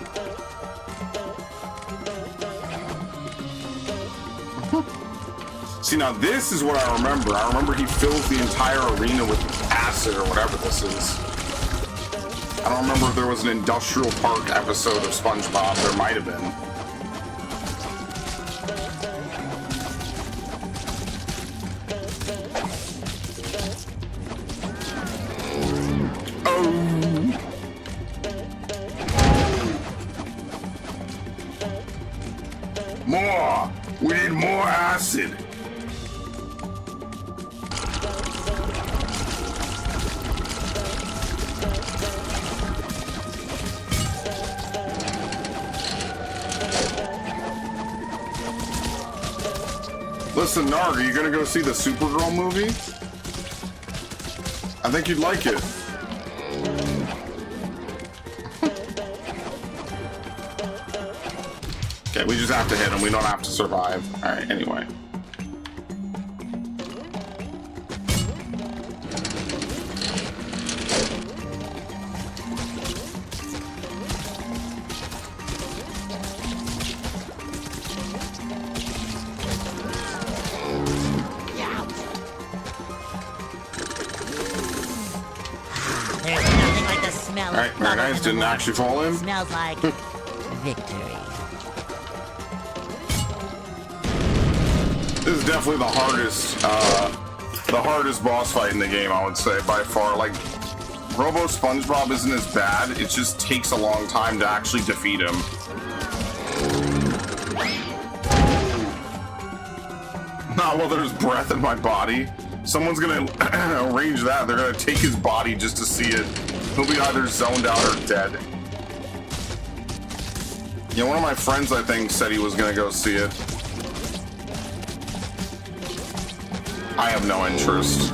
See, now this is what I remember. I remember he fills the entire arena with acid or whatever this is. I don't remember if there was an Industrial Park episode of Spongebob. There might have been. Oh. More! We need more acid! Listen, Narg, are you gonna go see the Supergirl movie? I think you'd like it. Okay, we just have to hit him. We don't have to survive. Alright, anyway. Alright, very nice. Didn't actually fall in. Smells like victory. This is definitely the hardest boss fight in the game, I would say, by far. Like, Robo Spongebob isn't as bad, it just takes a long time to actually defeat him. Not while there's breath in my body. Someone's gonna arrange that. They're gonna take his body just to see it. He'll be either zoned out or dead. Yeah, one of my friends, I think, said he was gonna go see it. I have no interest.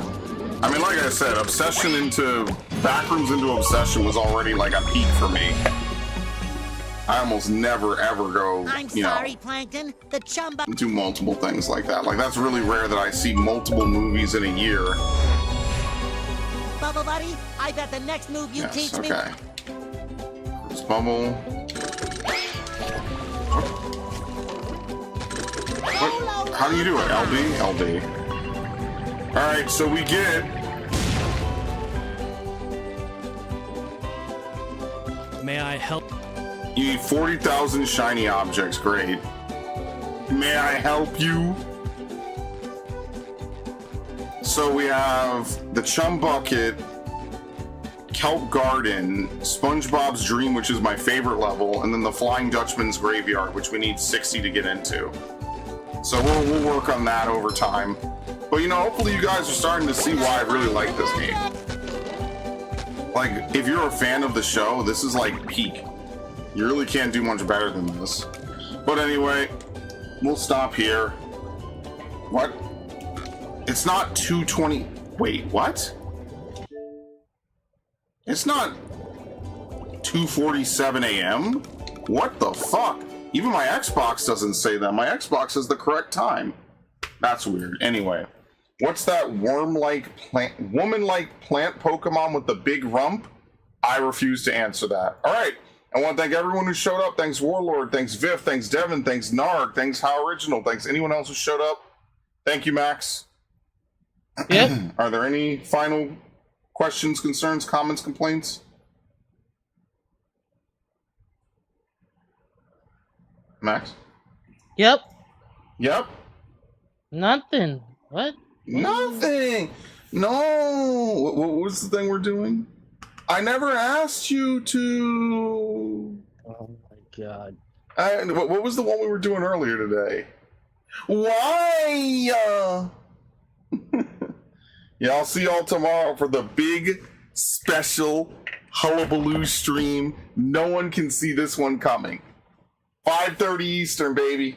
I mean, like I said, Obsession into... Backrooms into Obsession was already like a peak for me. I almost never, ever go, you know... Plankton. The chumba... do multiple things like that. Like, that's really rare that I see multiple movies in a year. Bubble Buddy, I bet the next move you teach me... Okay. Cruise Bubble. What? How do you do it? LB? LB. Alright, so we get... May I help? You need 40,000 shiny objects. Great. May I help you? So we have the Chum Bucket, Kelp Garden, SpongeBob's Dream, which is my favorite level, and then the Flying Dutchman's Graveyard, which we need 60 to get into. So we'll work on that over time. But you know, hopefully you guys are starting to see why I really like this game. Like, if you're a fan of the show, this is like peak. You really can't do much better than this. But anyway, we'll stop here. What? It's not 2:20. Wait, what? It's not 2:47 a.m.? What the fuck? Even my Xbox doesn't say that. My Xbox is the correct time. That's weird. Anyway, what's that worm-like plant, woman-like plant Pokemon with the big rump? I refuse to answer that. All right. I want to thank everyone who showed up. Thanks Warlord. Thanks Viv. Thanks Devin. Thanks Narg. Thanks How Original. Thanks anyone else who showed up. Thank you, Max. Yep. Are there any final questions, concerns, comments, complaints? Max? Yep. Yep. Nothing. What? Nothing. No. What was the thing we're doing? I never asked you to. Oh my god. What was the one we were doing earlier today? Why? Yeah, I'll see y'all tomorrow for the big special hullabaloo stream. No one can see this one coming. 5:30 Eastern, baby.